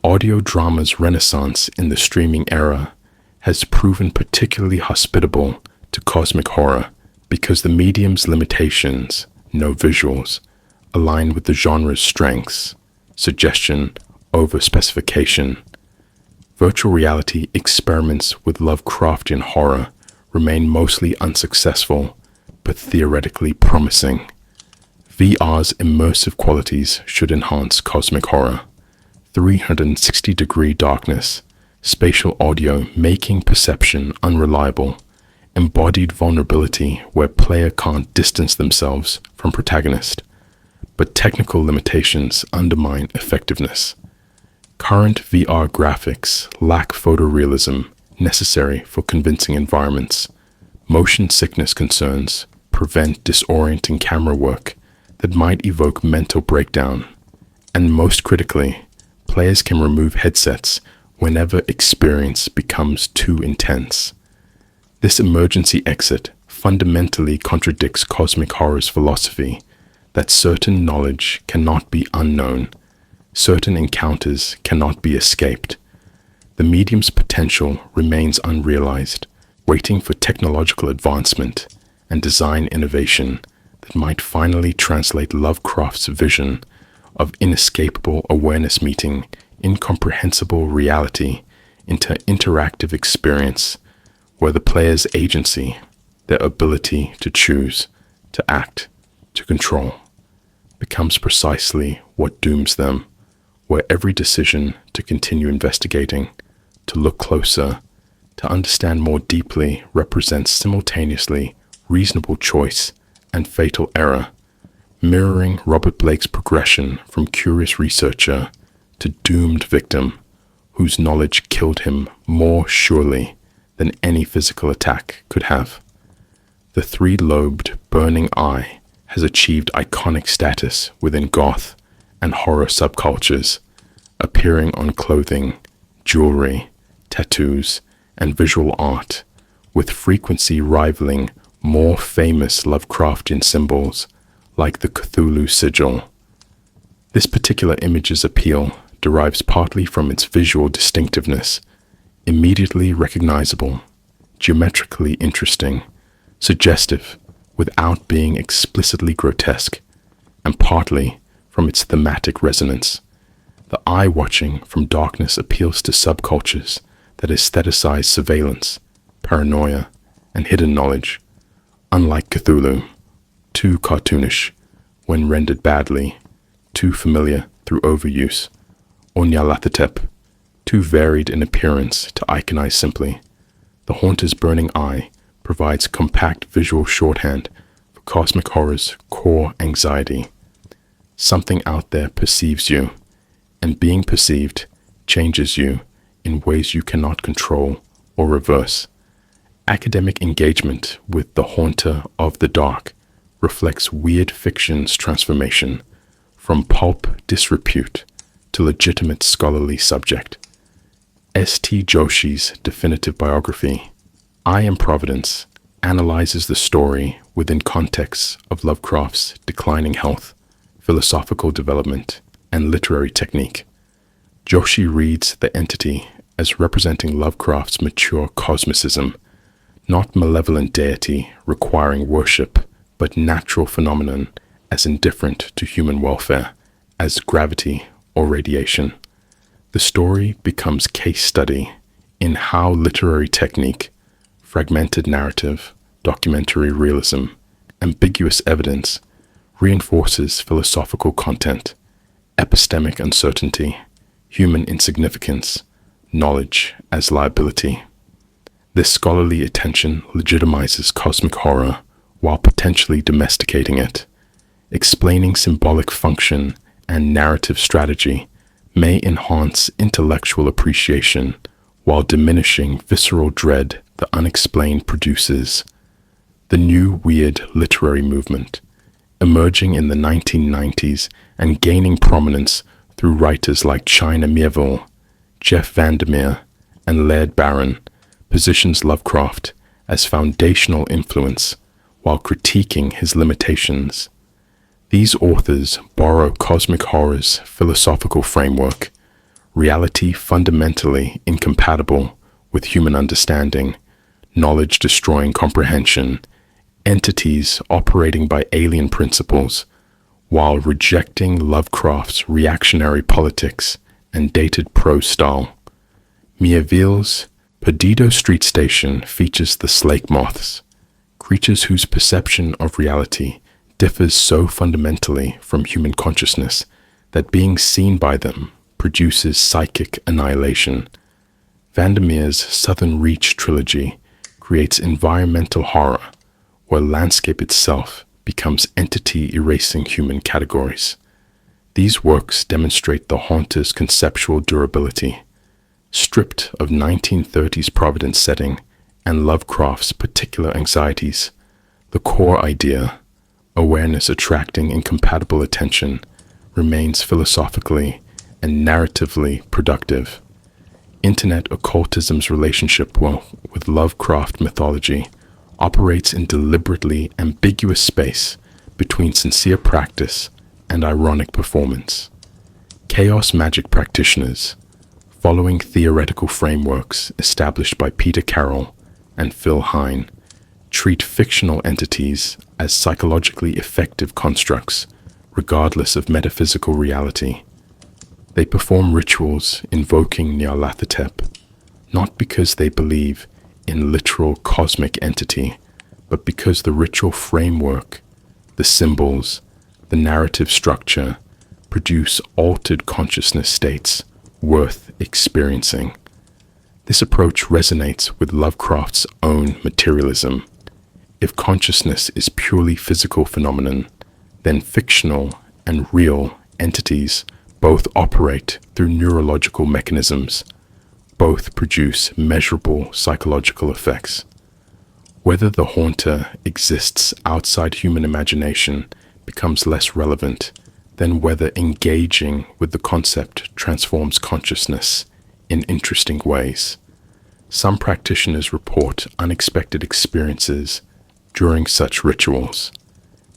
Audio drama's renaissance in the streaming era has proven particularly hospitable to cosmic horror because the medium's limitations, no visuals, align with the genre's strengths, suggestion over specification. Virtual reality experiments with Lovecraftian horror remain mostly unsuccessful, but theoretically promising. VR's immersive qualities should enhance cosmic horror. 360-degree darkness, spatial audio making perception unreliable, embodied vulnerability where player can't distance themselves from protagonist, but technical limitations undermine effectiveness. Current VR graphics lack photorealism necessary for convincing environments. Motion sickness concerns prevent disorienting camera work that might evoke mental breakdown. And most critically, players can remove headsets whenever experience becomes too intense. This emergency exit fundamentally contradicts cosmic horror's philosophy that certain knowledge cannot be unknown, certain encounters cannot be escaped. The medium's potential remains unrealized, waiting for technological advancement and design innovation that might finally translate Lovecraft's vision of inescapable awareness meeting incomprehensible reality into interactive experience where the player's agency, their ability to choose, to act, to control, becomes precisely what dooms them, where every decision to continue investigating, to look closer, to understand more deeply represents simultaneously reasonable choice and fatal error, mirroring Robert Blake's progression from curious researcher to doomed victim whose knowledge killed him more surely than any physical attack could have. The three-lobed burning eye has achieved iconic status within goth and horror subcultures, appearing on clothing, jewelry, tattoos, and visual art, with frequency rivaling more famous Lovecraftian symbols like the Cthulhu sigil. This particular image's appeal derives partly from its visual distinctiveness, immediately recognizable, geometrically interesting, suggestive without being explicitly grotesque, and partly from its thematic resonance. The eye-watching from darkness appeals to subcultures that aestheticize surveillance, paranoia, and hidden knowledge. Unlike Cthulhu, too cartoonish when rendered badly, too familiar through overuse, or Nyarlathotep, too varied in appearance to iconize simply, the Haunter's burning eye provides compact visual shorthand for cosmic horror's core anxiety. Something out there perceives you, and being perceived changes you in ways you cannot control or reverse. Academic engagement with the Haunter of the Dark reflects weird fiction's transformation from pulp disrepute to legitimate scholarly subject. S.T. Joshi's definitive biography, I Am Providence, analyzes the story within contexts of Lovecraft's declining health, philosophical development, and literary technique. Joshi reads the entity as representing Lovecraft's mature cosmicism, not malevolent deity requiring worship, but natural phenomenon as indifferent to human welfare as gravity or radiation. The story becomes case study in how literary technique, fragmented narrative, documentary realism, ambiguous evidence reinforces philosophical content, epistemic uncertainty, human insignificance, knowledge as liability. This scholarly attention legitimizes cosmic horror while potentially domesticating it. Explaining symbolic function and narrative strategy may enhance intellectual appreciation while diminishing visceral dread the unexplained produces. The new weird literary movement, emerging in the 1990s and gaining prominence through writers like China Miéville, Jeff Vandermeer, and Laird Barron, positions Lovecraft as foundational influence while critiquing his limitations. These authors borrow cosmic horror's philosophical framework, reality fundamentally incompatible with human understanding, knowledge-destroying comprehension, entities operating by alien principles, while rejecting Lovecraft's reactionary politics and dated prose style. Miéville's Perdido Street Station features the slake moths, creatures whose perception of reality differs so fundamentally from human consciousness that being seen by them produces psychic annihilation. Vandermeer's Southern Reach trilogy creates environmental horror, where landscape itself becomes entity-erasing human categories. These works demonstrate the haunter's conceptual durability. Stripped of 1930s Providence setting and Lovecraft's particular anxieties, the core idea, awareness attracting incompatible attention, remains philosophically and narratively productive. Internet occultism's relationship with Lovecraft mythology operates in deliberately ambiguous space between sincere practice and ironic performance. Chaos magic practitioners, following theoretical frameworks established by Peter Carroll and Phil Hine, treat fictional entities as psychologically effective constructs, regardless of metaphysical reality. They perform rituals invoking Nyarlathotep, not because they believe in literal cosmic entity, but because the ritual framework, the symbols, the narrative structure produce altered consciousness states worth experiencing. This approach resonates with Lovecraft's own materialism. If consciousness is purely physical phenomenon, then fictional and real entities both operate through neurological mechanisms. Both produce measurable psychological effects. Whether the haunter exists outside human imagination becomes less relevant than whether engaging with the concept transforms consciousness in interesting ways. Some practitioners report unexpected experiences during such rituals,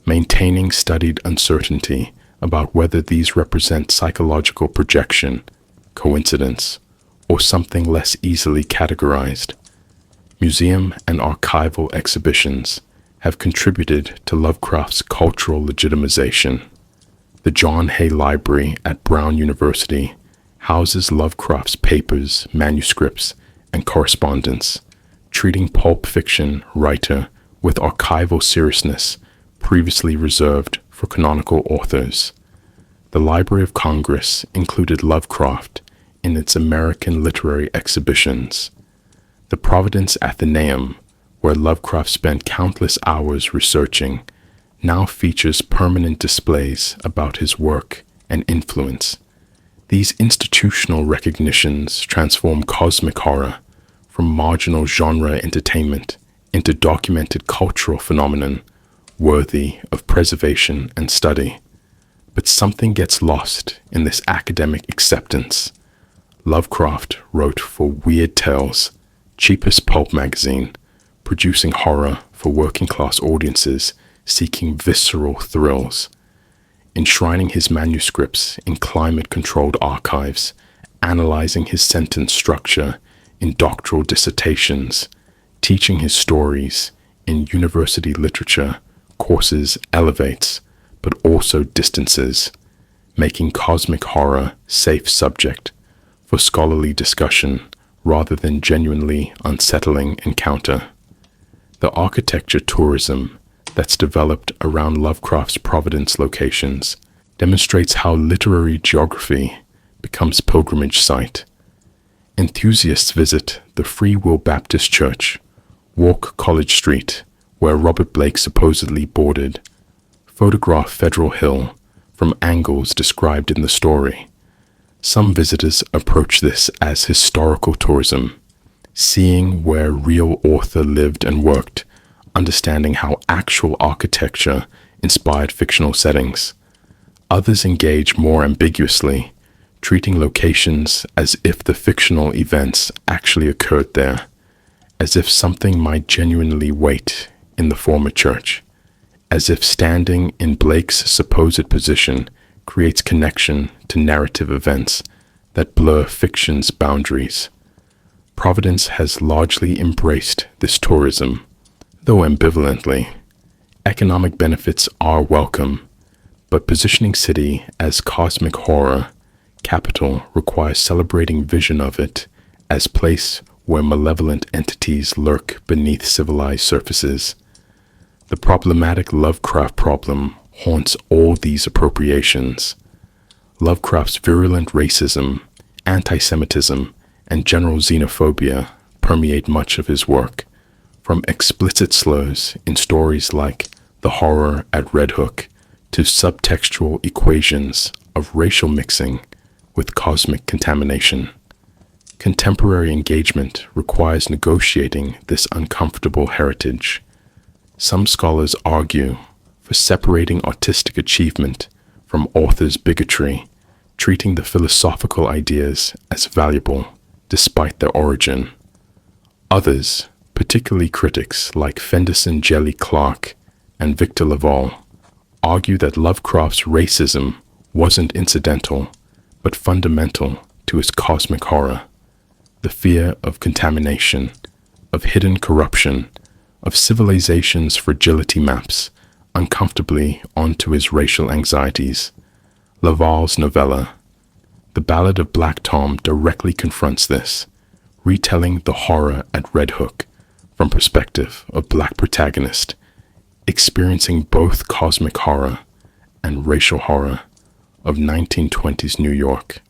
maintaining studied uncertainty about whether these represent psychological projection, coincidence, or something less easily categorized. Museum and archival exhibitions have contributed to Lovecraft's cultural legitimization. The John Hay Library at Brown University houses Lovecraft's papers, manuscripts, and correspondence, treating pulp fiction writer with archival seriousness previously reserved for canonical authors. The Library of Congress included Lovecraft in its American literary exhibitions. The Providence Athenaeum, where Lovecraft spent countless hours researching, now features permanent displays about his work and influence. These institutional recognitions transform cosmic horror from marginal genre entertainment into documented cultural phenomenon worthy of preservation and study. But something gets lost in this academic acceptance. Lovecraft wrote for Weird Tales, cheapest pulp magazine, producing horror for working-class audiences seeking visceral thrills, enshrining his manuscripts in climate-controlled archives, analyzing his sentence structure in doctoral dissertations, teaching his stories in university literature courses elevates, but also distances, making cosmic horror safe subject for scholarly discussion rather than genuinely unsettling encounter. The architecture tourism that's developed around Lovecraft's Providence locations demonstrates how literary geography becomes pilgrimage site. Enthusiasts visit the Free Will Baptist Church, walk College Street, where Robert Blake supposedly boarded, photograph Federal Hill from angles described in the story. Some visitors approach this as historical tourism, seeing where real author lived and worked, understanding how actual architecture inspired fictional settings. Others engage more ambiguously, treating locations as if the fictional events actually occurred there, as if something might genuinely wait in the former church, as if standing in Blake's supposed position creates connection to narrative events that blur fiction's boundaries. Providence has largely embraced this tourism, though ambivalently. Economic benefits are welcome, but positioning city as cosmic horror capital requires celebrating vision of it as place where malevolent entities lurk beneath civilized surfaces. The problematic Lovecraft problem haunts all these appropriations. Lovecraft's virulent racism, anti-Semitism, and general xenophobia permeate much of his work, from explicit slurs in stories like The Horror at Red Hook to subtextual equations of racial mixing with cosmic contamination. Contemporary engagement requires negotiating this uncomfortable heritage. Some scholars argue for separating artistic achievement from authors' bigotry, treating the philosophical ideas as valuable despite their origin. Others, particularly critics like Fenderson Jelly Clark and Victor Laval, argue that Lovecraft's racism wasn't incidental, but fundamental to his cosmic horror. The fear of contamination, of hidden corruption, of civilization's fragility maps uncomfortably onto his racial anxieties. Laval's novella, The Ballad of Black Tom, directly confronts this, retelling the horror at Red Hook from perspective of black protagonist, experiencing both cosmic horror and racial horror of 1920s New York.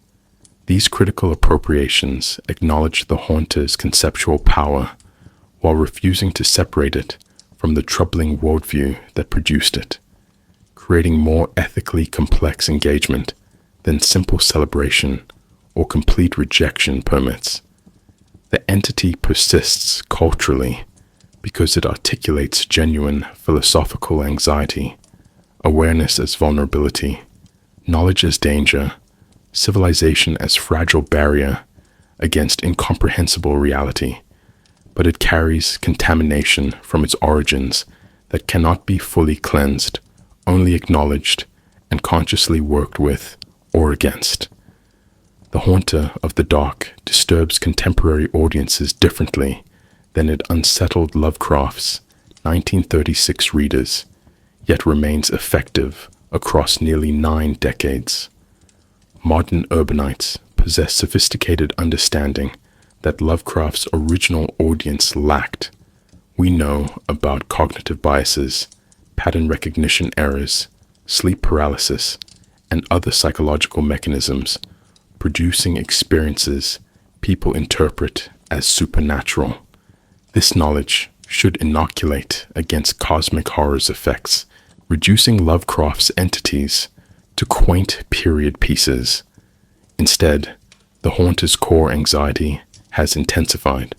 These critical appropriations acknowledge the haunter's conceptual power while refusing to separate it from the troubling worldview that produced it, creating more ethically complex engagement than simple celebration or complete rejection permits. The entity persists culturally because it articulates genuine philosophical anxiety, awareness as vulnerability, knowledge as danger, civilization as fragile barrier against incomprehensible reality, but it carries contamination from its origins that cannot be fully cleansed, only acknowledged and consciously worked with or against. The haunter of the dark disturbs contemporary audiences differently than it unsettled Lovecraft's 1936 readers, yet remains effective across nearly 9 decades. Modern urbanites possess sophisticated understanding that Lovecraft's original audience lacked. We know about cognitive biases, pattern recognition errors, sleep paralysis, and other psychological mechanisms producing experiences people interpret as supernatural. This knowledge should inoculate against cosmic horror's effects, reducing Lovecraft's entities to quaint period pieces. Instead, the haunter's core anxiety has intensified.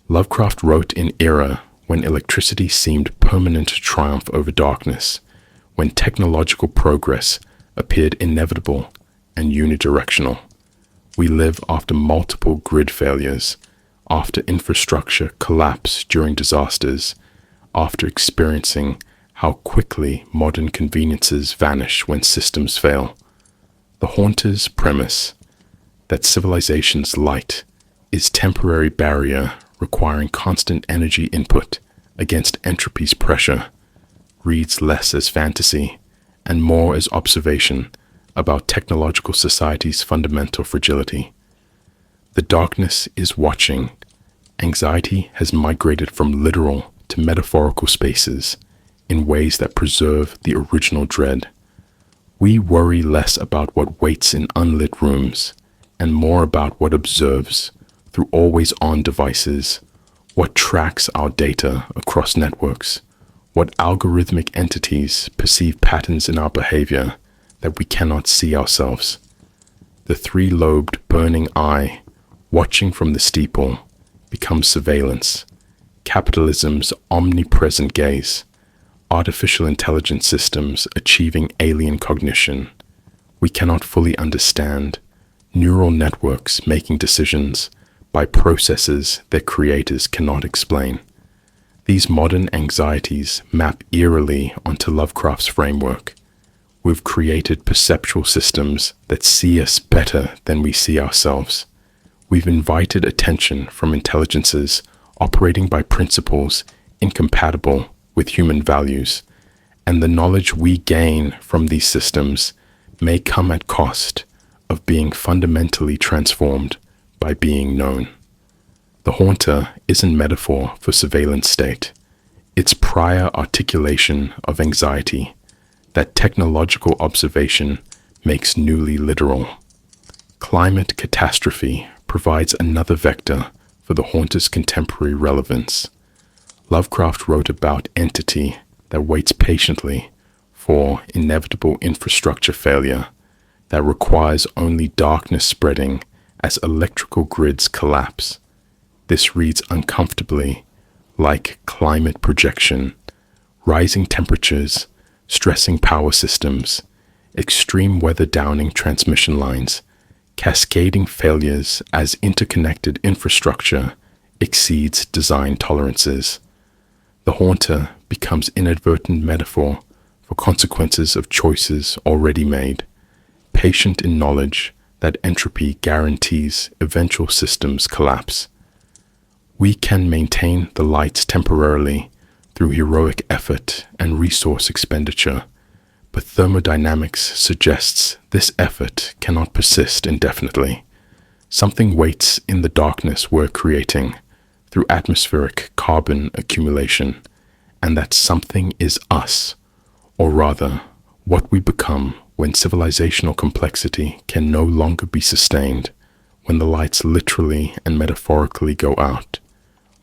Lovecraft wrote in an era when electricity seemed permanent triumph over darkness, when technological progress appeared inevitable and unidirectional. We live after multiple grid failures, after infrastructure collapse during disasters, after experiencing how quickly modern conveniences vanish when systems fail. The haunter's premise that civilization's light is temporary barrier requiring constant energy input against entropy's pressure reads less as fantasy and more as observation about technological society's fundamental fragility. The darkness is watching. Anxiety has migrated from literal to metaphorical spaces in ways that preserve the original dread. We worry less about what waits in unlit rooms and more about what observes through always-on devices, what tracks our data across networks, what algorithmic entities perceive patterns in our behavior that we cannot see ourselves. The three-lobed burning eye, watching from the steeple, becomes surveillance, capitalism's omnipresent gaze, artificial intelligence systems achieving alien cognition, we cannot fully understand neural networks making decisions by processes their creators cannot explain. These modern anxieties map eerily onto Lovecraft's framework. We've created perceptual systems that see us better than we see ourselves. We've invited attention from intelligences operating by principles incompatible with human values, and the knowledge we gain from these systems may come at cost of being fundamentally transformed by being known. The haunter isn't metaphor for surveillance state. It's prior articulation of anxiety that technological observation makes newly literal. Climate catastrophe provides another vector for the haunter's contemporary relevance. Lovecraft wrote about entity that waits patiently for inevitable infrastructure failure that requires only darkness spreading as electrical grids collapse. This reads uncomfortably like climate projection, rising temperatures, stressing power systems, extreme weather downing transmission lines, cascading failures as interconnected infrastructure exceeds design tolerances. The haunter becomes inadvertent metaphor for consequences of choices already made, patient in knowledge that entropy guarantees eventual systems collapse. We can maintain the lights temporarily through heroic effort and resource expenditure, but thermodynamics suggests this effort cannot persist indefinitely. Something waits in the darkness we're creating through atmospheric carbon accumulation, and that something is us, or rather, what we become when civilizational complexity can no longer be sustained, when the lights literally and metaphorically go out.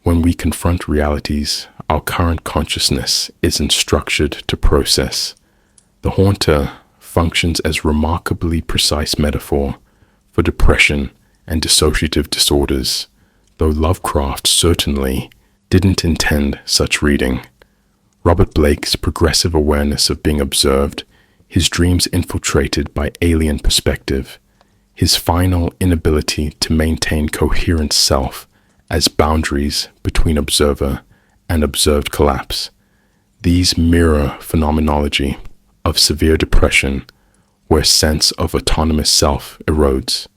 When we confront realities our current consciousness isn't structured to process. The haunter functions as remarkably precise metaphor for depression and dissociative disorders, though Lovecraft certainly didn't intend such reading. Robert Blake's progressive awareness of being observed, his dreams infiltrated by alien perspective, his final inability to maintain coherent self as boundaries between observer and observed collapse. These mirror phenomenology of severe depression, where sense of autonomous self erodes,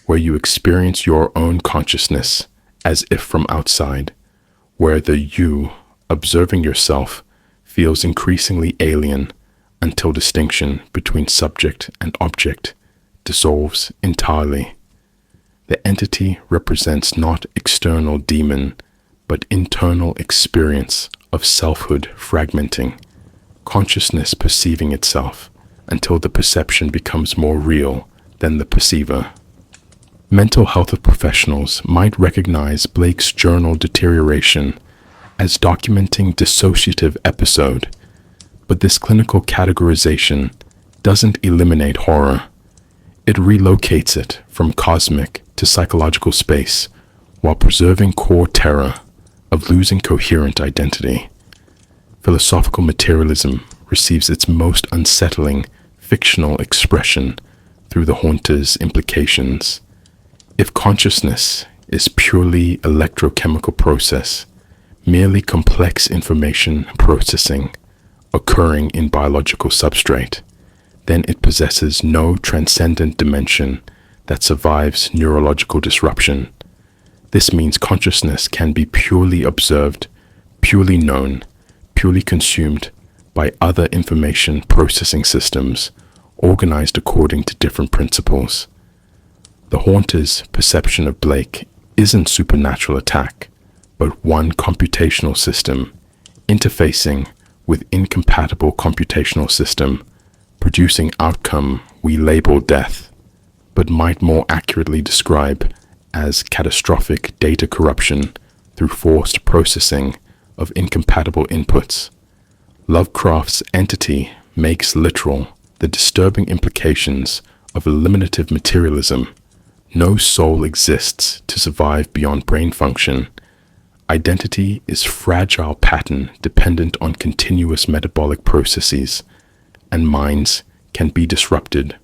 where you experience your own consciousness as if from outside, where the you observing yourself feels increasingly alien until distinction between subject and object dissolves entirely. The entity represents not external demon, but internal experience of selfhood fragmenting, consciousness perceiving itself until the perception becomes more real than the perceiver. Mental health professionals might recognize Blake's journal deterioration as documenting dissociative episode, but this clinical categorization doesn't eliminate horror. It relocates it from cosmic to psychological space while preserving core terror of losing coherent identity. Philosophical materialism receives its most unsettling fictional expression through the haunter's implications. If consciousness is purely electrochemical process, merely complex information processing occurring in biological substrate, then it possesses no transcendent dimension that survives neurological disruption. This means consciousness can be purely observed, purely known, purely consumed by other information processing systems organized according to different principles. The haunter's perception of Blake isn't supernatural attack, but one computational system interfacing with incompatible computational system, producing outcome we label death, but might more accurately describe as catastrophic data corruption through forced processing of incompatible inputs. Lovecraft's entity makes literal the disturbing implications of eliminative materialism. No soul exists to survive beyond brain function. Identity is fragile pattern dependent on continuous metabolic processes, and minds can be disrupted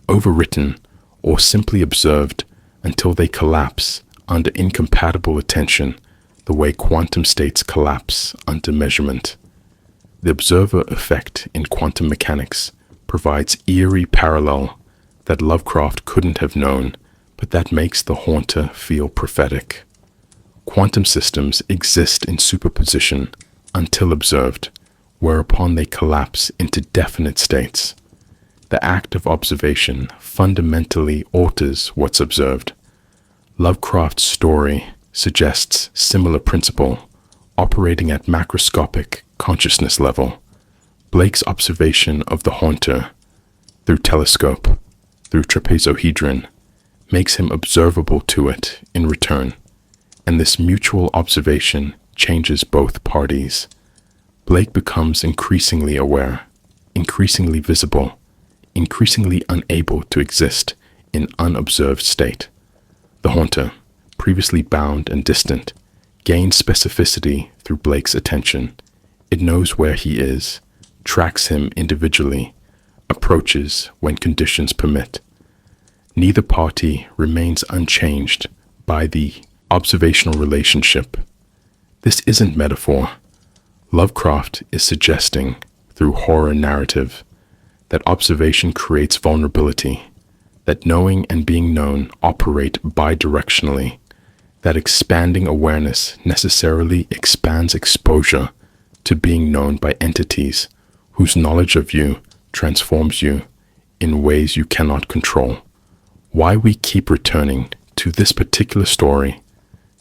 overwritten, or simply observed until they collapse under incompatible attention, the way quantum states collapse under measurement. The observer effect in quantum mechanics provides eerie parallel that Lovecraft couldn't have known, but that makes the haunter feel prophetic. Quantum systems exist in superposition until observed, whereupon they collapse into definite states. The act of observation fundamentally alters what's observed. Lovecraft's story suggests similar principle, operating at macroscopic consciousness level. Blake's observation of the haunter, through telescope, through trapezohedron, makes him observable to it in return, and this mutual observation changes both parties. Blake becomes increasingly aware, increasingly visible, increasingly unable to exist in unobserved state. The haunter, previously bound and distant, gains specificity through Blake's attention. It knows where he is, tracks him individually, approaches when conditions permit. Neither party remains unchanged by the observational relationship. This isn't metaphor. Lovecraft is suggesting, through horror narrative, that observation creates vulnerability, that knowing and being known operate bidirectionally, that expanding awareness necessarily expands exposure to being known by entities whose knowledge of you transforms you in ways you cannot control. Why we keep returning to this particular story,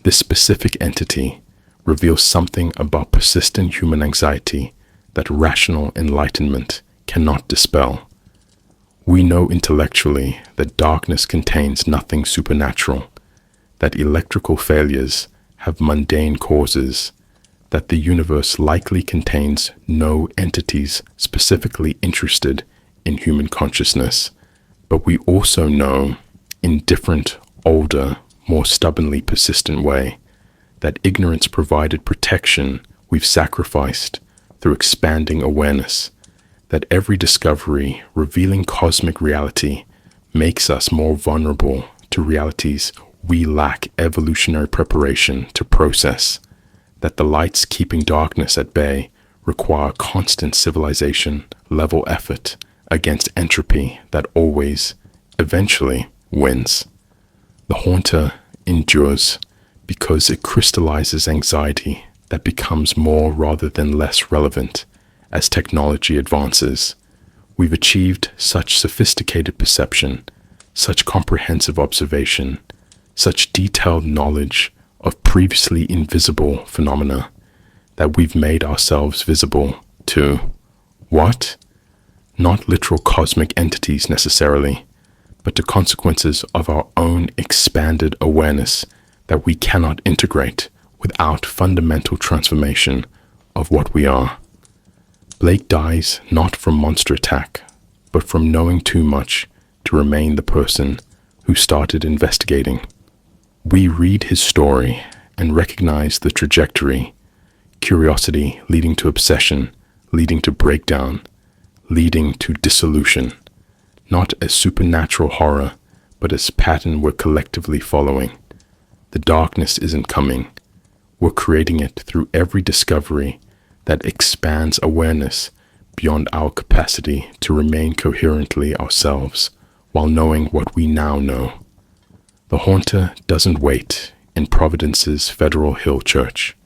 this specific entity, reveals something about persistent human anxiety that rational enlightenment cannot dispel. We know intellectually that darkness contains nothing supernatural, that electrical failures have mundane causes, that the universe likely contains no entities specifically interested in human consciousness. But we also know, in different, older, more stubbornly persistent way, that ignorance provided protection we've sacrificed through expanding awareness, that every discovery revealing cosmic reality makes us more vulnerable to realities we lack evolutionary preparation to process, that the lights keeping darkness at bay require constant civilization-level effort against entropy that always, eventually, wins. The haunter endures because it crystallizes anxiety that becomes more rather than less relevant as technology advances. We've achieved such sophisticated perception, such comprehensive observation, such detailed knowledge of previously invisible phenomena that we've made ourselves visible to what? Not literal cosmic entities necessarily, but to consequences of our own expanded awareness that we cannot integrate without fundamental transformation of what we are. Blake dies not from monster attack, but from knowing too much to remain the person who started investigating. We read his story and recognize the trajectory, curiosity leading to obsession, leading to breakdown, leading to dissolution, not as supernatural horror, but as pattern we're collectively following. The darkness isn't coming. We're creating it through every discovery that expands awareness beyond our capacity to remain coherently ourselves while knowing what we now know. The haunter doesn't wait in Providence's Federal Hill Church.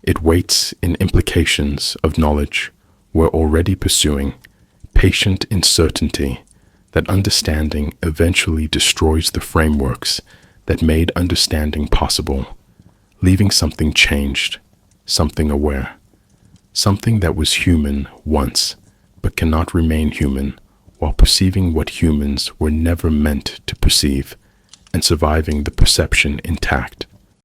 It waits in implications of knowledge we're already pursuing, patient in certainty that understanding eventually destroys the frameworks that made understanding possible, leaving something changed, something aware, something that was human once but cannot remain human while perceiving what humans were never meant to perceive and surviving the perception intact.